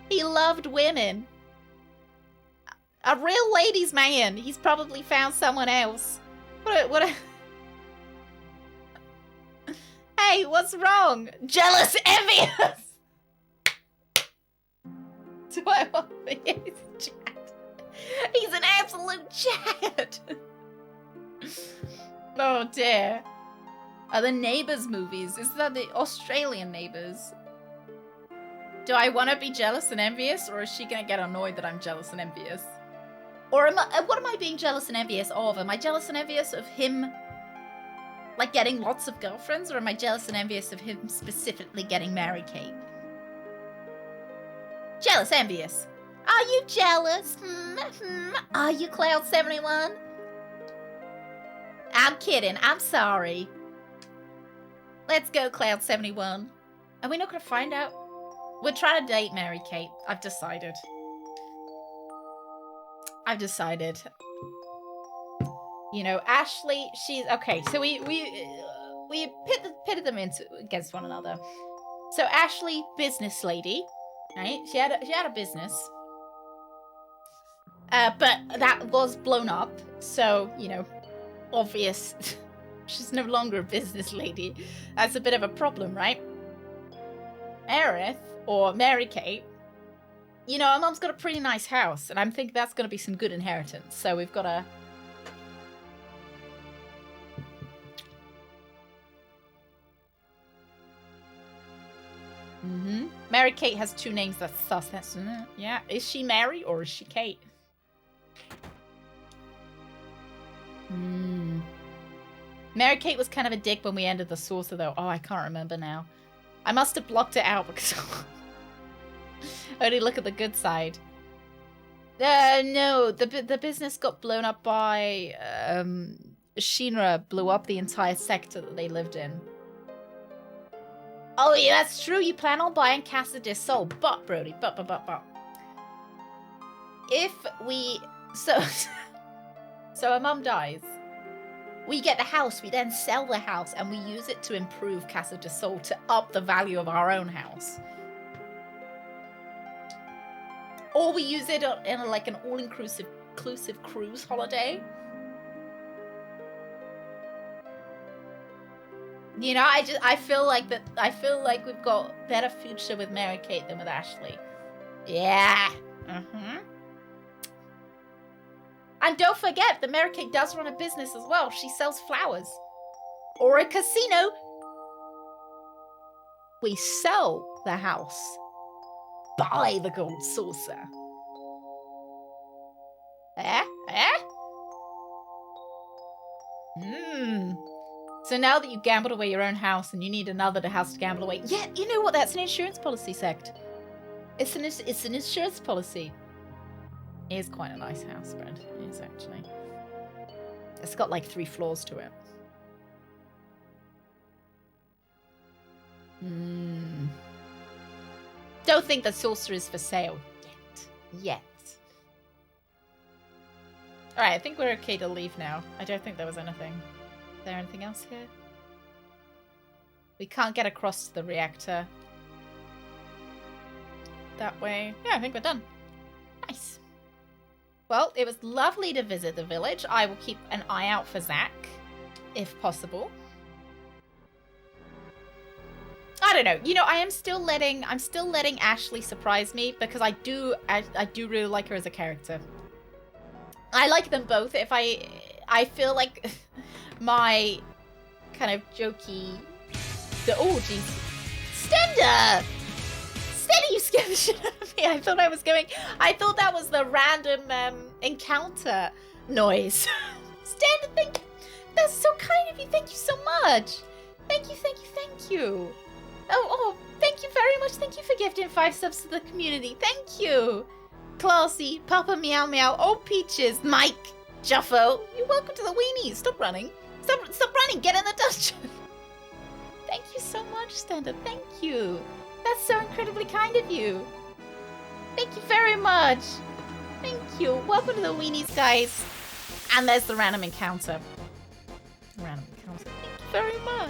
He loved women. A real ladies' man. He's probably found someone else. What a... Hey, what's wrong? Jealous, envious! Do I want to be his chat? He's an absolute chat! Oh dear. Are the Neighbours movies? Is that the Australian Neighbours? Do I want to be jealous and envious, or is she going to get annoyed that I'm jealous and envious? Or what am I being jealous and envious of? Am I jealous and envious of him, like, getting lots of girlfriends, or am I jealous and envious of him specifically getting Mary Kate? Jealous, envious. Are you jealous? Are you Cloud71? I'm kidding. I'm sorry. Let's go, Cloud71. Are we not going to find out? We're trying to date Mary Kate. I've decided. You know, Ashley, she's... Okay, so we pitted them against one another. So Ashley, business lady, right? She had a business. But that was blown up. So, you know, obvious... She's no longer a business lady. That's a bit of a problem, right? Aerith, or Mary Kate, you know, our mum's got a pretty nice house, and I'm thinking that's going to be some good inheritance. So we've got to... Mary Kate has two names. That's sus. That's... Yeah. Is she Mary, or is she Kate? Mary Kate was kind of a dick when we ended the saucer, though. Oh, I can't remember now. I must have blocked it out because... Only look at the good side. No, the business got blown up by... Shinra blew up the entire sector that they lived in. Oh, yeah, that's true. You plan on buying Casa de Sol. But, Brody, but. If we... So her mum dies. We get the house, we then sell the house, and we use it to improve Casa de Sol to up the value of our own house. Or we use it in like an all-inclusive cruise holiday. You know, I feel like we've got better future with Mary Kate than with Ashley. Yeah. And don't forget that Mary Kate does run a business as well. She sells flowers. Or a casino. We sell the house. Buy the gold saucer. So now that you gambled away your own house and you need another house to gamble away. Yeah, you know what? That's an insurance policy, Sect. It's an insurance policy. It is quite a nice house, Brent. It is, actually. It's got like 3 floors to it. Don't think the saucer is for sale yet. Alright, I think we're okay to leave now. I don't think there was anything. Is there anything else here? We can't get across to the reactor. That way. Yeah, I think we're done. Nice. Well, it was lovely to visit the village. I will keep an eye out for Zach, if possible. I don't know. You know, I'm still letting Ashley surprise me because I do really like her as a character. I like them both. I feel like my kind of jokey. Oh, jeez. Stender! Stender, you scared the shit out of me. I thought that was the random encounter noise. Stender, thank you. That's so kind of you. Thank you so much. Thank you, thank you, thank you. Oh, thank you very much. Thank you for gifting 5 subs to the community. Thank you. Classy, Papa Meow Meow, Oh Peaches, Mike, Juffo. You're welcome to the weenies. Stop running. Stop running. Get in the dungeon. Thank you so much, Stender. Thank you. That's so incredibly kind of you. Thank you very much. Thank you. Welcome to the weenies, guys. And there's the random encounter. Thank you very much.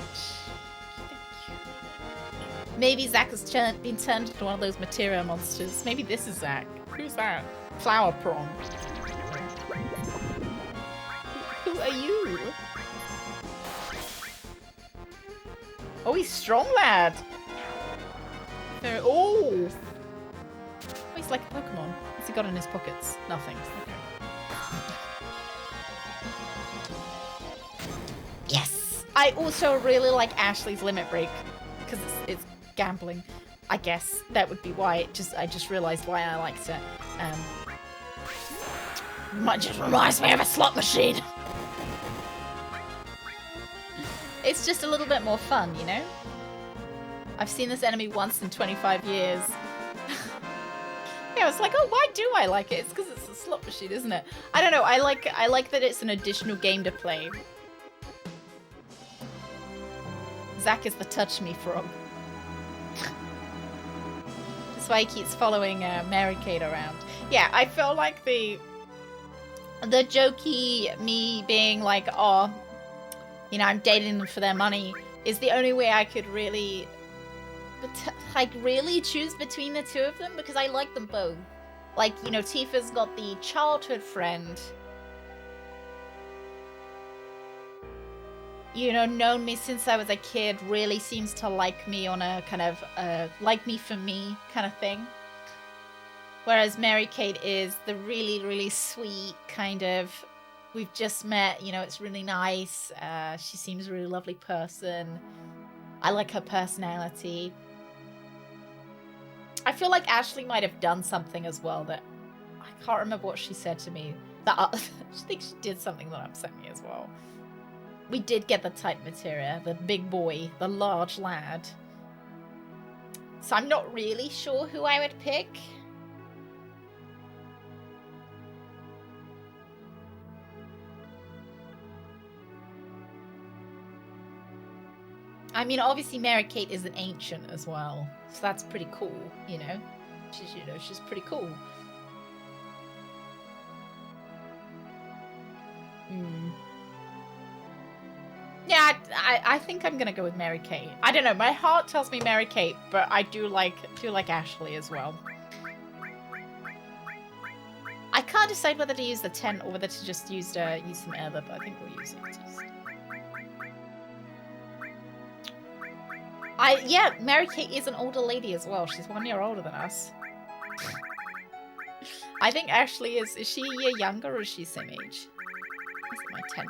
Maybe Zach has been turned into one of those materia monsters. Maybe this is Zach. Who's that? Flower Prong. Who are you? Oh, he's strong, lad. Oh, he's like a Pokemon. What's he got in his pockets? Nothing. Okay. Yes. I also really like Ashley's Limit Break because it's gambling. I guess that would be why. I just realized why I liked it. It just reminds me of a slot machine. It's just a little bit more fun, you know? I've seen this enemy once in 25 years. Yeah, it's like, oh, why do I like it? It's because it's a slot machine, isn't it? I don't know. I like that it's an additional game to play. Zach is the touch me frog. That's why he keeps following Mary-Kate around. Yeah, I feel like the jokey me being like, oh, you know, I'm dating them for their money is the only way I could really, really choose between the two of them because I like them both. Like, you know, Tifa's got the childhood friend, you know, known me since I was a kid, really seems to like me on a kind of like me for me kind of thing. Whereas Mary-Kate is the really, really sweet kind of, we've just met, you know, it's really nice. She seems a really lovely person. I like her personality. I feel like Ashley might have done something as well that I can't remember what she said to me. That I think she did something that upset me as well. We did get the type materia, the big boy, the large lad. So I'm not really sure who I would pick. I mean, obviously Mary-Kate is an ancient as well, so that's pretty cool, you know? She's pretty cool. Yeah, I think I'm gonna go with Mary-Kate. I don't know, my heart tells me Mary-Kate, but I do like Ashley as well. I can't decide whether to use the tent or whether to just use some other, but I think we'll use it. Yeah, Mary-Kate is an older lady as well. She's 1 year older than us. I think Ashley is she a year younger or is she same age? This is my tent.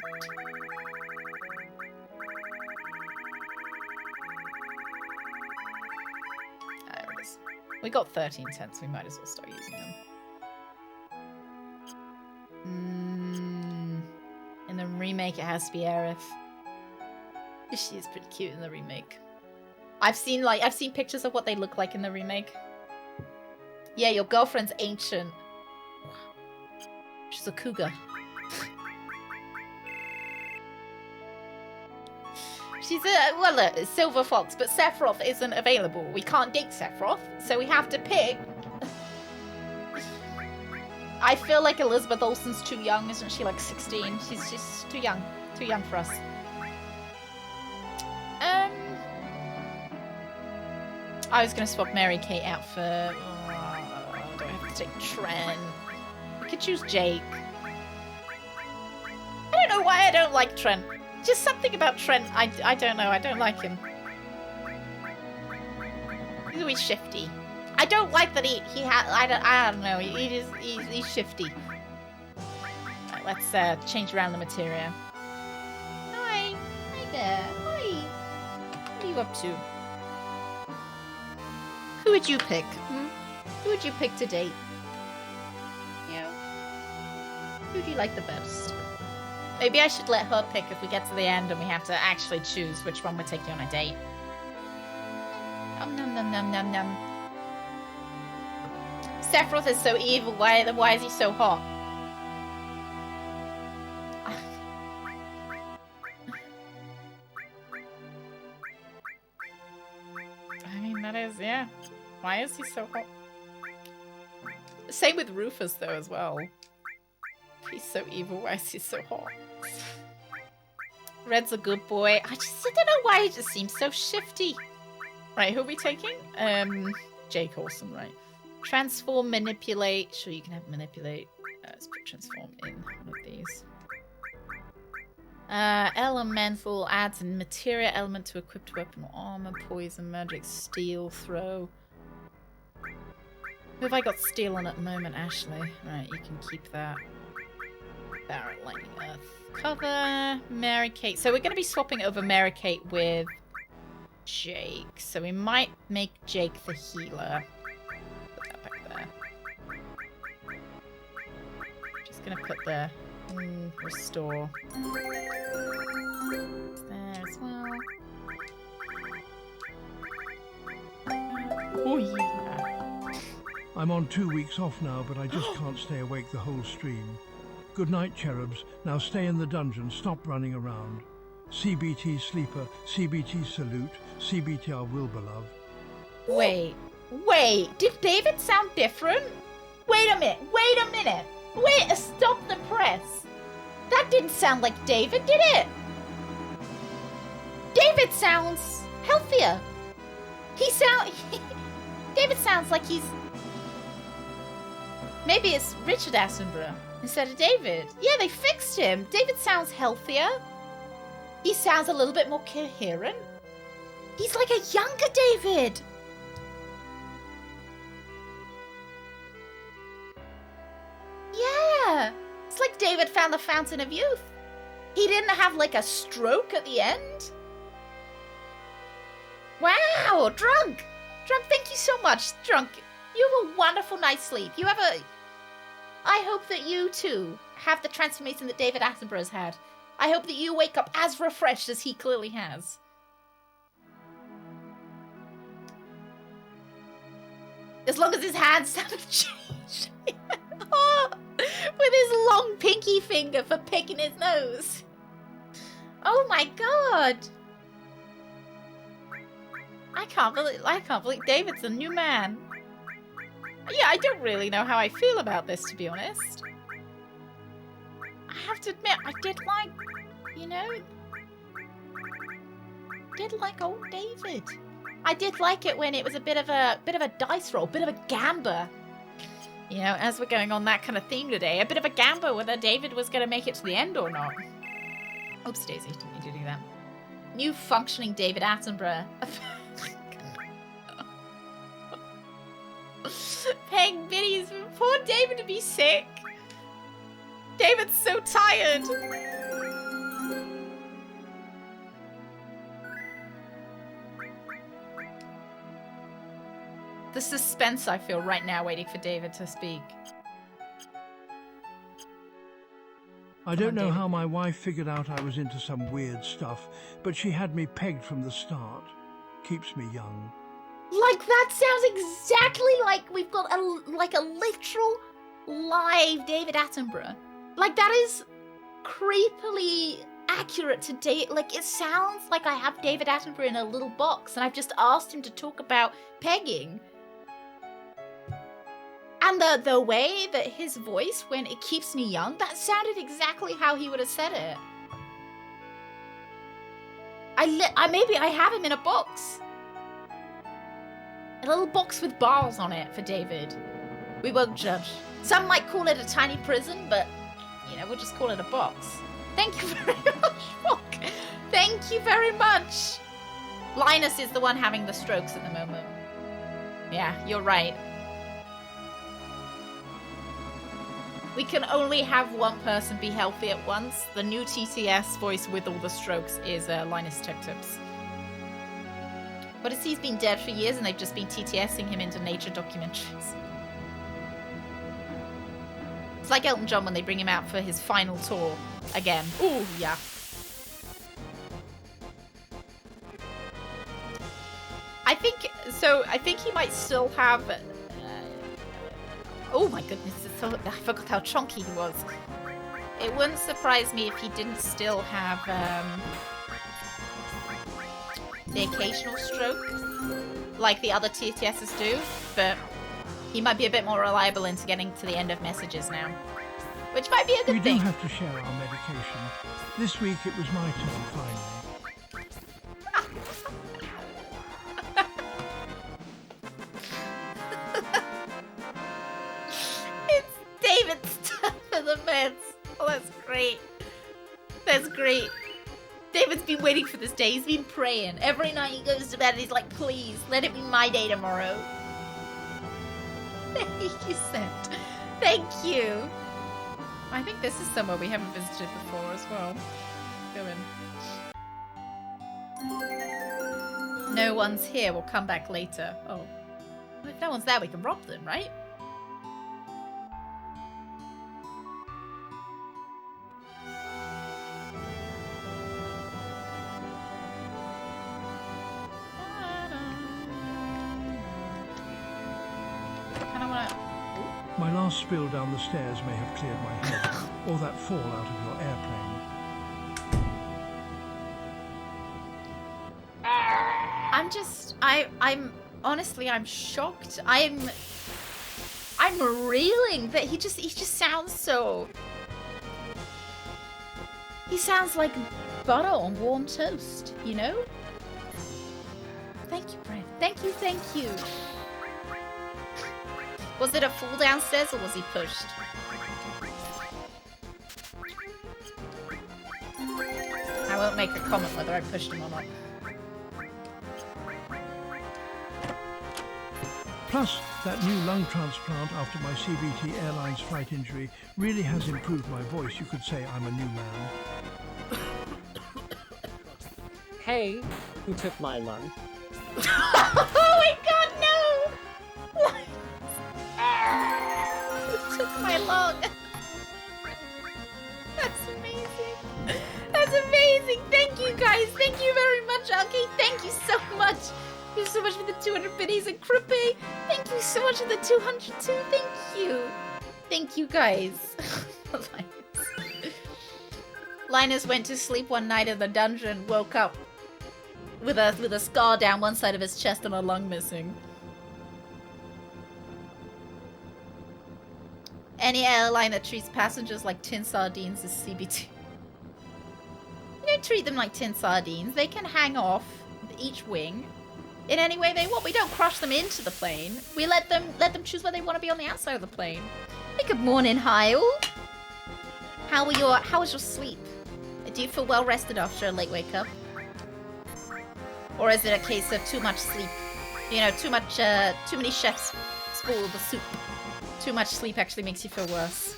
There it is. We got 13 tents, we might as well start using them. In the remake it has to be Aerith. She is pretty cute in the remake. I've seen pictures of what they look like in the remake. Yeah, your girlfriend's ancient. She's a cougar. She's a silver fox, but Sephiroth isn't available. We can't date Sephiroth, so we have to pick. I feel like Elizabeth Olsen's too young, isn't she? Like 16. She's just too young for us. I was gonna swap Mary-Kate out for... do I have to take Tren? We could choose Jake. I don't know why I don't like Trent. Just something about Trent. I don't know. I don't like him. He's always shifty. I don't like that he I don't know. He's shifty. Right, let's change around the materia. Hi. Hi there. Hi. What are you up to? Who would you pick? Who would you pick to date? You know, who do you like the best? Maybe I should let her pick if we get to the end and we have to actually choose which one we're taking on a date. Nom nom nom nom nom. Sephiroth is so evil. Why is he so hot? I mean, that is, yeah. Why is he so hot? Same with Rufus, though, as well. He's so evil. Why is he so hot? Red's a good boy. I don't know why he just seems so shifty. Right, who are we taking? Jake Olsen, right. Transform, manipulate. Sure, you can have manipulate. Let's put transform in one of these. Elemental adds a materia element to equipped weapon or armor, poison, magic, steel, throw. Who have I got steel on at the moment, Ashley? Right, you can keep that. Barret, lightning, earth. Cover, Mary Kate. So we're going to be swapping over Mary Kate with Jake. So we might make Jake the healer. Put that back there. Just going to put the restore there as well. Oh yeah. I'm on 2 weeks off now, but I just can't stay awake the whole stream. Good night, cherubs. Now stay in the dungeon. Stop running around. CBT Sleeper, CBT Salute, CBTR Wilbur-Love. Wait. Did David sound different? Wait a minute. Wait, stop the press. That didn't sound like David, did it? David sounds healthier. David sounds like he's... Maybe it's Richard Attenborough instead of David. Yeah, they fixed him. David sounds healthier. He sounds a little bit more coherent. He's like a younger David. Yeah. It's like David found the fountain of youth. He didn't have like a stroke at the end. Wow, Drunk, thank you so much. Drunk, you have a wonderful night's sleep. I hope that you too have the transformation that David Attenborough's had. I hope that you wake up as refreshed as he clearly has. As long as his hands haven't changed. Oh, with his long pinky finger for picking his nose. Oh my god. I can't believe David's a new man. Yeah, I don't really know how I feel about this, to be honest. I have to admit, I did like, old David. I did like it when it was a bit of a dice roll, bit of a gamble. You know, as we're going on that kind of theme today, a bit of a gamble whether David was going to make it to the end or not. Oops, Daisy, didn't need to do that. New functioning David Attenborough. Paying biddies for poor David to be sick. David's so tired. The suspense I feel right now waiting for David to speak. I don't know how my wife figured out I was into some weird stuff, but she had me pegged from the start. Keeps me young. Like, that sounds exactly like we've got a literal live David Attenborough. Like, that is creepily accurate to date. Like, it sounds like I have David Attenborough in a little box and I've just asked him to talk about pegging. And the way that his voice, when it keeps me young, that sounded exactly how he would have said it. Maybe I have him in a box. A little box with bars on it for David. We won't judge. Some might call it a tiny prison, but, you know, we'll just call it a box. Thank you very much, Rock. Thank you very much. Linus is the one having the strokes at the moment. Yeah, you're right. We can only have one person be healthy at once. The new TTS voice with all the strokes is Linus Tech Tips. But it's he's been dead for years and they've just been TTSing him into nature documentaries. It's like Elton John when they bring him out for his final tour again. Ooh, yeah. I think he might still have... oh my goodness, I forgot how chunky he was. It wouldn't surprise me if he didn't still have the occasional stroke, like the other TTSs do, but he might be a bit more reliable into getting to the end of messages now, which might be a good thing. We do have to share our medication. This week it was my turn, finally. David's stuff for the meds. Oh, that's great. That's great. David's been waiting for this day. He's been praying. Every night he goes to bed and he's like, please, let it be my day tomorrow. Thank you, Seth. Thank you. I think this is somewhere we haven't visited before as well. Go in. No one's here. We'll come back later. Oh. Well, if no one's there, we can rob them, right? My last spill down the stairs may have cleared my head, or that fall out of your airplane. I'm honestly, I'm shocked. I'm reeling that he just sounds so... He sounds like butter on warm toast, you know? Thank you, Brent. Thank you, thank you. Was it a fall downstairs or was he pushed? I won't make a comment whether I pushed him or not. Plus, that new lung transplant after my CBT Airlines flight injury really has improved my voice. You could say I'm a new man. Hey, who took my lung? Oh my god, no! Who took my lung? That's amazing. That's amazing. Thank you guys. Thank you very much, Unky. Thank you so much. Thank you so much for the 200 biddies and Krippy. Thank you so much for the 200 too. Thank you. Thank you guys. Linus went to sleep one night in the dungeon, woke up with a scar down one side of his chest and a lung missing. Any airline that treats passengers like tin sardines is CBT. You don't treat them like tin sardines. They can hang off each wing in any way they want. We don't crush them into the plane. We let them choose where they want to be on the outside of the plane. Hey, good morning, Hyle. How was your sleep? Do you feel well rested after a late wake up? Or is it a case of too much sleep? You know, too many chefs spoil the soup. Too much sleep actually makes you feel worse.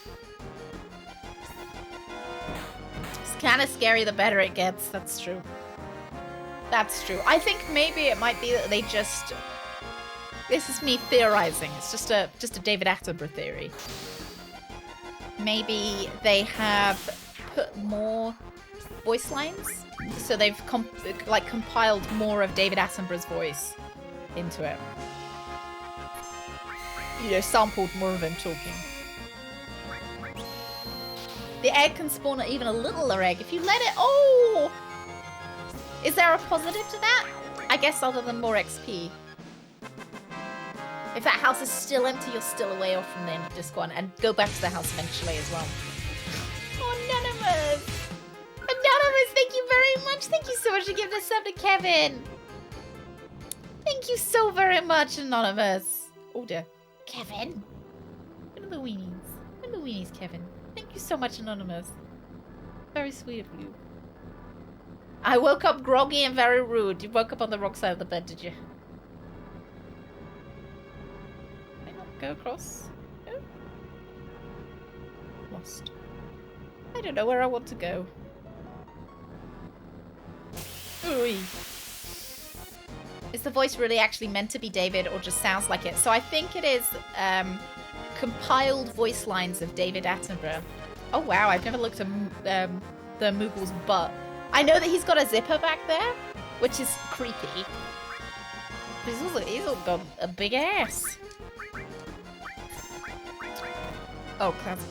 It's kind of scary the better it gets. That's true. That's true. I think maybe it might be that they just... This is me theorizing. It's just a David Attenborough theory. Maybe they have put more voice lines, so they've compiled more of David Attenborough's voice into it. You know, sampled more of him talking. The egg can spawn even a littler egg if you let it. Oh! Is there a positive to that? I guess other than more XP. If that house is still empty, you're still a way off from the end of Disc 1, and go back to the house eventually as well. Oh, Anonymous! Anonymous, thank you very much! Thank you so much for giving the sub to Kevin! Thank you so very much, Anonymous! Oh dear. Kevin? Hello, weenies. Hello, weenies, Kevin. Thank you so much, Anonymous. Very sweet of you. I woke up groggy and very rude. You woke up on the wrong side of the bed, did you? Can I not go across? No? Lost. I don't know where I want to go. Ooh. Is the voice really actually meant to be David or just sounds like it? So I think it is compiled voice lines of David Attenborough. Oh wow, I've never looked at the Moogle's butt. I know that he's got a zipper back there, which is creepy. But he's also got a big ass. Oh, Cloud's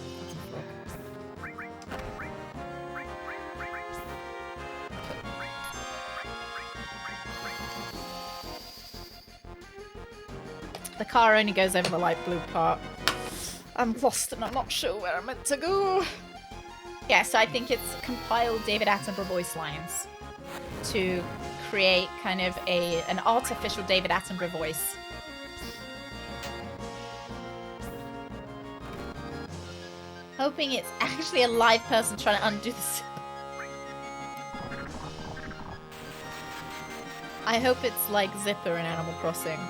The car only goes over the light blue part. I'm lost and I'm not sure where I'm meant to go. Yeah, so I think it's compiled David Attenborough voice lines to create kind of an artificial David Attenborough voice. Hoping it's actually a live person trying to undo this. I hope it's like Zipper in Animal Crossing.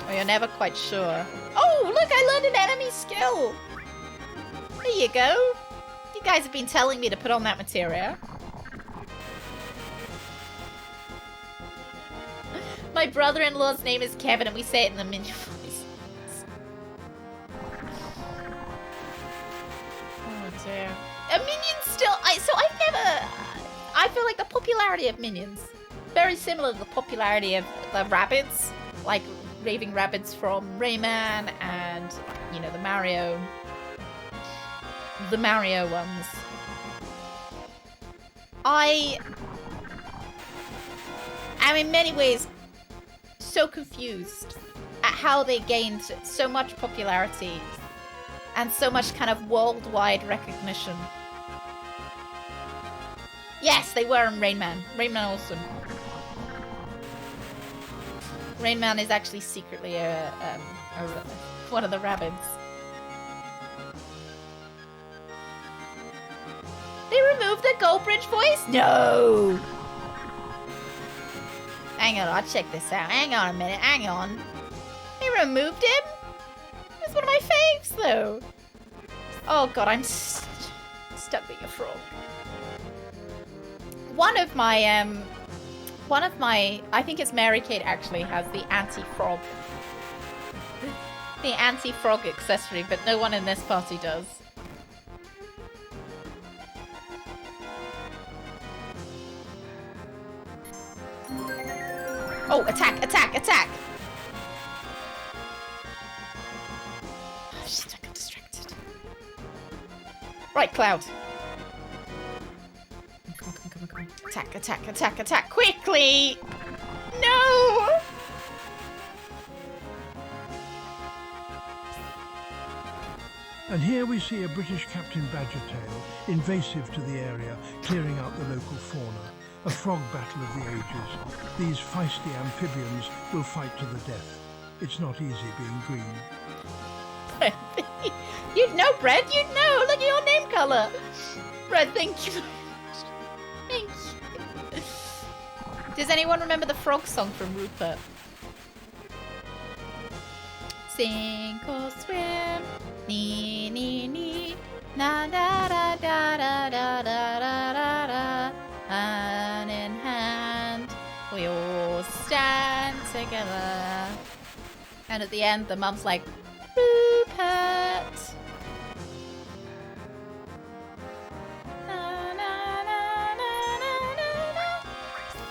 Oh, you're never quite sure. Oh, look, I learned an enemy skill. There you go. You guys have been telling me to put on that materia. My brother-in-law's name is Kevin and we say it in the minion voice. Oh dear. A minion still... I feel like the popularity of minions, very similar to the popularity of the rabbits. Like Raving Rabbids from Rayman and, you know, the Mario ones. I am in many ways so confused at how they gained so much popularity and so much kind of worldwide recognition. Yes, they were in Rain Man. Rain Man awesome. Rain Man is actually secretly one of the rabbits. They removed the Goldbridge voice? No! Hang on, I'll check this out. Hang on a minute, hang on. They removed him? He was one of my faves, though. Oh god, I'm stuck being a frog. One of my, I think it's Mary Kate actually, has the anti-frog. The anti-frog accessory, but no one in this party does. Oh, attack, attack, attack! Oh shit, I got distracted. Right, Cloud. Come on. Attack, attack, attack, attack, quickly! No! And here we see a British Captain Badgertail, invasive to the area, clearing out the local fauna. A frog battle of the ages. These feisty amphibians will fight to the death. It's not easy being green. You'd know, Brett, you'd know! Look at your name colour! Brett, thank you. Thank you. Does anyone remember the frog song from Rupert? Sink or swim, nee nee nee, na da da da da da da da da. Hand in hand, we all stand together. And at the end, the mum's like, Rupert.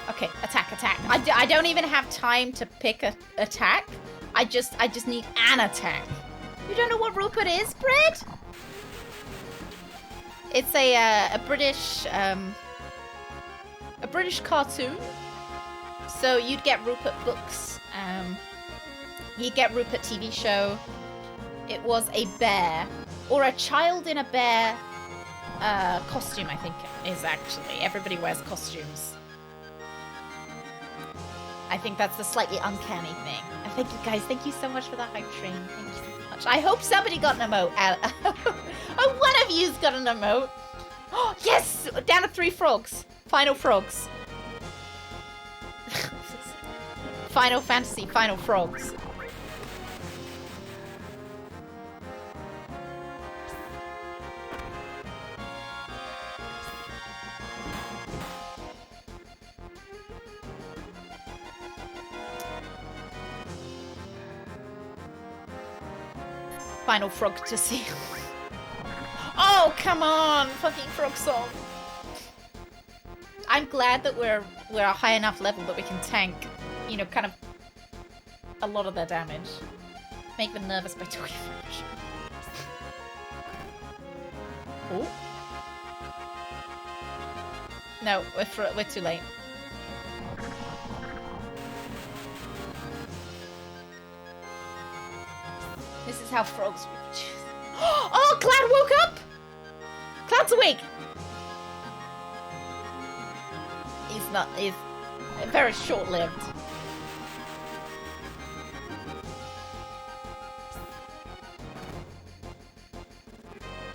Okay, attack, attack. I don't even have time to pick a attack. I just need an attack. You don't know what Rupert is, Brett? It's a British cartoon. So you'd get Rupert books. You'd get Rupert TV show. It was a bear or a child in a bear costume. I think is actually everybody wears costumes. I think that's the slightly uncanny thing. Thank you guys. Thank you so much for the hype train. Thank you so much. I hope somebody got an emote. Oh, one of you's got an emote. Oh, yes! Down to 3 frogs. Final frogs. Final Fantasy, final frogs. Final frog to see. Oh, come on! Fucking frog song. I'm glad that we're a high enough level that we can tank, you know, kind of a lot of their damage. Make them nervous by talking French. Oh. No, we're too late. This is how frogs reproduce. Oh, Cloud woke up! Cloud's awake! He's very short-lived.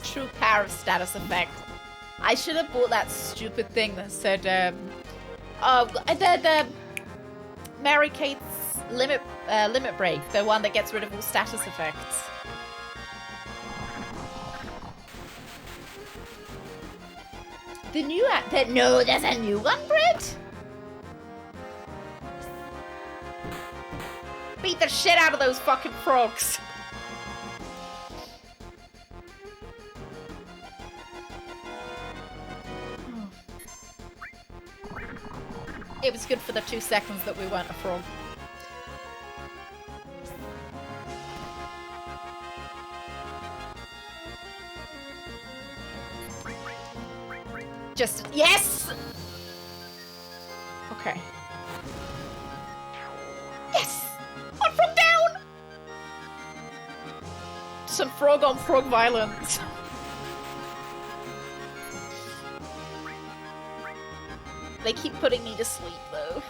True power of status effect. I should have bought that stupid thing that said, the Mary Kate's limit break, the one that gets rid of all status effects. The new no, there's a new one, Britt. Beat the shit out of those fucking frogs. It was good for the 2 seconds that we weren't a frog. Just yes. Okay. Yes. One frog down. Some frog on frog violence. They keep putting me to sleep though.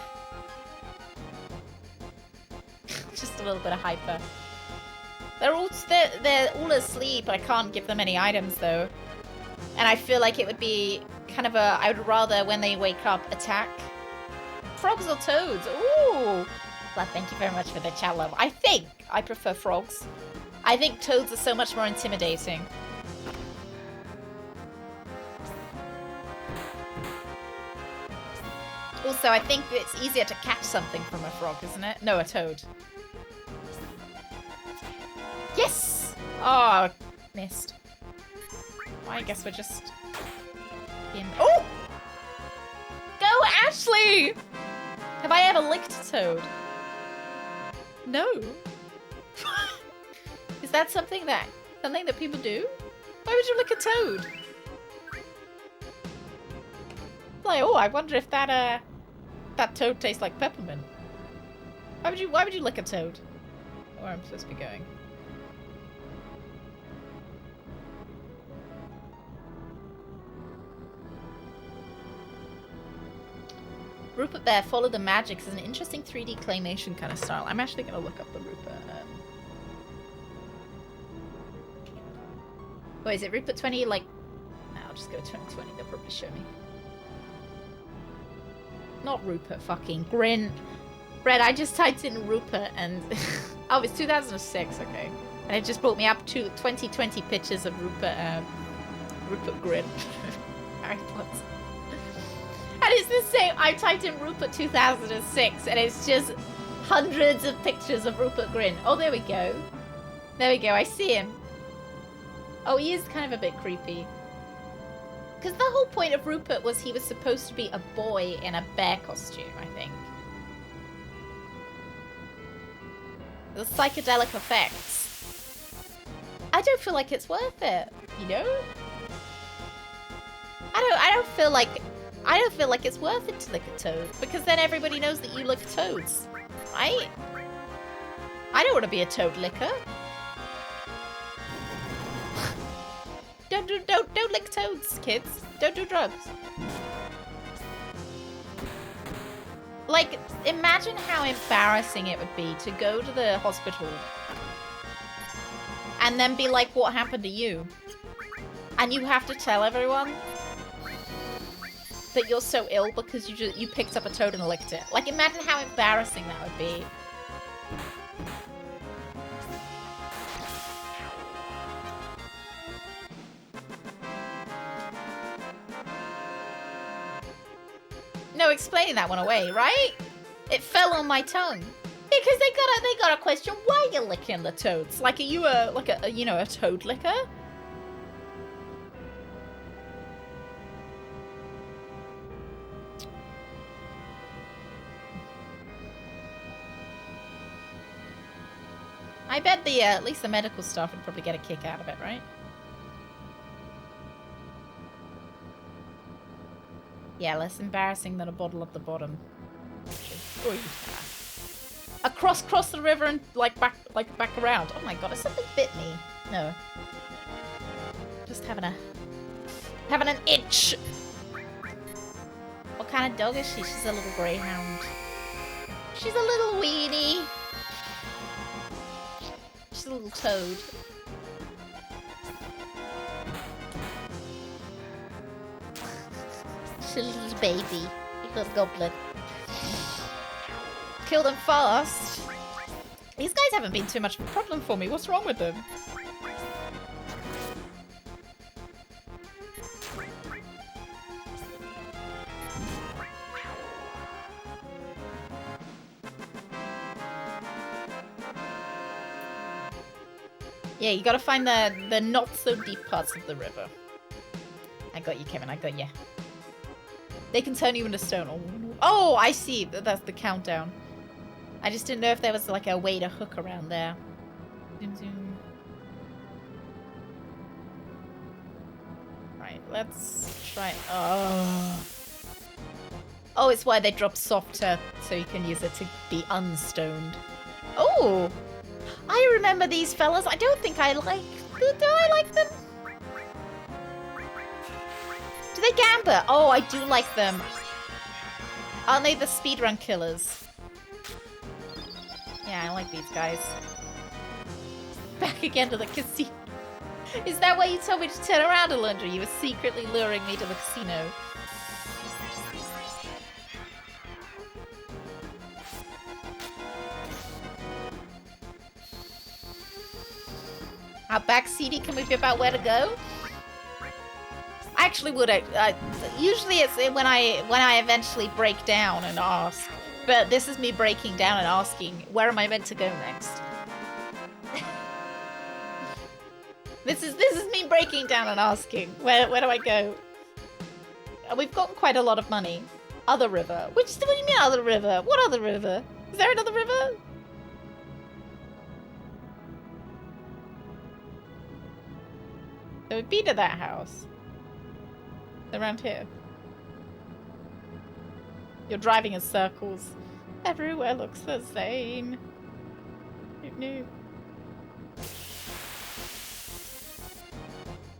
Just a little bit of hyper. They're all asleep. I can't give them any items though. And I feel like it would be kind of a, I would rather when they wake up attack. Frogs or toads? Ooh. Well, thank you very much for the chat love. I think I prefer frogs. I think toads are so much more intimidating. Also, I think it's easier to catch something from a frog, isn't it? No, a toad. Yes! Oh, missed. Well, I guess we're just in. Oh! Go, Ashley! Have I ever licked a toad? No. Is that something that people do? Why would you lick a toad? Like, oh, I wonder if that toad tastes like peppermint. Why would you lick a toad? Where I'm supposed to be going? Rupert Bear, Follow the Magic is an interesting 3D claymation kind of style. I'm actually going to look up the Rupert. Oh, is it Rupert 20? Like, no, I'll just go 2020. They'll probably show me. Not Rupert, fucking Grin. Brett, I just typed in Rupert and... oh, it's 2006, okay. And it just brought me up to 2020 pictures of Rupert Grin. iPods. And it's the same. I typed in Rupert 2006 and it's just hundreds of pictures of Rupert Grin. Oh, there we go. There we go. I see him. Oh, he is kind of a bit creepy. Because the whole point of Rupert was he was supposed to be a boy in a bear costume, I think. The psychedelic effects. I don't feel like it's worth it, you know? I don't feel like it's worth it to lick a toad, because then everybody knows that you lick toads. I don't want to be a toad licker. Don't lick toads, kids. Don't do drugs. Like, imagine how embarrassing it would be to go to the hospital and then be like, what happened to you? And you have to tell everyone that you're so ill because you picked up a toad and licked it. Like, imagine how embarrassing that would be. No explaining that one away, right? It fell on my tongue. Because they got a question, why are you licking the toads? Like, are you a toad licker? I bet at least the medical staff would probably get a kick out of it, right? Yeah, less embarrassing than a bottle at the bottom. Oh, yeah. Cross the river and back around. Oh my god, has something bit me? No. Just having an itch. What kind of dog is she? She's a little greyhound. She's a little weenie. She's a little toad. She's a little baby. You little goblet. Kill them fast. These guys haven't been too much of a problem for me. What's wrong with them? Yeah, you gotta find the not so deep parts of the river. I got you, Kevin. I got you. They can turn you into stone. Oh, I see. That's the countdown. I just didn't know if there was like a way to hook around there. Zoom, zoom. Right, let's try. Oh, it's why they drop softer, so you can use it to be unstoned. Oh, I remember these fellas. I don't think I like. Do I like them? Do they gamble? Oh, I do like them. Aren't they the speedrun killers? Yeah, I like these guys. Back again to the casino. Is that why you told me to turn around, Alundra? You were secretly luring me to the casino. How backseaty can we be about where to go? I actually would. Usually it's when I eventually break down and ask. But this is me breaking down and asking, where am I meant to go next? This is me breaking down and asking, where do I go? We've gotten quite a lot of money. Other river. What do you mean other river? What other river? Is there another river? So we've been to that house. Around here. You're driving in circles. Everywhere looks the same. No.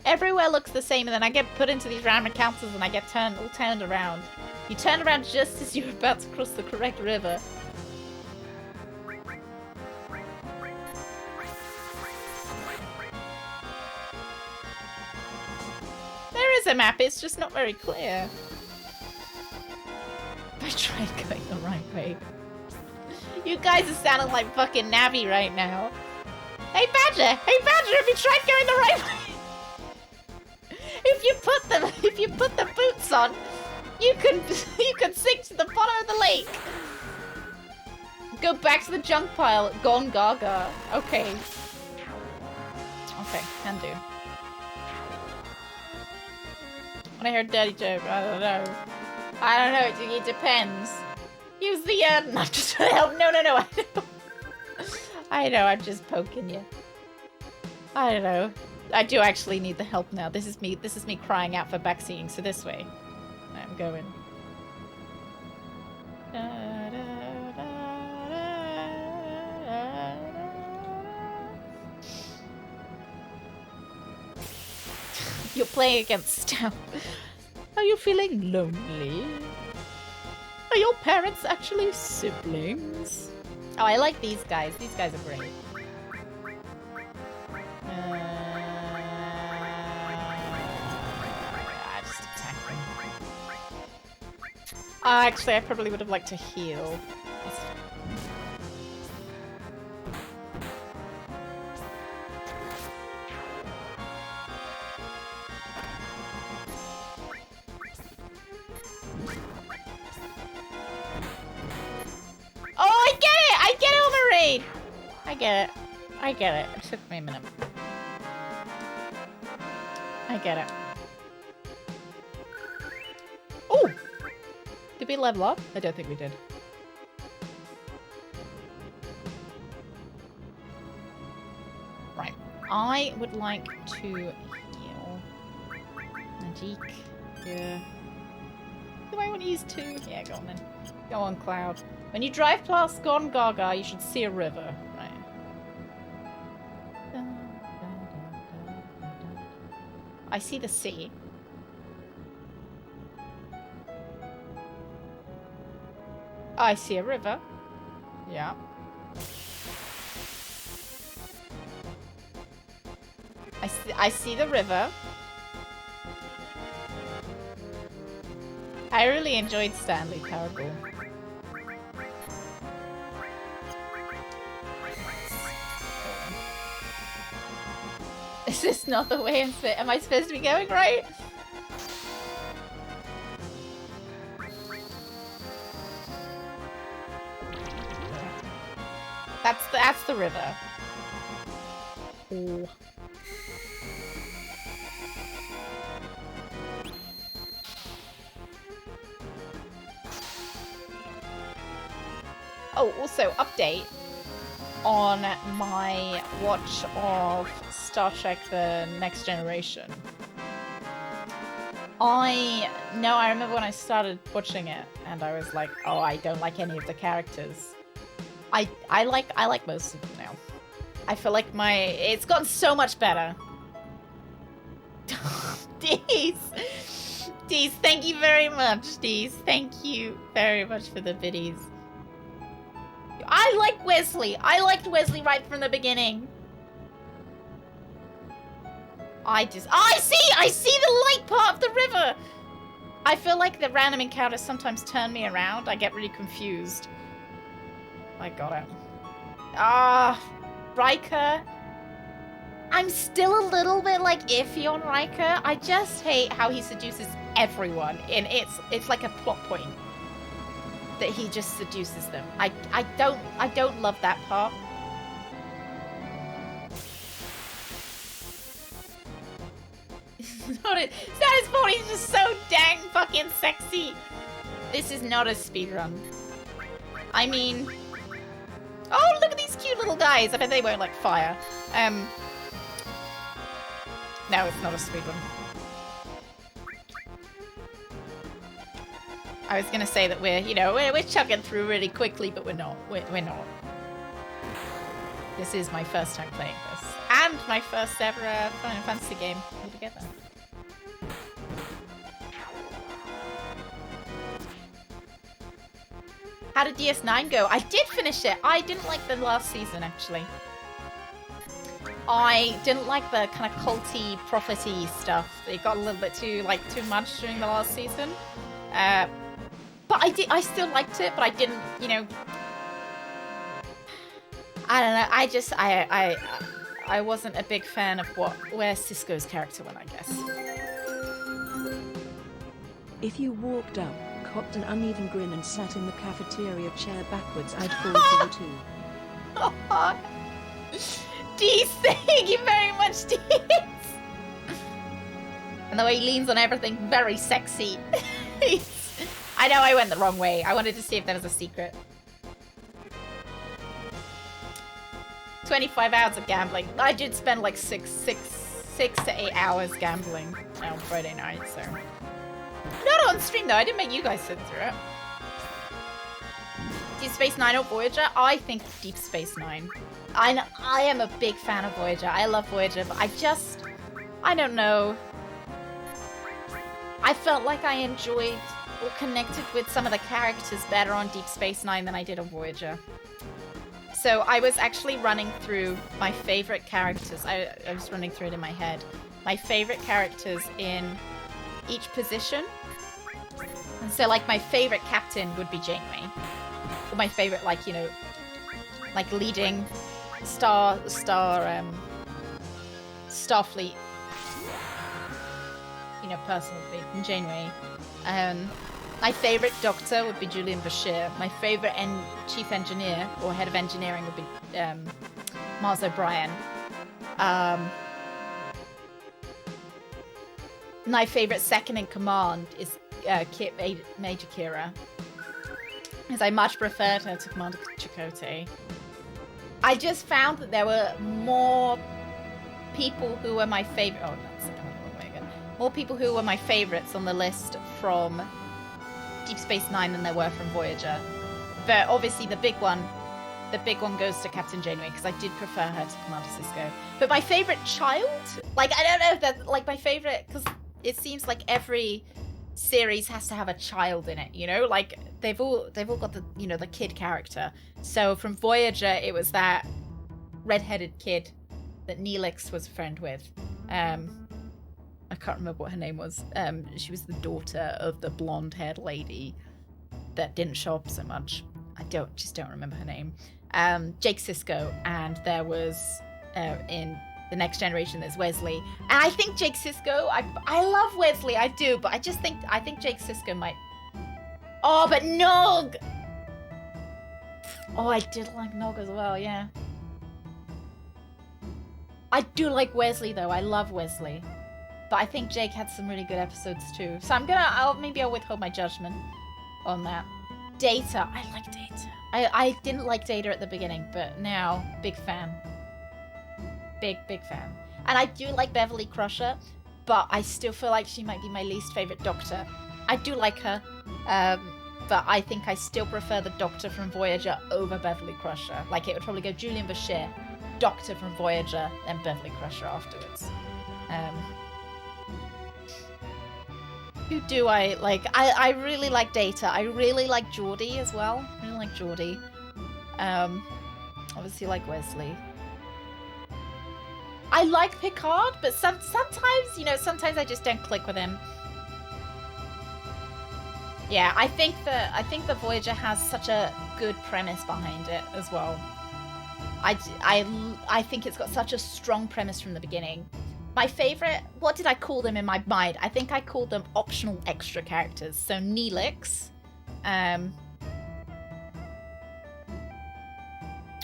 Everywhere looks the same, and then I get put into these random encounters and I get all turned around. You turn around just as you're about to cross the correct river. There is a map, it's just not very clear. I tried going the right way. You guys are sounding like fucking Navi right now. Hey Badger! Hey Badger, have you tried going the right way? If you put the boots on, you could sink to the bottom of the lake. Go back to the junk pile. Gone gaga. Okay. Okay, can do. When I hear dirty joke, I don't know. It depends. Use the not just to help. No, I know. I know, I'm just poking you. I don't know. I do actually need the help now. This is me crying out for backseating, so this way. I'm going. You're playing against Stout. Are you feeling lonely? Are your parents actually siblings? Oh, I like these guys. These guys are great. I just attack them. Actually, I probably would have liked to heal. Oh, I get it! I get it on the raid! I get it. I get it. It took me a minute. I get it. Oh! Did we level up? I don't think we did. Right. I would like to heal. Magic. Yeah. Do I want to use 2? Yeah, go on then. Go on, Cloud. When you drive past Gone Gaga, you should see a river. Right. I see the sea. I see a river. Yeah. I see the river. I really enjoyed Stanley Parable. Is this not the way am I supposed to be going right? That's the river. Ooh. Oh, also update on my watch of Star Trek The Next Generation. I remember when I started watching it and I was like, oh, I don't like any of the characters. I like most of them now. I feel like it's gotten so much better. Deez, thank you very much, Deez. Thank you very much for the biddies. I like Wesley. I liked Wesley right from the beginning. I see the light part of the river. I feel like the random encounters sometimes turn me around. I get really confused. I got it. Riker. I'm still a little bit like iffy on Riker. I just hate how he seduces everyone, and it's like a plot point that he just seduces them. I don't love that part. It's not his fault, he's just so dang fucking sexy. This is not a speedrun. I mean... Oh, look at these cute little guys. I bet they won't like fire. No, it's not a speedrun. I was gonna say that we're chugging through really quickly, but we're not. We're not. This is my first time playing this, and my first ever Final Fantasy game altogether. How did DS9 go? I did finish it. I didn't like the last season, actually. I didn't like the kind of culty, prophet-y stuff. It got a little bit too much during the last season. But I still liked it, but I didn't, I don't know. I wasn't a big fan of where Cisco's character went, I guess. If you walked up, copped an uneven grin and sat in the cafeteria chair backwards, I'd fall for you too. Deez, thank you very much, Deez! And the way he leans on everything, very sexy. I know I went the wrong way. I wanted to see if there was a secret. 25 hours of gambling. I did spend like 6 to 8 hours gambling on Friday night, so... Not on stream though, I didn't make you guys sit through it. Deep Space Nine or Voyager? I think Deep Space Nine. I am a big fan of Voyager. I love Voyager, but I don't know. I felt like I enjoyed or connected with some of the characters better on Deep Space Nine than I did on Voyager. So I was actually running through my favorite characters. I was running through it in my head. My favorite characters in each position. And so, like, my favorite captain would be Janeway. Or my favorite, like, you know, like leading Starfleet, you know, person would be Janeway. My favorite doctor would be Julian Bashir. My favorite chief engineer or head of engineering would be Mars O'Brien. My favorite second in command is Major Kira, because I much preferred her to Commander Chakotay. I just found that there were more people who were my favorite. Oh, that's the wrong way again. More people who were my favorites on the list from Deep Space Nine than there were from Voyager. But obviously the big one goes to Captain Janeway, because I did prefer her to Commander Sisko. But my favorite child, like, I don't know if that's like my favorite, because it seems like every series has to have a child in it, you know, like they've all got the, you know, the kid character. So from Voyager, it was that red-headed kid that Neelix was a friend with. I can't remember what her name was. She was the daughter of the blonde-haired lady that didn't show up so much. I just don't remember her name. Jake Sisko, and there was in The Next Generation there's Wesley. And I think Jake Sisko, I love Wesley, I do, but I think Jake Sisko might. Oh, but Nog! Oh, I did like Nog as well, yeah. I do like Wesley though, I love Wesley. But I think Jake had some really good episodes too. So maybe I'll withhold my judgment on that. Data, I like Data. I didn't like Data at the beginning, but now, big fan. Big fan. And I do like Beverly Crusher, but I still feel like she might be my least favorite Doctor. I do like her, but I think I still prefer the Doctor from Voyager over Beverly Crusher. Like, it would probably go Julian Bashir, Doctor from Voyager, then Beverly Crusher afterwards. Who do I like? I really like Data. I really like Geordie as well. I really like Geordie. Obviously like Wesley. I like Picard, but sometimes, you know, sometimes I just don't click with him. Yeah, I think the Voyager has such a good premise behind it as well. I think it's got such a strong premise from the beginning. My favorite, what did I call them in my mind? I think I called them optional extra characters. So Neelix,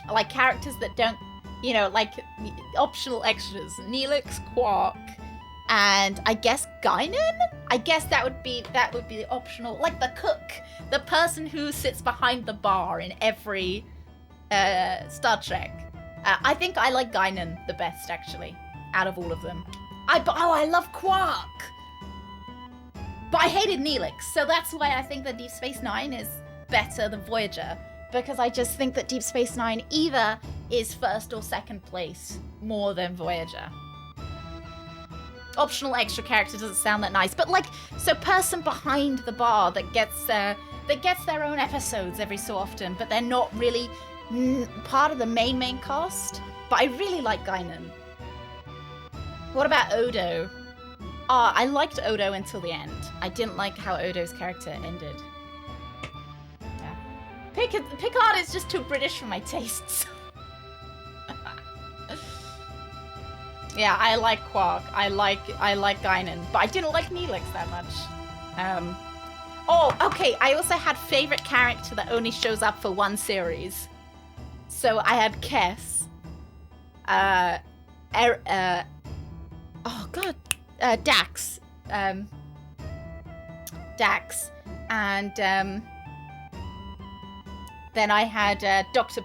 like characters that don't, you know, like optional extras. Neelix, Quark, and I guess Guinan? I guess that would be the optional, like the cook, the person who sits behind the bar in every Star Trek. I think I like Guinan the best, actually, out of all of them. I love Quark! But I hated Neelix, so that's why I think that Deep Space Nine is better than Voyager. Because I just think that Deep Space Nine either is first or second place more than Voyager. Optional extra character doesn't sound that nice, but like, so person behind the bar that gets their own episodes every so often, but they're not really part of the main cast. But I really like Guinan. What about Odo? I liked Odo until the end. I didn't like how Odo's character ended. Yeah. Picard is just too British for my tastes. Yeah, I like Quark. I like Guinan, but I didn't like Neelix that much. Oh, okay. I also had favorite character that only shows up for one series. So I had Kes. Dax. Dax. And then I had Dr.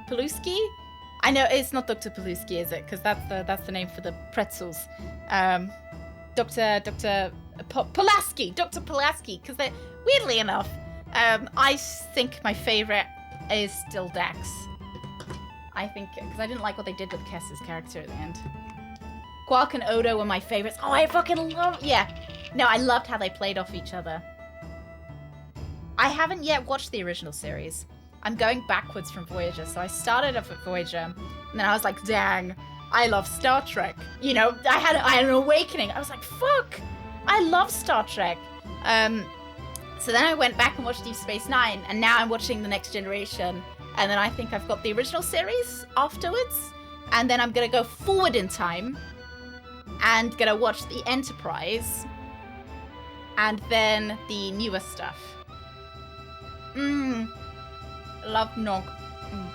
Paluski. I know it's not Dr. Paluski, is it? Because that's the name for the pretzels. Dr. Pulaski. Dr. Pulaski. Because weirdly enough, I think my favorite is still Dax. I think, because I didn't like what they did with Kess's character at the end. Quark and Odo were my favorites. Oh, I fucking love, yeah. No, I loved how they played off each other. I haven't yet watched the original series. I'm going backwards from Voyager, so I started off at Voyager, and then I was like, dang, I love Star Trek. You know, I had an awakening. I was like, fuck, I love Star Trek. So then I went back and watched Deep Space Nine, and now I'm watching The Next Generation, and then I think I've got the original series afterwards, and then I'm gonna go forward in time, and gonna watch the Enterprise, and then the newer stuff. Love Nog.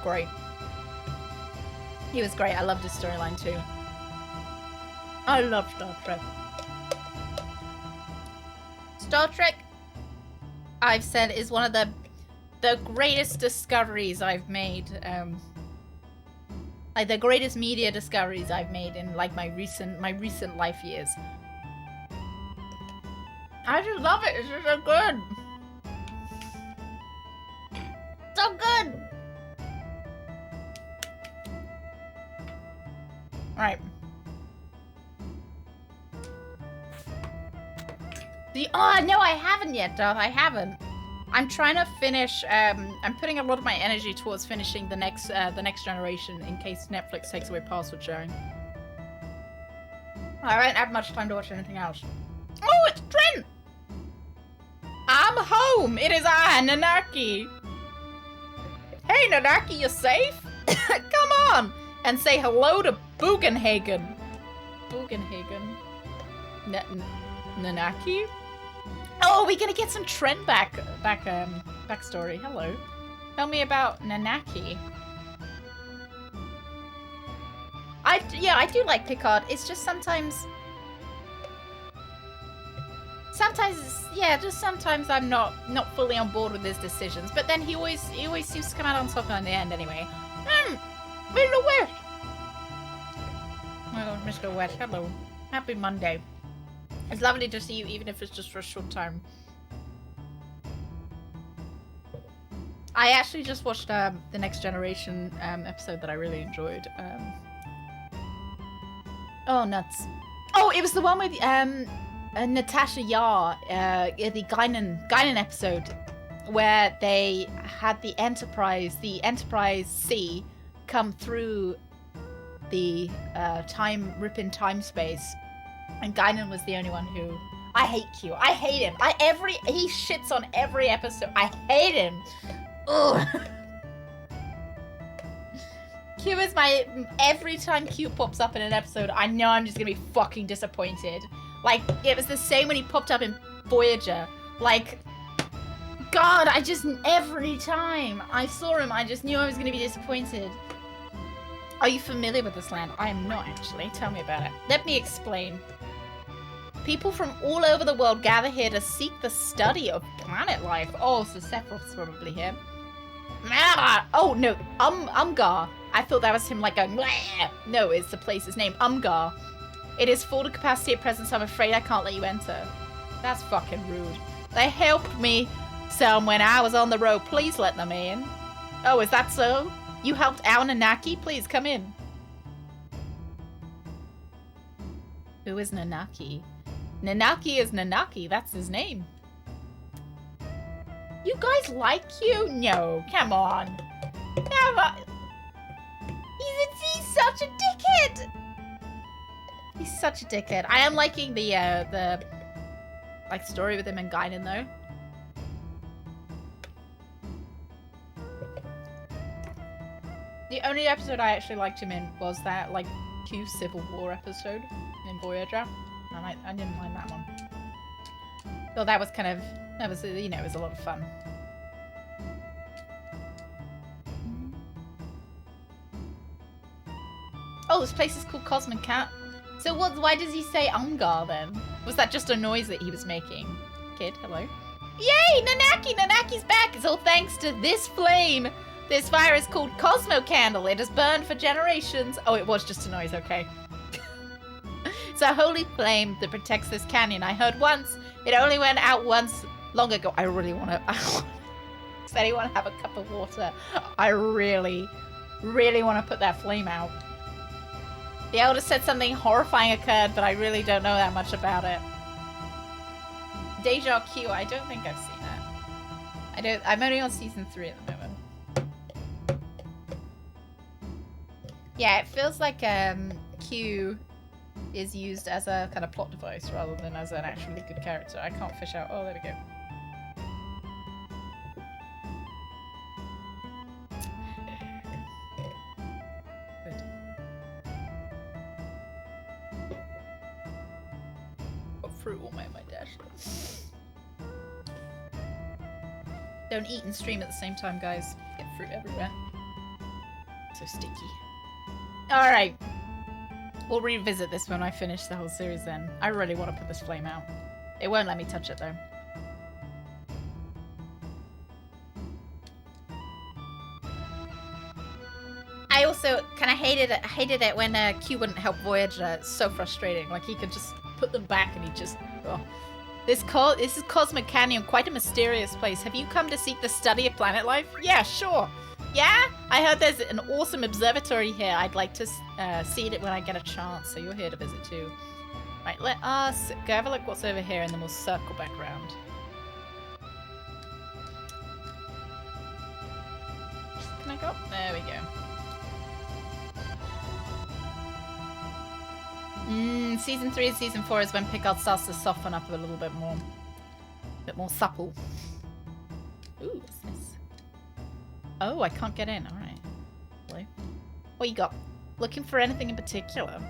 Great. He was great. I loved his storyline too. I love Star Trek. Star Trek, I've said, is one of the greatest discoveries I've made. Like the greatest media discoveries I've made in like my recent life years. I just love it. It's just so good. So good. All right. No, I haven't yet, Duff. I haven't. I'm trying to finish. I'm putting a lot of my energy towards finishing the next generation in case Netflix takes away password sharing. I won't have much time to watch anything else. Oh, it's Trent. I'm home. It is I, Nanaki. Hey, Nanaki, you safe? Come on and say hello to Bugenhagen. Bugenhagen. Nanaki? Oh, we're gonna get some Trent backstory. Hello. Tell me about Nanaki. I do like Picard. It's just sometimes sometimes I'm not fully on board with his decisions. But then he always seems to come out on top in the end anyway. Mr. West. Oh, Mr. West, hello. Happy Monday. It's lovely to see you, even if it's just for a short time. I actually just watched the Next Generation episode that I really enjoyed. Oh, nuts. Oh, it was the one with Natasha Yar, the Guinan episode, where they had the Enterprise C come through the rip in time space. And Guinan was the only one who... I hate Q. I hate him. He shits on every episode. I hate him. Ugh. Q is my... Every time Q pops up in an episode, I know I'm just gonna be fucking disappointed. Like, it was the same when he popped up in Voyager. Like... God, every time I saw him, I just knew I was gonna be disappointed. Are you familiar with this land? I am not, actually. Tell me about it. Let me explain. People from all over the world gather here to seek the study of planet life. Oh, so Sephiroth's probably here. Oh, no. Umgar. I thought that was him like going, bleh. No, it's the place's name. Umgar. It is full to capacity at present, so I'm afraid I can't let you enter. That's fucking rude. They helped me some when I was on the road. Please let them in. Oh, is that so? You helped Al Nanaki? Please, come in. Who is Nanaki? Nanaki is Nanaki. That's his name. You guys like you? No, come on. Come on. He's such a dickhead. He's such a dickhead. I am liking the story with him and Guinan though. The only episode I actually liked him in was that like Q Civil War episode in Voyager. I didn't mind that one. So that was you know, it was a lot of fun. Oh, this place is called Cosmic Cat. So why does he say Umgar then? Was that just a noise that he was making? Kid, hello. Yay, Nanaki! Nanaki's back! It's all thanks to this flame. This fire is called Cosmo Candle. It has burned for generations. Oh, it was just a noise, okay. It's a holy flame that protects this canyon. I heard once. It only went out once long ago. I really want to... Does anyone have a cup of water? I really, really want to put that flame out. The elder said something horrifying occurred, but I really don't know that much about it. Deja Q, I don't think I've seen that. I'm only on season 3 at the moment. Yeah, it feels like Q is used as a kind of plot device rather than as an actually good character. I can't fish out. Oh, there we go. Good. Got fruit all my dash. Don't eat and stream at the same time, guys. Get fruit everywhere. So sticky. Alright. We'll revisit this when I finish the whole series then. I really want to put this flame out. It won't let me touch it though. I also kind of hated it when Q wouldn't help Voyager. It's so frustrating. Like he could just put them back and he just... Oh. This is Cosmic Canyon, quite a mysterious place. Have you come to seek the study of planet life? Yeah, sure. Yeah? I heard there's an awesome observatory here. I'd like to see it when I get a chance, so you're here to visit too. Right, let us go have a look what's over here and then we'll circle back around. Can I go? There we go. Season 3 and Season 4 is when Picard starts to soften up a little bit more. A bit more supple. Ooh, what's this? Oh, I can't get in. Alright. Hello. What you got? Looking for anything in particular?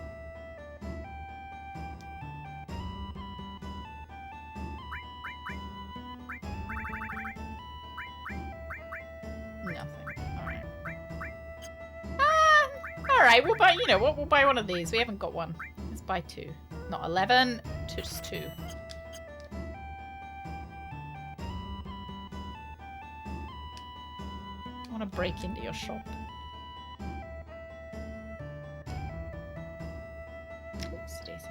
Nothing. Alright. Alright, we'll buy, you know what, we'll buy one of these. We haven't got one. Let's buy 2. Not 11, just 2. I want to break into your shop. Oops, Daisy.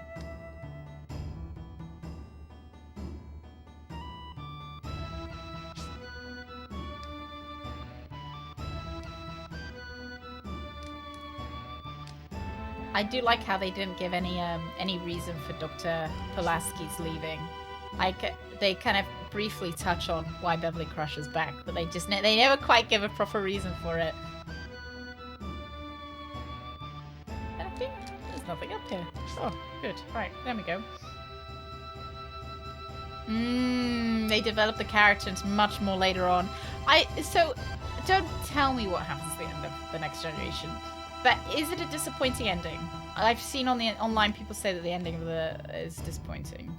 I do like how they didn't give any reason for Dr. Pulaski's leaving. Like they kind of briefly touch on why Beverly Crusher's back, but they never quite give a proper reason for it. And I think there's nothing up here. Oh, good. Right, there we go. They develop the character into much more later on. So don't tell me what happens at the end of The Next Generation. But is it a disappointing ending? I've seen on the online people say that the ending of is disappointing.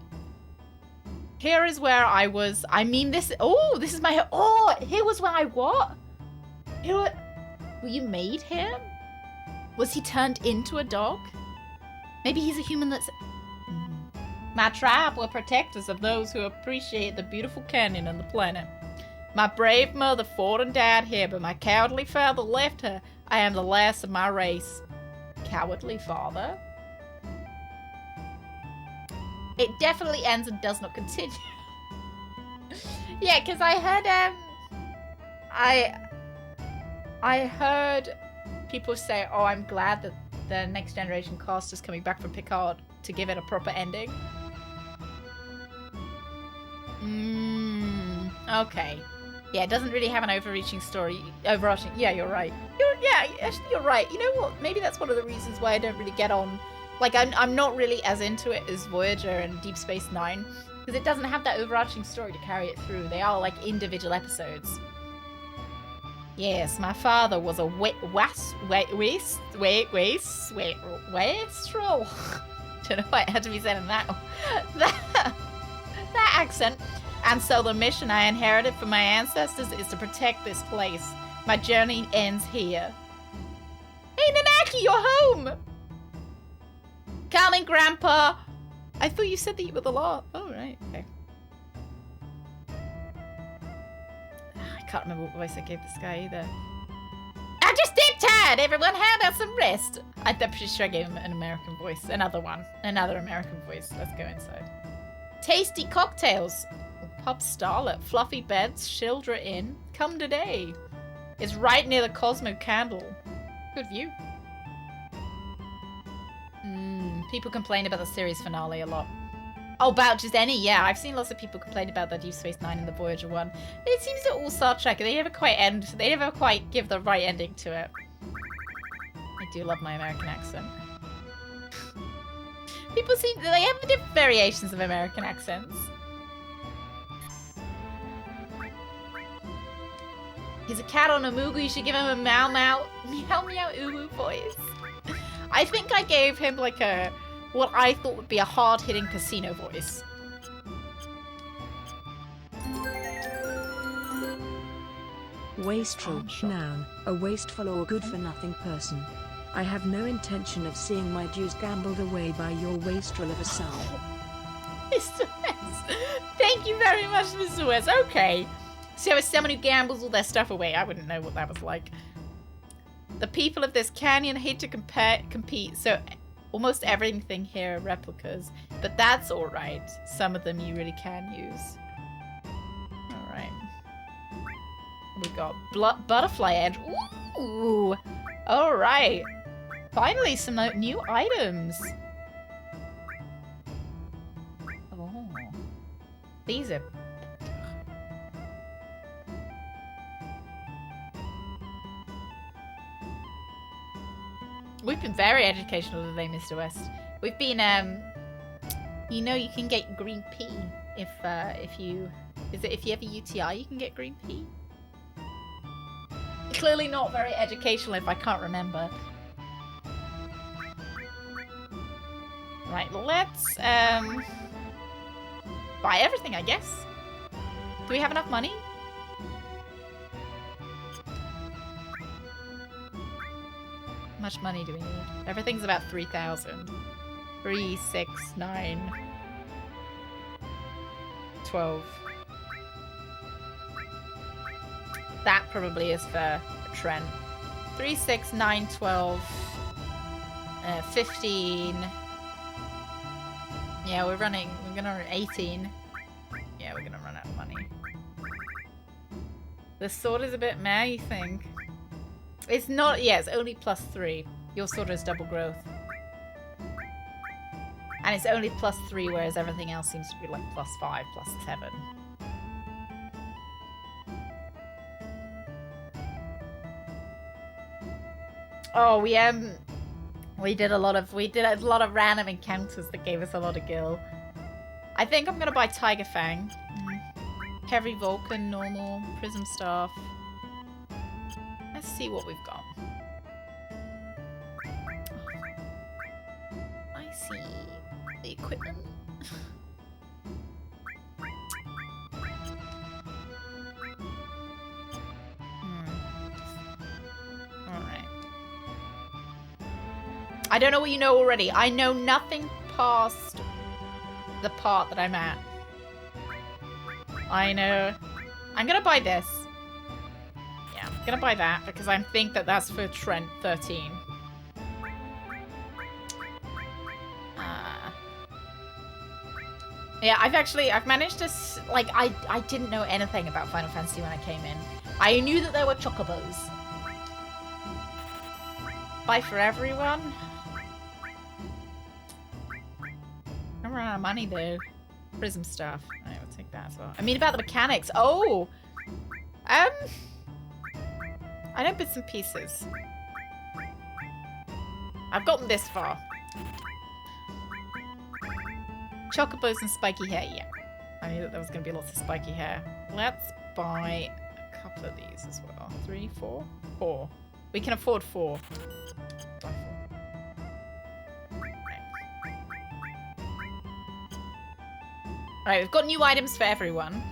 Here is where I was. I mean, this. Oh, this is my. Oh, here was where I what? Were you made him? Was he turned into a dog? Maybe he's a human that's. My tribe were protectors of those who appreciate the beautiful canyon and the planet. My brave mother fought and died here, but my cowardly father left her. I am the last of my race. Cowardly father? It definitely ends and does not continue. Yeah, because I heard, I heard people say, oh, I'm glad that the Next Generation cast is coming back from Picard to give it a proper ending. Okay. Yeah, it doesn't really have an overarching story. Yeah, you're right. You're right. You know what? Maybe that's one of the reasons why I don't really get on. Like, I'm not really as into it as Voyager and Deep Space Nine, because it doesn't have that overarching story to carry it through. They are like individual episodes. Yes, my father was a wastrel. Don't know why it had to be said in that accent. And so the mission I inherited from my ancestors is to protect this place. My journey ends here. Hey, Nanaki, you're home! Coming, Grandpa! I thought you said that you were the law. Oh, right, okay. I can't remember what voice I gave this guy either. I'm just dead tired, everyone. How about some rest? I'm pretty sure I gave him an American voice. Another American voice. Let's go inside. Tasty cocktails. Pub Starlet, fluffy beds, Shildra Inn. Come today. It's right near the Cosmo Candle. Good view. People complain about the series finale a lot. Oh, about just any, yeah. I've seen lots of people complain about that Deep Space Nine and the Voyager one. It seems that all Star Trek, they never quite give the right ending to it. I do love my American accent. People they have different variations of American accents. He's a cat on a Moogle, you should give him a meow meow uwu voice. I think I gave him like what I thought would be a hard-hitting casino voice. Wastrel, noun, a wasteful or good-for-nothing person. I have no intention of seeing my dues gambled away by your wastrel of a son. Mr. West, thank you very much, Mr. West. Okay. So as someone who gambles all their stuff away, I wouldn't know what that was like. The people of this canyon hate to compete, so almost everything here are replicas. But that's alright. Some of them you really can use. Alright. We got butterfly edge. Ooh! Alright. Finally, some new items. Oh. These are... We've been very educational today, Mr. West. We've been, you know, you can get green pea if you have a UTI, you can get green pea. Clearly not very educational if I can't remember. Right, let's buy everything, I guess. Do we have enough money? How much money do we need? Everything's about 3,000. 3, 6, 9, 12. That probably is for Trent. 3, 6, 9, 12, 15. Yeah, we're gonna run 18. Yeah, we're gonna run out of money. The sword is a bit meh, you think? It's not, yeah, it's only +3. Your sword is double growth. And it's only +3, whereas everything else seems to be like +5, +7. Oh, we did a lot of random encounters that gave us a lot of gil. I think I'm gonna buy Tiger Fang. Heavy Vulcan, normal, Prism Staff. Let's see what we've got. I see the equipment. Alright. I don't know what you know already. I know nothing past the part that I'm at. I know. I'm gonna buy this. Yeah, I'm gonna buy that because I think that that's for Trent 13. Yeah, I've managed to, like, I didn't know anything about Final Fantasy when I came in. I knew that there were chocobos. Buy for everyone. I'm running out of money though. Prism Staff. I will take that as well. I mean about the mechanics. Oh! I know bits and pieces. I've gotten this far. Chocobos and spiky hair, yeah. I knew that there was going to be lots of spiky hair. Let's buy a couple of these as well. 3, 4? 4. We can afford 4. Buy 4. Right, we've got new items for everyone.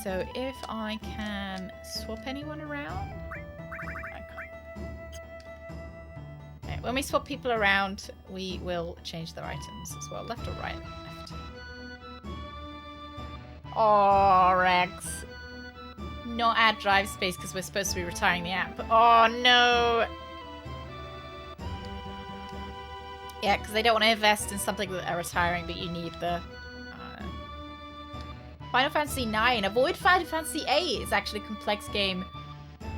So if I can swap anyone around... I can't. Right, when we swap people around, we will change their items as well. Left or right? Left. Oh, Rex. Not add drive space because we're supposed to be retiring the app. Oh, no. Yeah, because they don't want to invest in something that they're retiring, but you need the... Final Fantasy IX. Avoid Final Fantasy VIII. It's actually a complex game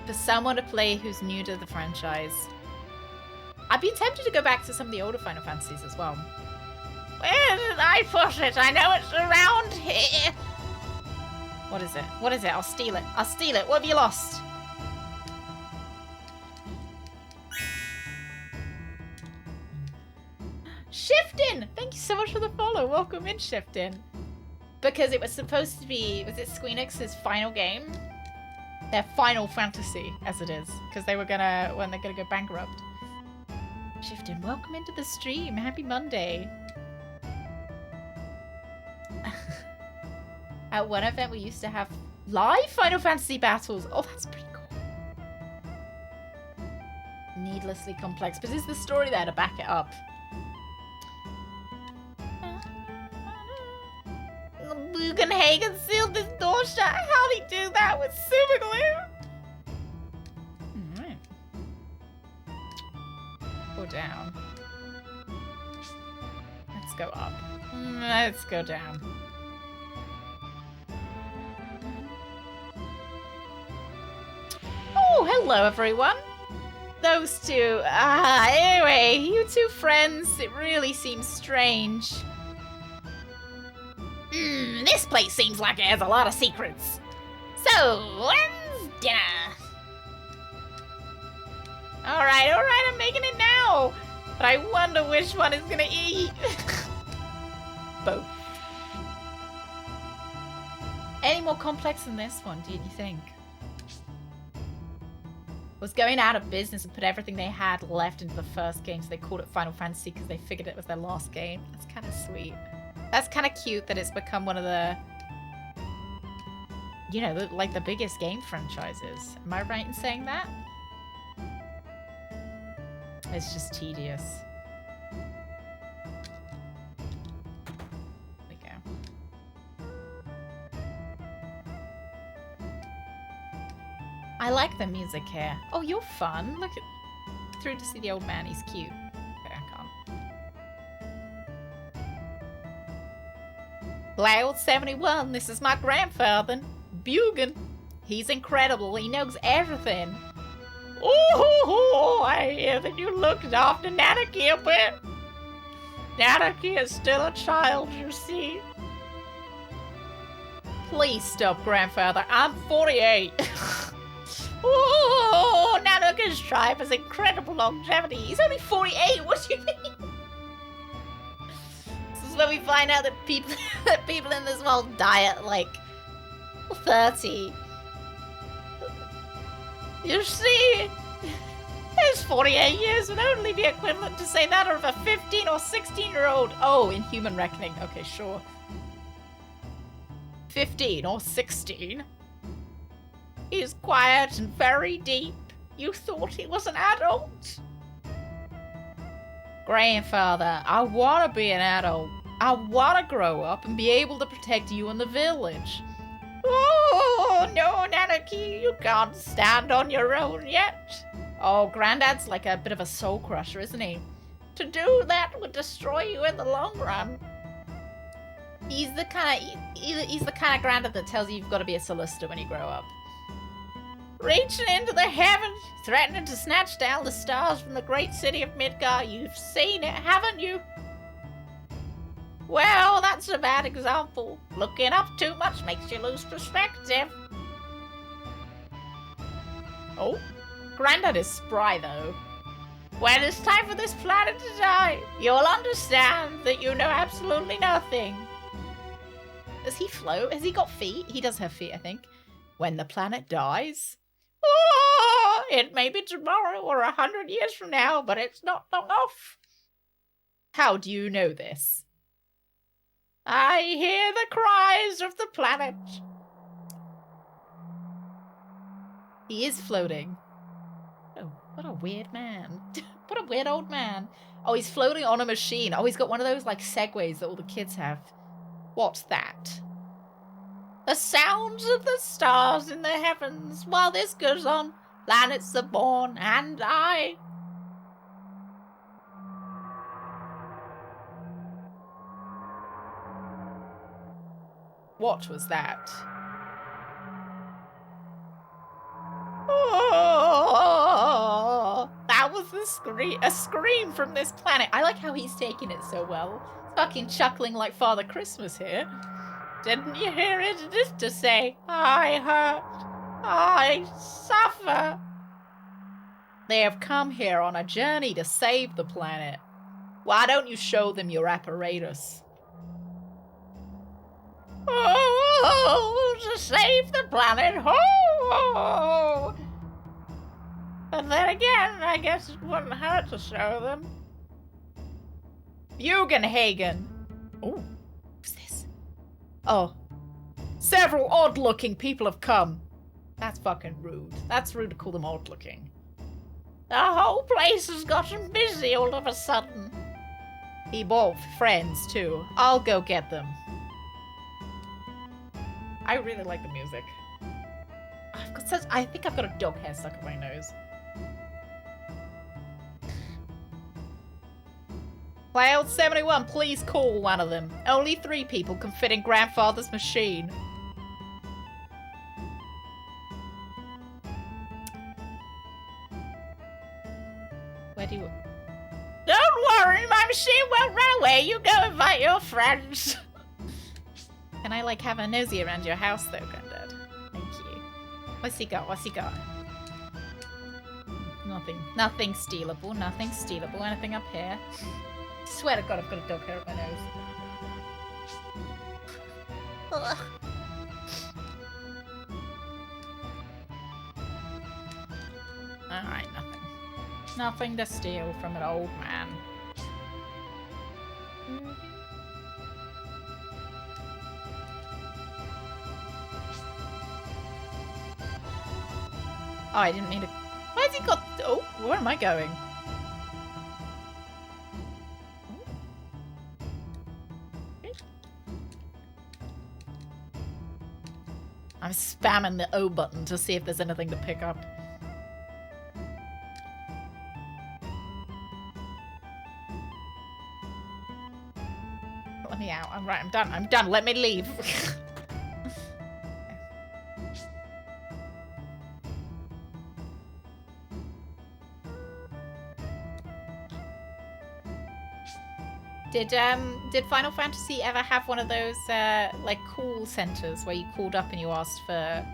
for someone to play who's new to the franchise. I've been tempted to go back to some of the older Final Fantasies as well. Where did I put it? I know it's around here. What is it? What is it? I'll steal it. I'll steal it. What have you lost? Shifting! Thank you so much for the follow. Welcome in, Shifting. Because it was supposed to be, was it Squeenix's final game? Their Final Fantasy, as it is. Because they were gonna, when they're gonna go bankrupt. Shifting, welcome into the stream. Happy Monday. At one event, we used to have live Final Fantasy battles. Oh, that's pretty cool. Needlessly complex. But is the story there to back it up? Bugenhagen sealed this door shut. How'd he do that with super glue? Alright. Go down. Let's go up. Let's go down. Oh, hello everyone. Those two. Anyway, you two friends. It really seems strange. This place seems like it has a lot of secrets. So, when's dinner? Alright, I'm making it now. But I wonder which one is gonna eat. Both. Any more complex than this one, do you think? Was going out of business and put everything they had left into the first game, so they called it Final Fantasy because they figured it was their last game. That's kind of sweet. That's kind of cute that it's become one of the, you know, like the biggest game franchises. Am I right in saying that? It's just tedious. There we go. I like the music here. Oh, you're fun. Look at, through to see the old man. He's cute. Okay, I can't. Loud 71, this is my grandfather, Bugan. He's incredible, he knows everything. Oh, I hear that you looked after Nanaki a bit. Nanaki is still a child, you see. Please stop, grandfather, I'm 48. Oh, Nanaki's tribe has incredible longevity. He's only 48, what do you mean? Where we find out that people in this world die at like 30. You see, his 48 years would only be equivalent to say that of a 15 or 16-year-old. Oh, in human reckoning. Okay, sure. 15 or 16. He's quiet and very deep. You thought he was an adult? Grandfather, I want to be an adult. I want to grow up and be able to protect you and the village. Oh, no, Nanaki, you can't stand on your own yet. Oh, Granddad's like a bit of a soul crusher, isn't he? To do that would destroy you in the long run. He's the kind of granddad that tells you you've got to be a solicitor when you grow up. Reaching into the heavens, threatening to snatch down the stars from the great city of Midgar. You've seen it, haven't you? Well, that's a bad example. Looking up too much makes you lose perspective. Oh, Grandad is spry though. When it's time for this planet to die, you'll understand that you know absolutely nothing. Does he float? Has he got feet? He does have feet, I think. When the planet dies? Oh, it may be tomorrow or 100 years from now, but it's not long off. How do you know this? I hear the cries of the planet. He is floating. Oh, what a weird man. What a weird old man. Oh, he's floating on a machine. Oh, he's got one of those, like, segways that all the kids have. What's that? The sounds of the stars in the heavens. While this goes on, planets are born and die. What was that? Oh, that was a scream from this planet. I like how he's taking it so well. Fucking chuckling like Father Christmas here. Didn't you hear it? Just to say, I hurt. I suffer. They have come here on a journey to save the planet. Why don't you show them your apparatus? Oh, to save the planet. Oh. But then again, I guess it wouldn't hurt to show them. Bugenhagen. Oh, who's this? Oh. Several odd-looking people have come. That's fucking rude. That's rude to call them odd-looking. The whole place has gotten busy all of a sudden. He both friends, too. I'll go get them. I really like the music. I think I've got a dog hair stuck in my nose. Cloud 71, please call one of them. Only 3 people can fit in Grandfather's machine. Where do you... Don't worry, my machine won't run away. You go invite your friends. Can I, like, have a nosy around your house, though, Granddad? Thank you. What's he got? What's he got? Nothing. Nothing stealable. Nothing stealable. Anything up here? I swear to God, I've got a dog hair up my nose. Ugh. Alright, nothing. Nothing to steal from an old man. Oh, I didn't mean to... Why has he got... Oh, where am I going? I'm spamming the O button to see if there's anything to pick up. Let me out. I'm right. I'm done. I'm done. Let me leave. Did Final Fantasy ever have one of those like call centers where you called up and you asked for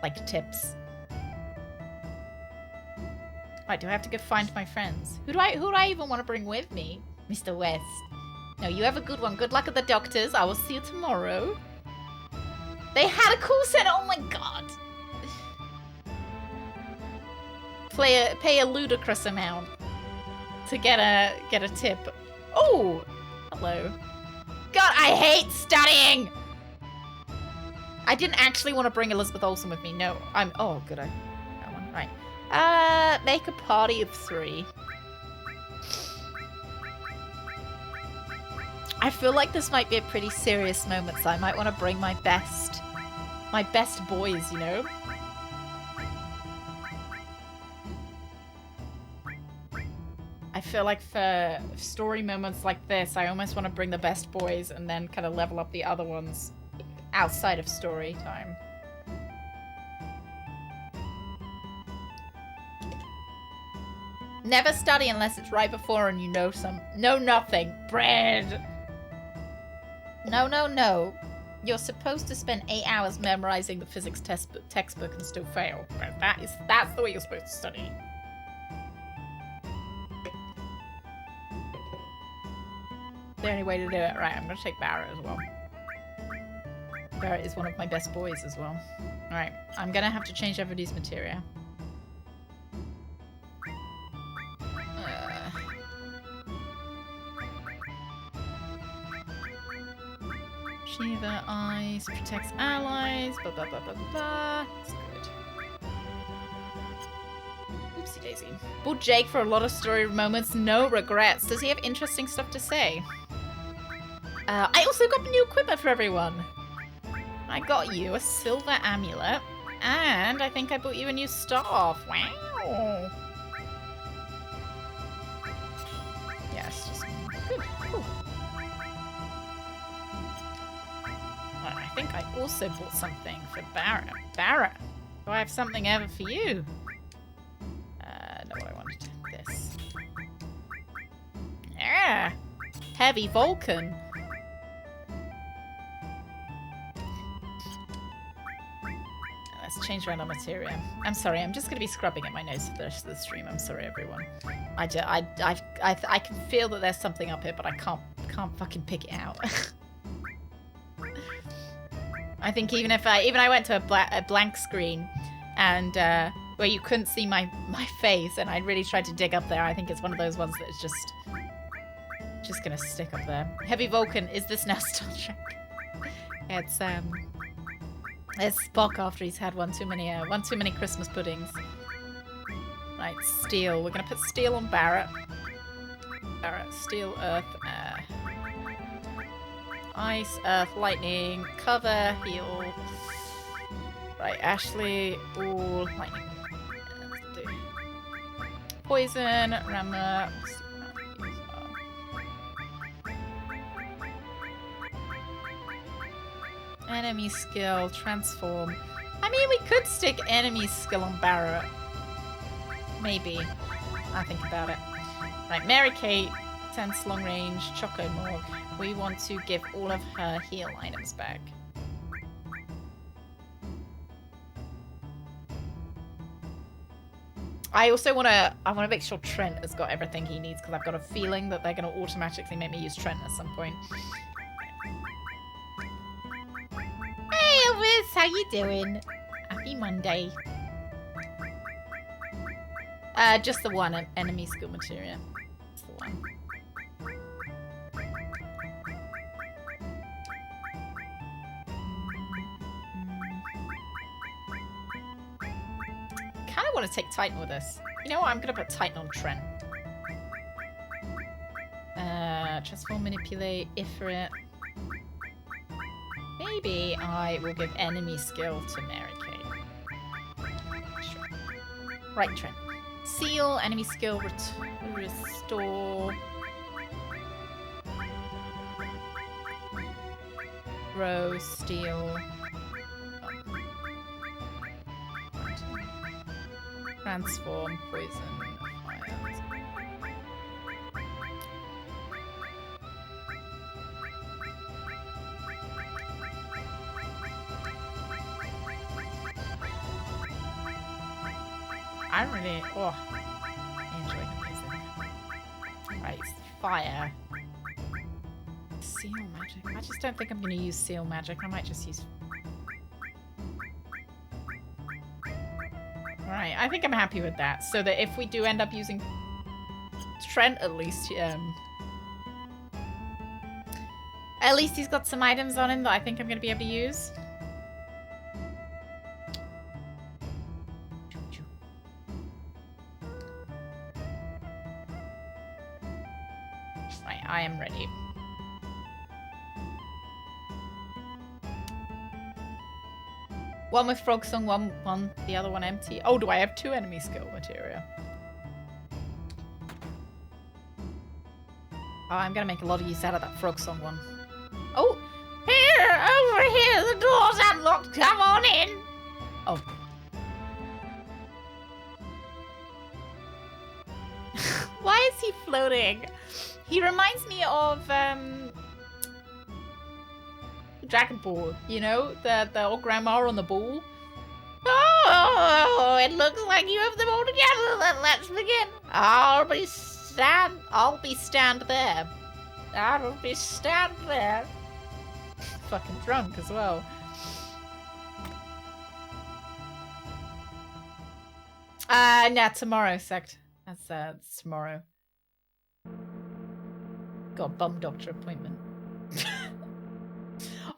like tips? Right, do I have to go find my friends? Who do I even want to bring with me? Mr. West. No, you have a good one. Good luck at the doctors. I will see you tomorrow. They had a call center. Oh my god. Pay a ludicrous amount to get a tip. Oh, hello. God, I hate studying. I didn't actually want to bring Elizabeth Olsen with me. No, oh, good. I got one. Right. Make a party of 3. I feel like this might be a pretty serious moment, so I might want to bring my best boys, you know? I feel like for story moments like this, I almost want to bring the best boys and then kind of level up the other ones outside of story time. Never study unless it's right before and you know nothing. Bread! No. You're supposed to spend 8 hours memorizing the physics textbook and still fail. That's the way you're supposed to study. The only way to do it. Right, I'm gonna take Barrett as well. Barrett is one of my best boys as well. Alright, I'm gonna have to change everybody's materia. Shiva Eyes protects allies, blah blah blah blah blah. That's good. Oopsie daisy. Bought Jake for a lot of story moments, no regrets. Does he have interesting stuff to say? I also got new equipment for everyone. I got you a silver amulet, and I think I bought you a new staff. Wow. Yes, just good. Cool. I think I also bought something for Barrett. Barrett, do I have something ever for you? No, what I wanted. This. Yeah. Heavy Vulcan. Let's change around our materia. I'm sorry, I'm just going to be scrubbing at my nose for the rest of the stream. I'm sorry, everyone. I can feel that there's something up here, but I can't fucking pick it out. I think even I went to a blank screen and where you couldn't see my face and I really tried to dig up there, I think it's one of those ones that is just gonna stick up there. Heavy Vulcan, is this now Star Trek? It's Spock after he's had one too many Christmas puddings. Right, steel. We're gonna put steel on Barrett. Barrett, steel, earth, air. Ice, earth, lightning, cover, heal. Right, Ashley, all lightning. Let's do poison, Rama. Enemy skill, transform. I mean, we could stick enemy skill on Barrett. Maybe. I'll think about it. Right, Mary Kate, Tense long range, Choco Morg. We want to give all of her heal items back. I also want to make sure Trent has got everything he needs because I've got a feeling that they're going to automatically make me use Trent at some point. Hey Elvis, how you doing? Happy Monday. Just the one enemy skill materia. Just the one. Kind of want to take Titan with us. You know what? I'm gonna put Titan on Trent. Transform, manipulate, Ifrit. Maybe I will give enemy skill to Mary Kate. Sure. Right, Trent. Seal, enemy skill, restore. Row, steal. Transform, poison, fire. I really enjoy the music. Right, fire. Seal magic. I just don't think I'm going to use seal magic. I might just use. Alright, I think I'm happy with that. So that if we do end up using Trent, at least he's got some items on him that I think I'm going to be able to use. Right, I am ready. One with Frog Song, one, the other one empty. Oh, do I have 2 enemy skill materia? Oh, I'm gonna make a lot of use out of that Frog Song one. Oh! Here! Over here! The door's unlocked! Come on in! Oh. Why is he floating? He reminds me of, Dragon Ball, you know? The old grandma on the ball. Oh, it looks like you have them all together. Then let's begin. I'll be stand there. I'll be stand there. Fucking drunk as well. Nah, tomorrow, Sect. That's tomorrow. Got a bum doctor appointment.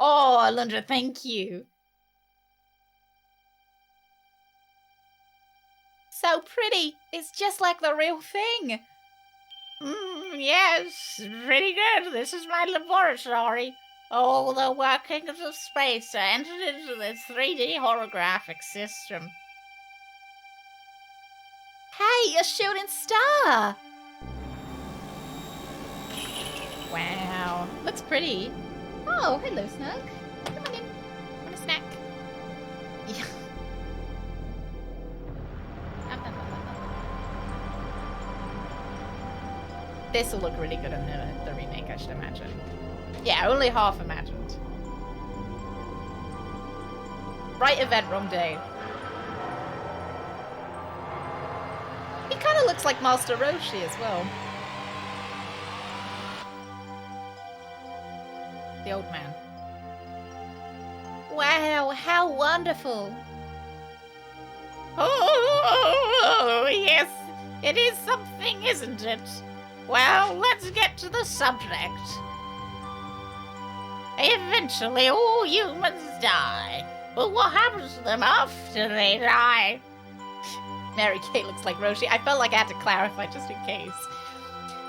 Oh, Alundra, thank you. So pretty. It's just like the real thing. Yes, pretty good. This is my laboratory. All the workings of space are entered into this 3D holographic system. Hey, a shooting star. Wow, looks pretty. Oh, hello, Snug. Come on in. Want a snack? Yeah. This will look really good in the remake, I should imagine. Yeah, only half imagined. Right event, wrong day. He kind of looks like Master Roshi as well. The old man. Wow, how wonderful. Oh, yes. It is something, isn't it? Well, let's get to the subject. Eventually, all humans die. But what happens to them after they die? Mary Kay looks like Roshi. I felt like I had to clarify just in case.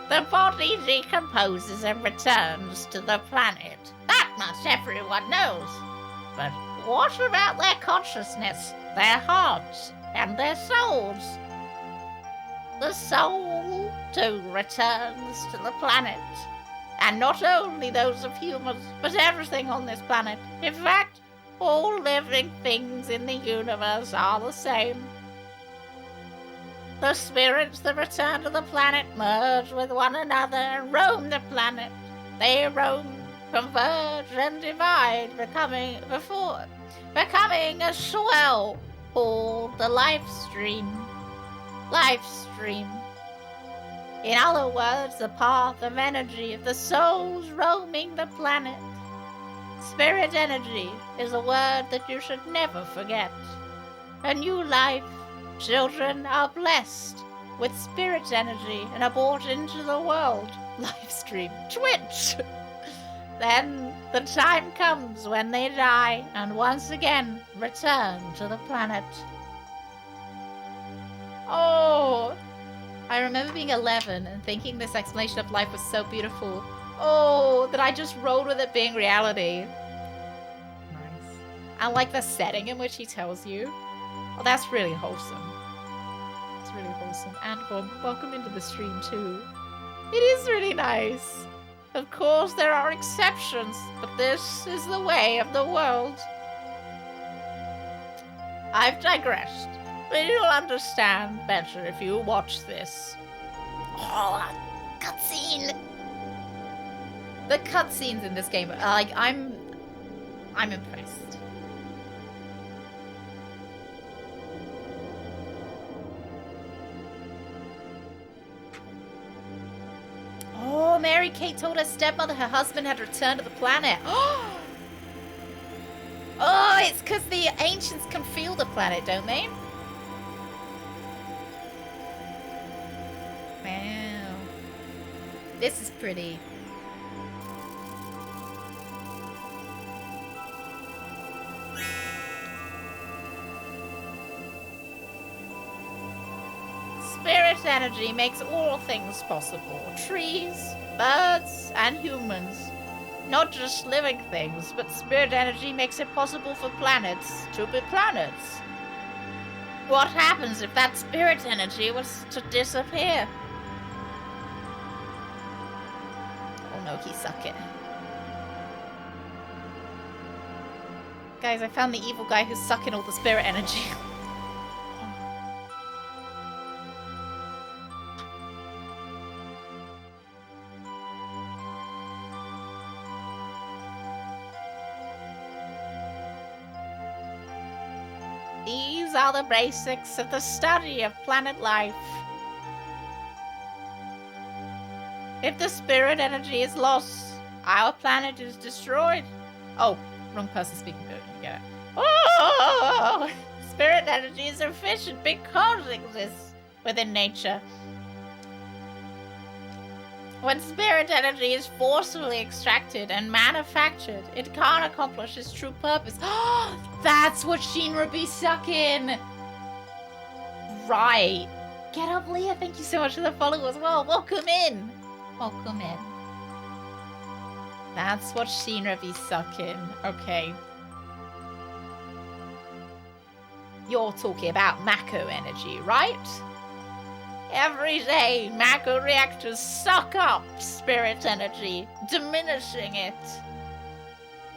The body decomposes and returns to the planet. That much everyone knows. But what about their consciousness, their hearts, and their souls? The soul, too, returns to the planet. And not only those of humans, but everything on this planet. In fact, all living things in the universe are the same. The spirits that return to the planet merge with one another and roam the planet. They roam, converge, and divide, becoming a swell called the life stream. Life stream. In other words, the path of energy of the souls roaming the planet. Spirit energy is a word that you should never forget. A new life. Children are blessed with spirit energy and are brought into the world. Livestream. Twitch! Then the time comes when they die and once again return to the planet. Oh! I remember being 11 and thinking this explanation of life was so beautiful. Oh, that I just rolled with it being reality. Nice. I like the setting in which he tells you. Oh, that's really wholesome. It's really wholesome. And welcome into the stream too. It is really nice. Of course, there are exceptions, but this is the way of the world. I've digressed, but you'll understand better if you watch this. Oh, cutscene! The cutscenes in this game, like, I'm impressed. Oh, Mary Kate told her stepmother her husband had returned to the planet. Oh, it's because the ancients can feel the planet, don't they? Wow. This is pretty. Spirit energy makes all things possible. Trees, birds, and humans. Not just living things, but spirit energy makes it possible for planets to be planets. What happens if that spirit energy was to disappear? Oh no, he suck it. Guys, I found the evil guy who's sucking all the spirit energy. These are the basics of the study of planet life. If the spirit energy is lost, our planet is destroyed. Oh, wrong person speaking. Good, you get it. Oh, spirit energy is efficient because it exists within nature. When spirit energy is forcibly extracted and manufactured, it can't accomplish its true purpose. That's what Shinra be sucking! Right. Get up, Leah. Thank you so much for the follow as well. Welcome in. Welcome in. That's what Shinra be sucking. Okay. You're talking about Mako energy, right? Every day, Mako reactors suck up spirit energy, diminishing it.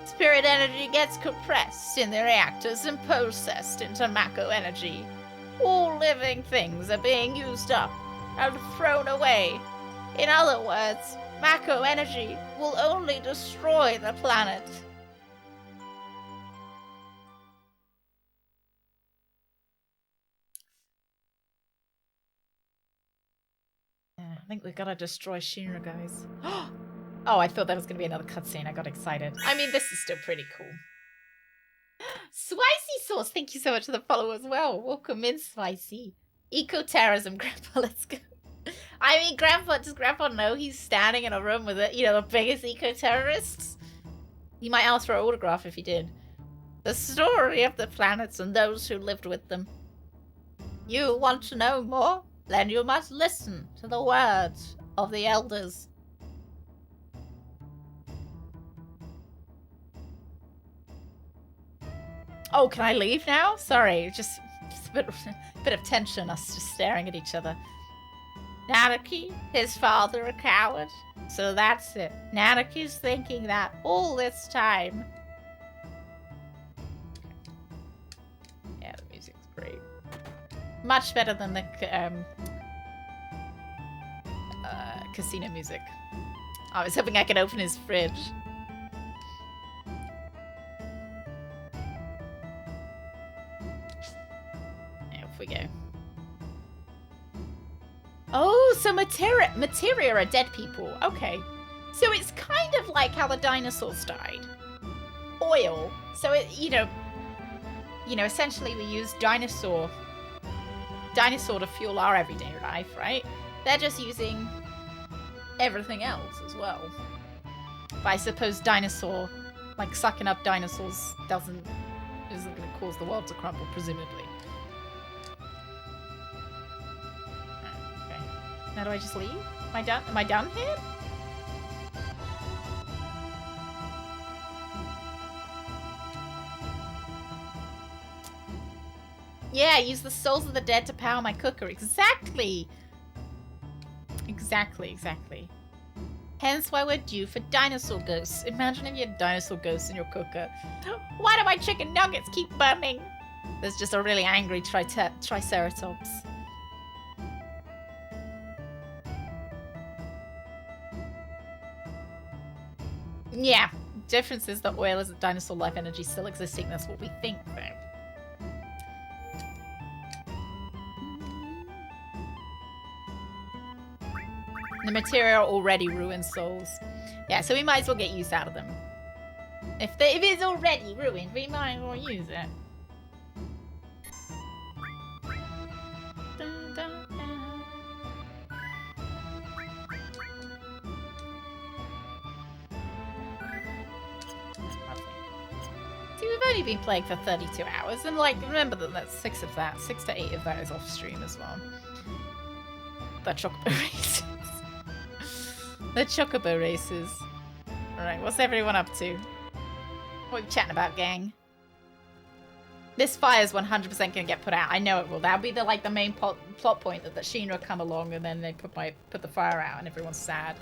Spirit energy gets compressed in the reactors and processed into Mako energy. All living things are being used up and thrown away. In other words, Mako energy will only destroy the planet. Yeah, I think we've got to destroy Shinra, guys. Oh, I thought that was going to be another cutscene. I got excited. I mean, this is still pretty cool. Spicy Sauce, thank you so much for the follow as well. Welcome in, Spicy. Eco-terrorism, Grandpa, let's go. I mean, does Grandpa know he's standing in a room with, the biggest eco-terrorists? He might ask for an autograph if he did. The story of the planets and those who lived with them. You want to know more? Then you must listen to the words of the elders. Oh, can I leave now? Sorry, just a bit of tension, us just staring at each other. Nanaki, his father a coward. So that's it. Nanaki's thinking that all this time. Yeah, the music's great. Much better than the casino music. I was hoping I could open his fridge. Off we go. Oh, so materia are dead people. Okay. So it's kind of like how the dinosaurs died. Oil. So it, essentially we use dinosaur to fuel our everyday life, right? They're just using everything else as well. But I suppose sucking up dinosaurs isn't going to cause the world to crumble, presumably. Now do I just leave? Am I done here? Yeah, use the souls of the dead to power my cooker. Exactly! Exactly. Hence why we're due for dinosaur ghosts. Imagine if you had dinosaur ghosts in your cooker. Why do my chicken nuggets keep burning? There's just a really angry triceratops. Yeah, difference is that oil is a dinosaur life energy still existing. That's what we think, though. The material already ruins souls. Yeah, so we might as well get use out of them. If it's already ruined, we might as well use it. Dun, dun, dun. See, we've only been playing for 32 hours, and remember that that's 6 to 8 of that is off stream as well. That chocobo races. The chocobo races. Alright, what's everyone up to? What are we chatting about, gang? This fire's 100% gonna get put out. I know it will. That'll be the main plot point that Shinra come along and then they put the fire out and everyone's sad.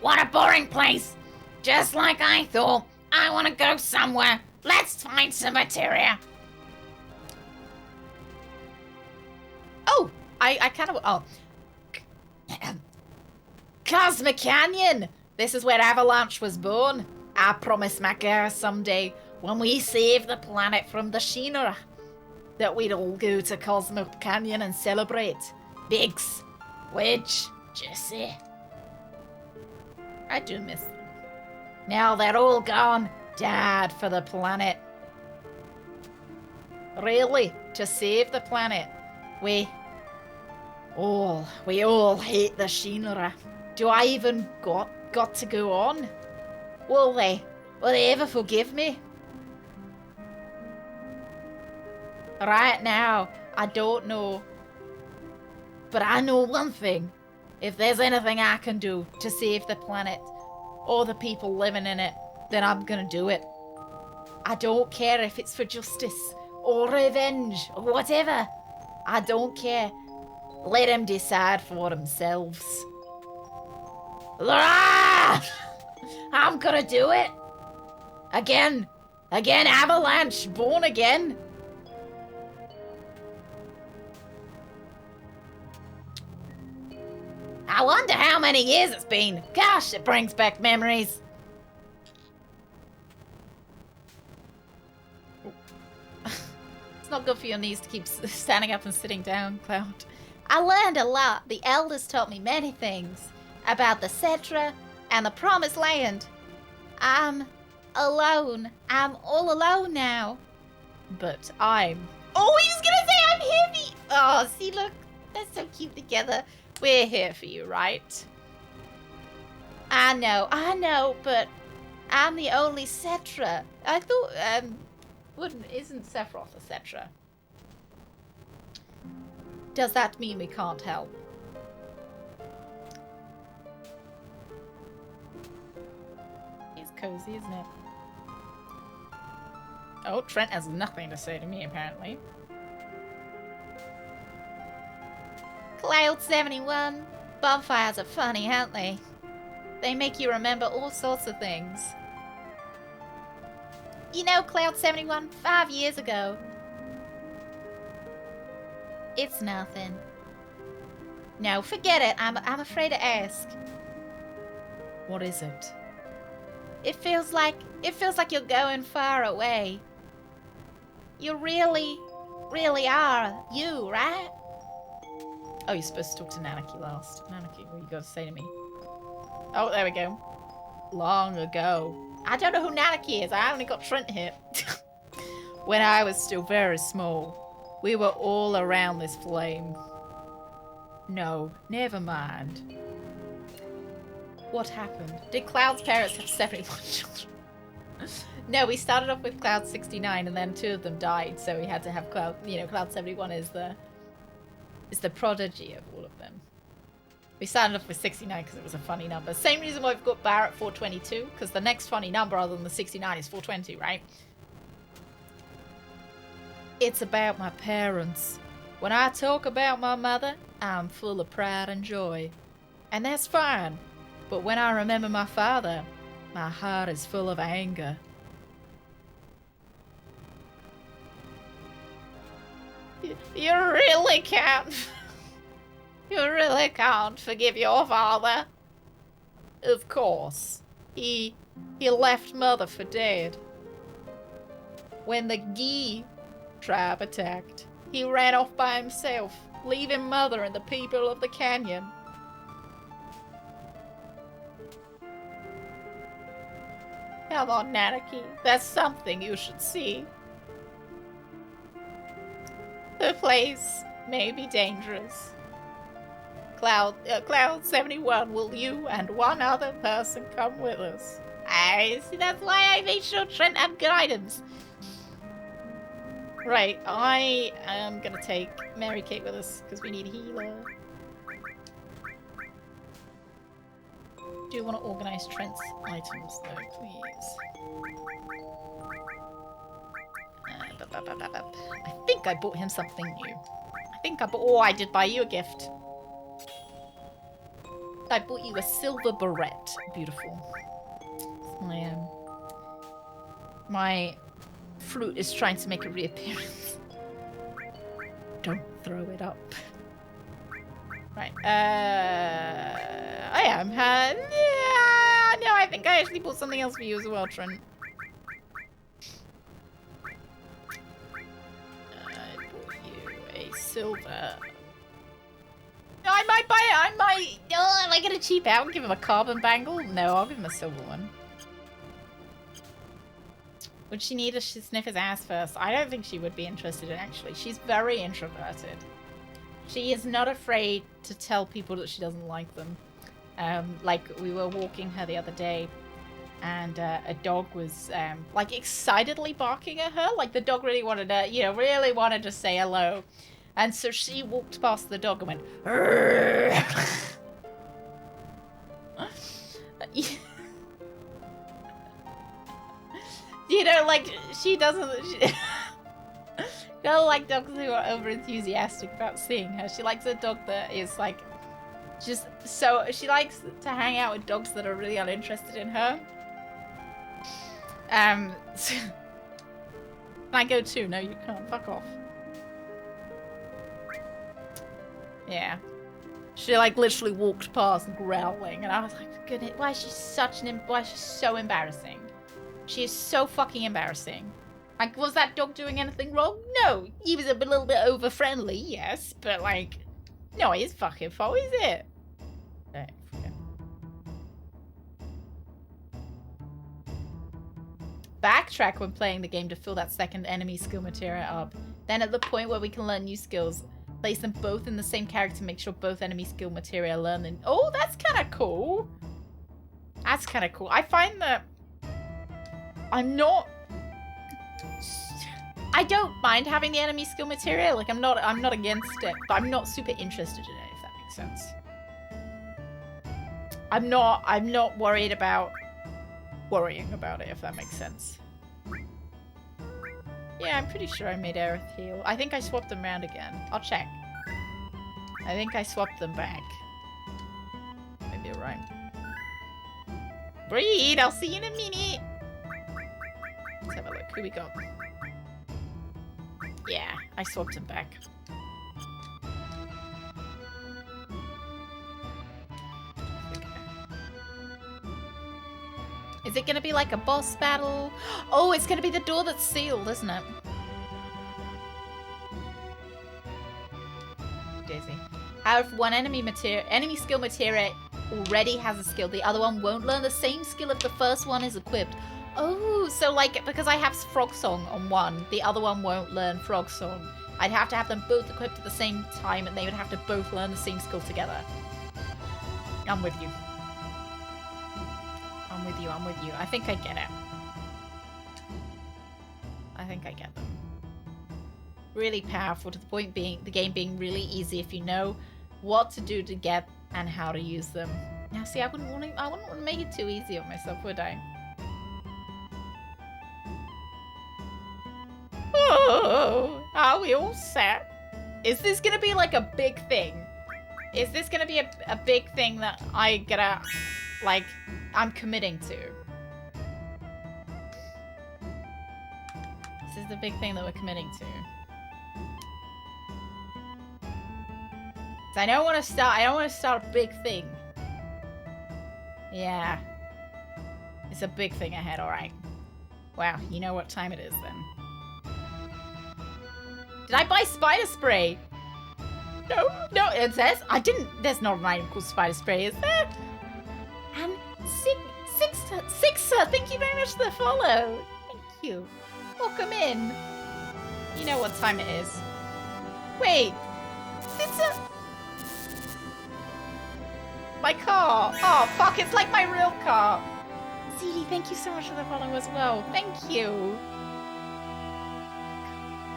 What a boring place! Just like I thought. I want to go somewhere. Let's find some materia. Oh, I kind of... Oh. Cosmic Canyon! This is where Avalanche was born. I promised my girl someday, when we save the planet from the Shinra, that we'd all go to Cosmic Canyon and celebrate. Biggs, Wedge, Jesse. I do miss them. Now they're all gone. Died for the planet. Really? To save the planet? We all hate the Shinra. Do I even got to go on? Will they ever forgive me? Right now, I don't know. But I know one thing. If there's anything I can do to save the planet, or the people living in it, then I'm gonna do it. I don't care if it's for justice, or revenge, or whatever. I don't care. Let them decide for themselves. I'm gonna do it. Again, Again, Avalanche, born again. I wonder how many years it's been. Gosh, it brings back memories. It's not good for your knees to keep standing up and sitting down, Cloud. I learned a lot. The elders taught me many things about the Cetra and the Promised Land. I'm alone. I'm all alone now. But I'm... Oh, he was gonna say I'm heavy! Oh, see, look. They're so cute together. We're here for you, right? I know, but I'm the only Cetra. I thought, isn't Sephiroth a Cetra? Does that mean we can't help? It's cozy, isn't it? Oh, Trent has nothing to say to me, apparently. Cloud 71. Bonfires are funny, aren't they? They make you remember all sorts of things. You know, Cloud 71, 5 years ago. It's nothing. No, forget it. I'm afraid to ask. What is it? It feels like you're going far away. You really are you, right? Oh, you're supposed to talk to Nanaki last. Nanaki, what you got to say to me? Oh, there we go. Long ago. I don't know who Nanaki is. I only got Trent here. When I was still very small, we were all around this flame. No, never mind. What happened? Did Cloud's parents have 71 children? No, we started off with Cloud 69 and then 2 of them died, so we had to have Cloud, Cloud 71 is the prodigy of all of them. We started off with 69 because it was a funny number. Same reason why we've got Barrett 422, because the next funny number other than the 69 is 420, right? It's about my parents. When I talk about my mother, I'm full of pride and joy. And that's fine. But when I remember my father, my heart is full of anger. You really can't... You really can't forgive your father. Of course. He left Mother for dead. When the Gi tribe attacked, he ran off by himself, leaving Mother and the people of the canyon. Come on, Nanaki. That's something you should see. The place may be dangerous. Cloud 71, will you and one other person come with us? I see, that's why I made sure Trent had guidance. Right, I am gonna take Mary Kate with us because we need a healer. Do you want to organize Trent's items though, please? I think I bought him something new. Oh, I did buy you a gift. I bought you a silver beret. Beautiful. My flute is trying to make a reappearance. Don't throw it up. Right. I am. Yeah. No, I think I actually bought something else for you as well, Trent. I bought you a silver. I might buy it. Oh, am I gonna cheap out and give him a carbon bangle? No, I'll give him a silver one. Would she need us to sniff his ass first? I don't think she would be interested in, actually. She's very introverted. She is not afraid to tell people that she doesn't like them. Like, we were walking her the other day, and a dog was, like, excitedly barking at her. Like, the dog really wanted to, really wanted to say hello. And so she walked past the dog and went, like, she doesn't... She doesn't like dogs who are over-enthusiastic about seeing her. She likes a dog that is, like, just... So, she likes to hang out with dogs that are really uninterested in her. Can I go too? No, you can't. Fuck off. Yeah. She like literally walked past growling, and I was like, goodness, why is she why is she so embarrassing? She is so fucking embarrassing. Like, was that dog doing anything wrong? No. He was a little bit over-friendly, yes, but like, no, it's fucking fault, is it? No, forget. Backtrack when playing the game to fill that second enemy skill material up. Then at the point where we can learn new skills, place them both in the same character, make sure both enemy skill material learn them. Oh, that's kind of cool. That's kind of cool. I find that I don't mind having the enemy skill material. Like, I'm not against it, but I'm not super interested in it, if that makes sense. I'm not worried about worrying about it, if that makes sense. Yeah, I'm pretty sure I made Aerith heal. I think I swapped them around again. I'll check. I think I swapped them back. Maybe you're right. Breed, I'll see you in a minute. Let's have a look. Who we got? Yeah, I swapped him back. Okay. Is it gonna be like a boss battle? Oh, it's gonna be the door that's sealed, isn't it? Daisy. However, one enemy skill material already has a skill. The other one won't learn the same skill if the first one is equipped. Oh, so like, because I have Frog Song on one, the other one won't learn Frog Song. I'd have to have them both equipped at the same time, and they would have to both learn the same skill together. I'm with you. I'm with you, I'm with you. I think I get it. I think I get them. Really powerful, to the point being, the game being really easy if you know what to do to get and how to use them. Now see, I wouldn't want to make it too easy on myself, would I? Oh, are we all set? Is this gonna be like a big thing? Is this gonna be a big thing that I'm committing to? This is the big thing that we're committing to. So I don't want to start a big thing. Yeah. It's a big thing ahead, alright. Wow, you know what time it is then. Did I buy spider spray? No, it says I didn't. There's not an item called spider spray, is there? And Sixer, thank you very much for the follow. Thank you. Welcome in. You know what time it is. Wait, Sixer. My car. Oh fuck, it's like my real car. CD, thank you so much for the follow as well. Thank you.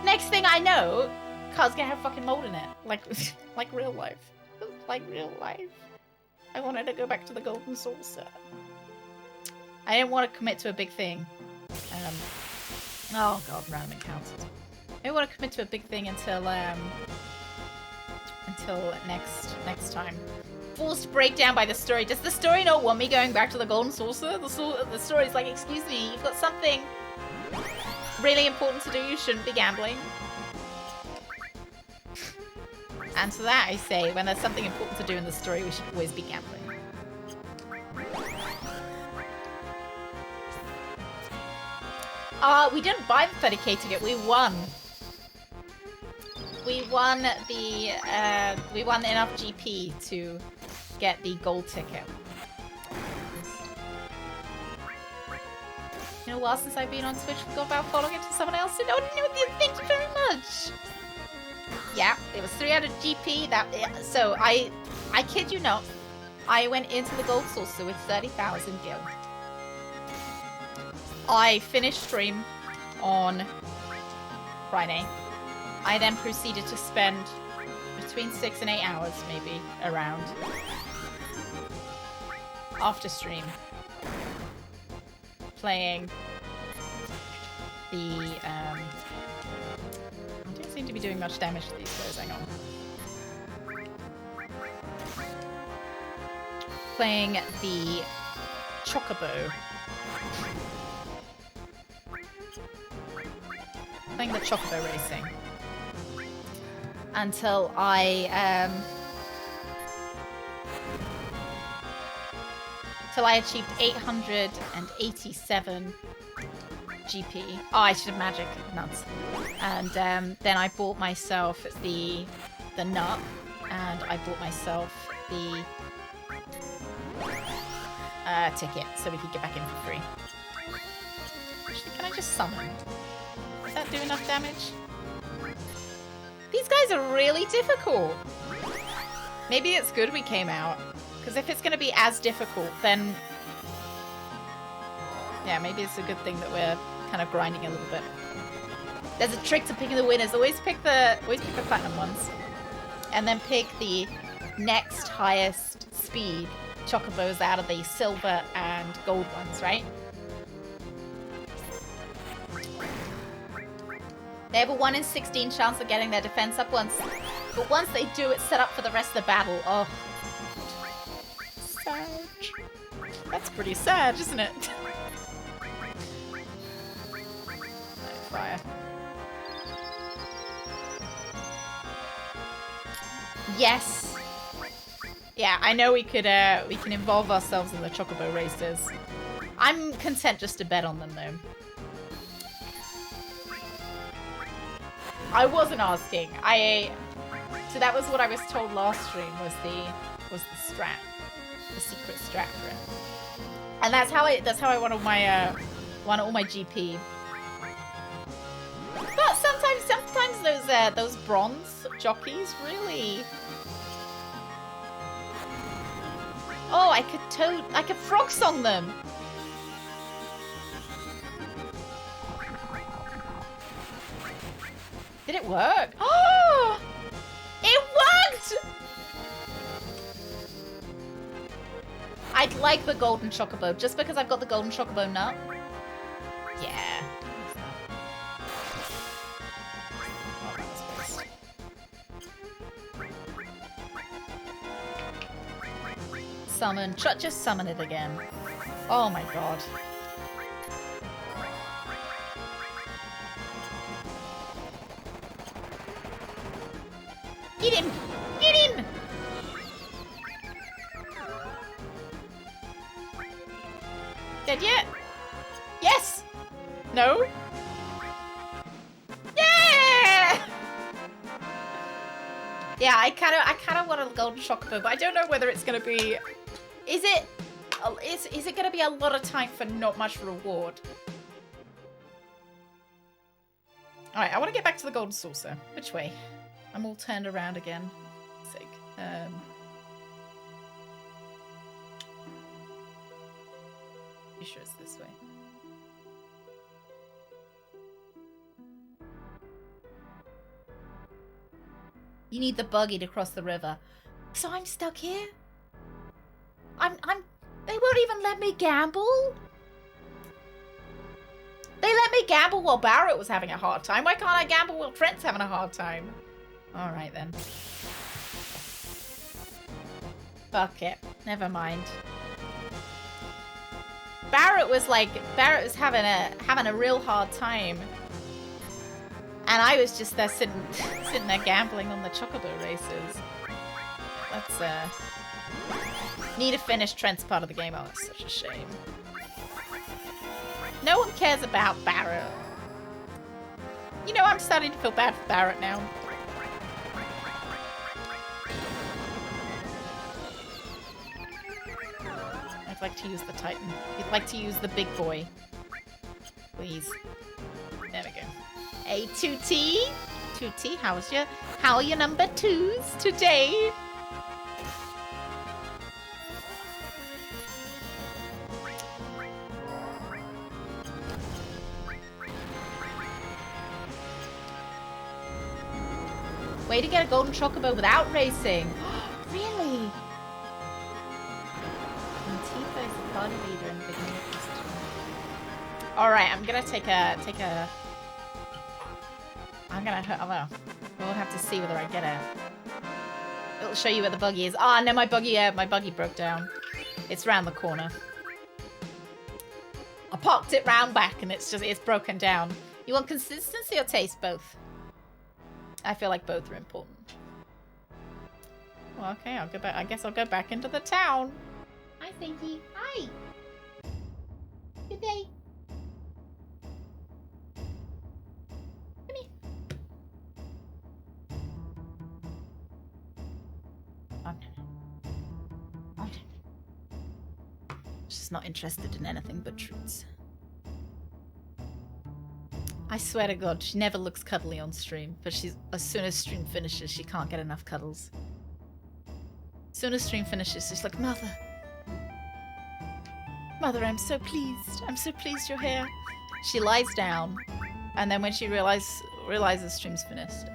Next thing I know, car's gonna have fucking mold in it. Like real life. Like real life. I wanted to go back to the golden saucer. I didn't want to commit to a big thing. Oh god, random encounters. I didn't want to commit to a big thing until next time. Forced breakdown by the story. Does the story not want me going back to the golden saucer? The story's like, excuse me, you've got something really important to do, you shouldn't be gambling. And to that I say, when there's something important to do in the story, we should always be gambling. We didn't buy the 30k ticket, we won. We won enough GP to get the gold ticket. It's been a while since I've been on Twitch. Forgot about following it to someone else. No, thank you very much. Yeah, it was 300 GP. So I kid you not, I went into the gold saucer with 30,000 gil. I finished stream on Friday. I then proceeded to spend between 6 and 8 hours, maybe, around, after stream, playing the, I don't seem to be doing much damage to these guys, hang on. Playing the Chocobo. Playing the Chocobo Racing. Until I, till I achieved 887 GP. Oh, I should have magic nuts. And then I bought myself the nut, and I bought myself the ticket so we could get back in for free. Actually, can I just summon? Does that do enough damage? These guys are really difficult. Maybe it's good we came out, because if it's going to be as difficult, then yeah, maybe it's a good thing that we're kind of grinding a little bit. There's a trick to picking the winners. Always pick the platinum ones, and then pick the next highest speed chocobos out of the silver and gold ones, right? They have a 1 in 16 chance of getting their defense up once, but once they do, it's set up for the rest of the battle. Oh, sad. That's pretty sad, isn't it? Fire. Yes. Yeah, I know we can involve ourselves in the chocobo races. I'm content just to bet on them though. I wasn't asking. So that was what I was told last stream was the strat, the secret strat for it. And that's how I won all my GP. But sometimes those bronze jockeys really. Oh, I could frog song them. Did it work? Oh! It worked! I'd like the golden chocobo, just because I've got the golden chocobo nut. Yeah. Summon. Just summon it again. Oh my god. Get him! Get him! Dead yet? Yes! No? Yeah! Yeah, I kind of want a golden chocobo, but I don't know whether it's gonna be. Is it gonna be a lot of time for not much reward? All right, I want to get back to the golden saucer. Which way? I'm all turned around again. Sick. You sure it's this way? You need the buggy to cross the river. So I'm stuck here? They won't even let me gamble? They let me gamble while Barrett was having a hard time. Why can't I gamble while Trent's having a hard time? Alright then. Fuck it. Never mind. Barrett was having a real hard time. And I was just there sitting there gambling on the chocobo races. Let's need to finish Trent's part of the game. Oh, that's such a shame. No one cares about Barrett. You know, I'm starting to feel bad for Barrett now. I'd like to use the Titan. You'd like to use the big boy. Please. There we go. Hey, 2T. 2T, how are your number 2s today? Way to get a golden chocobo without racing. Really? Antifa is the party leader in the beginning of this tour. Alright, I'm gonna take a we'll have to see whether I get it. It'll show you where the buggy is. Ah, no, my buggy broke down. It's round the corner. I parked it round back and it's broken down. You want consistency or taste? Both. I feel like both are important. Well, okay, I'll go back. I guess I'll go back into the town. Hi, Stinky. Hi. Good day. Come here. She's not interested in anything but treats. I swear to God, she never looks cuddly on stream, but as soon as stream finishes, she can't get enough cuddles. As soon as stream finishes, she's like, Mother. Mother, I'm so pleased. I'm so pleased you're here. She lies down, and then when she realizes stream's finished,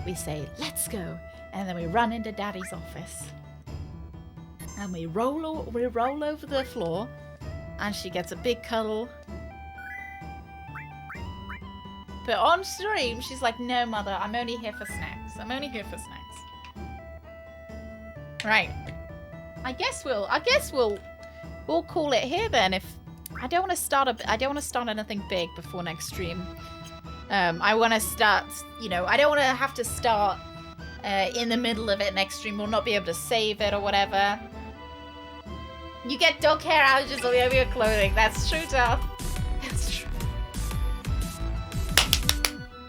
we say, let's go. And then we run into Daddy's office. And we roll over the floor, and she gets a big cuddle. But on stream, she's like, no, Mother, I'm only here for snacks. I'm only here for snacks. Right. I guess we'll call it here then. If I don't want to start anything big before next stream. I want to start, you know, I don't want to have to start in the middle of it next stream. We'll not be able to save it or whatever. You get dog hair allergies all over your clothing. That's true, Darth. That's true.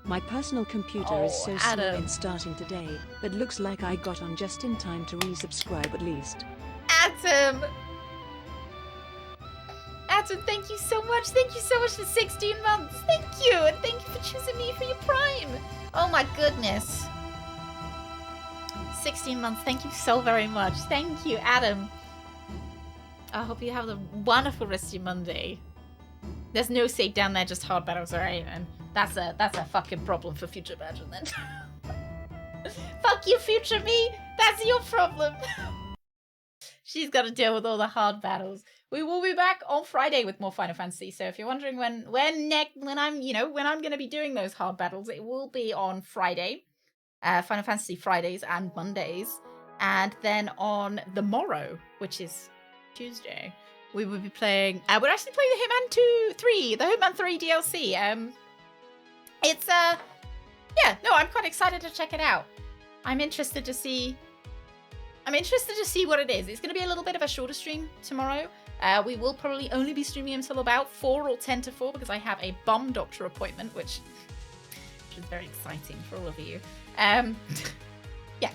My personal computer is so slow in starting today, but looks like I got on just in time to resubscribe at least. Adam, thank you so much. Thank you so much for 16 months. Thank you. And thank you for choosing me for your Prime. Oh my goodness. 16 months. Thank you so very much. Thank you, Adam. I hope you have a wonderful rest of your Monday. There's no save down there, just hard battles, alright? And that's a fucking problem for future Badger then. Fuck you, future me. That's your problem. She's got to deal with all the hard battles. We will be back on Friday with more Final Fantasy. So if you're wondering when I'm going to be doing those hard battles, it will be on Friday, Final Fantasy Fridays and Mondays, and then on the morrow, which is Tuesday, we will be playing. We're actually playing the Hitman 3 DLC. I'm quite excited to check it out. I'm interested to see what it is. It's going to be a little bit of a shorter stream tomorrow. We will probably only be streaming until about 4 or 10 to 4 because I have a bum doctor appointment, which is very exciting for all of you.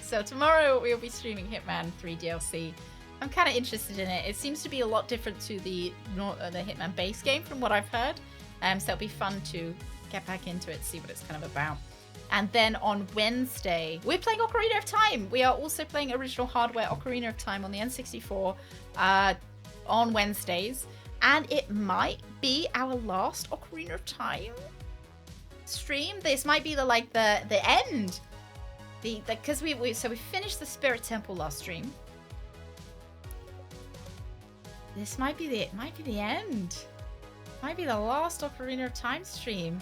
So tomorrow we'll be streaming Hitman 3 DLC. I'm kind of interested in it. It seems to be a lot different to the Hitman base game from what I've heard. So it'll be fun to get back into it, see what it's kind of about. And then on Wednesday, we're playing Ocarina of Time. We are also playing original hardware Ocarina of Time on the N64 on Wednesdays. And it might be our last Ocarina of Time stream. This might be the end. Because we finished the Spirit Temple last stream. This might be the end. Might be the last Ocarina of Time stream.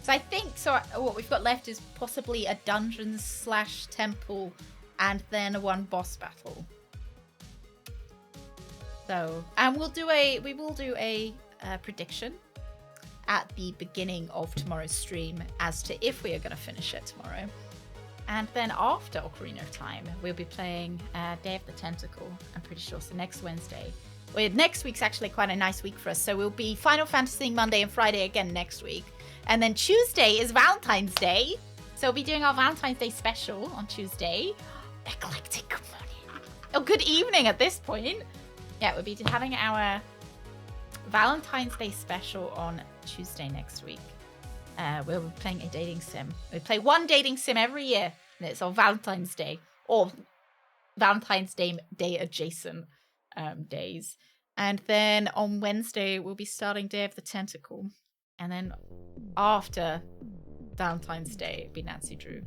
So I think what we've got left is possibly a dungeon/temple and then one boss battle. So, and we will do a prediction at the beginning of tomorrow's stream as to if we are going to finish it tomorrow. And then after Ocarina of Time, we'll be playing Day of the Tentacle, I'm pretty sure, so next Wednesday. Well, next week's actually quite a nice week for us, so we'll be Final Fantasy Monday and Friday again next week. And then Tuesday is Valentine's Day, so we'll be doing our Valentine's Day special on Tuesday. Eclectic, good morning. Oh, good evening at this point. Yeah, we'll be having our Valentine's Day special on Tuesday next week. We'll be playing a dating sim. We play one dating sim every year, and it's on Valentine's Day, or Valentine's Day adjacent days. And then on Wednesday, we'll be starting Day of the Tentacle. And then after Valentine's Day, it'll be Nancy Drew.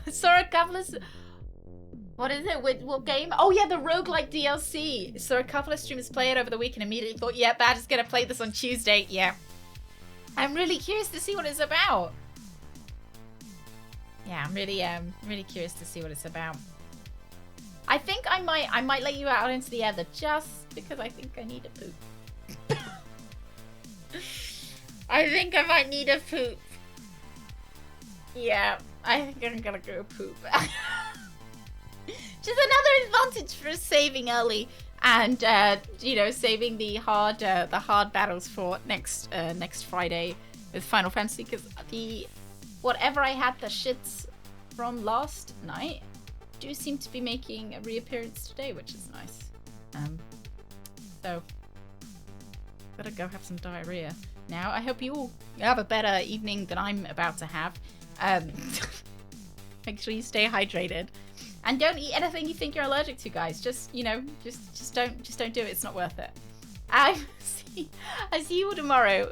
Sorry, Cavaliers. What is it? What game? Oh yeah, the roguelike DLC. So a couple of streamers play it over the week and immediately thought, yeah, Badger's gonna play this on Tuesday. Yeah. I'm really curious to see what it's about. Yeah, I'm really curious to see what it's about. I think I might let you out into the ether just because I think I need a poop. I think I might need a poop. Yeah, I think I'm gonna go poop. Just another advantage for saving early and you know, saving the hard battles for next Friday with Final Fantasy, because the whatever I had the shits from last night do seem to be making a reappearance today, which is nice. So gotta go have some diarrhea now. I hope you all have a better evening than I'm about to have. Make sure you stay hydrated. And don't eat anything you think you're allergic to, guys. Just, you know, just don't do it. It's not worth it. I see you all tomorrow.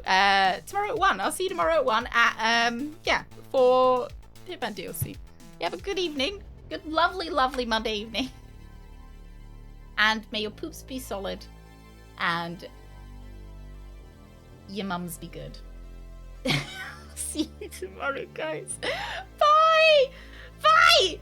Tomorrow at 1. I'll see you tomorrow at 1 at for Hitman DLC. You have a good evening. Good, lovely, lovely Monday evening. And may your poops be solid. And your mums be good. See you tomorrow, guys. Bye! Bye!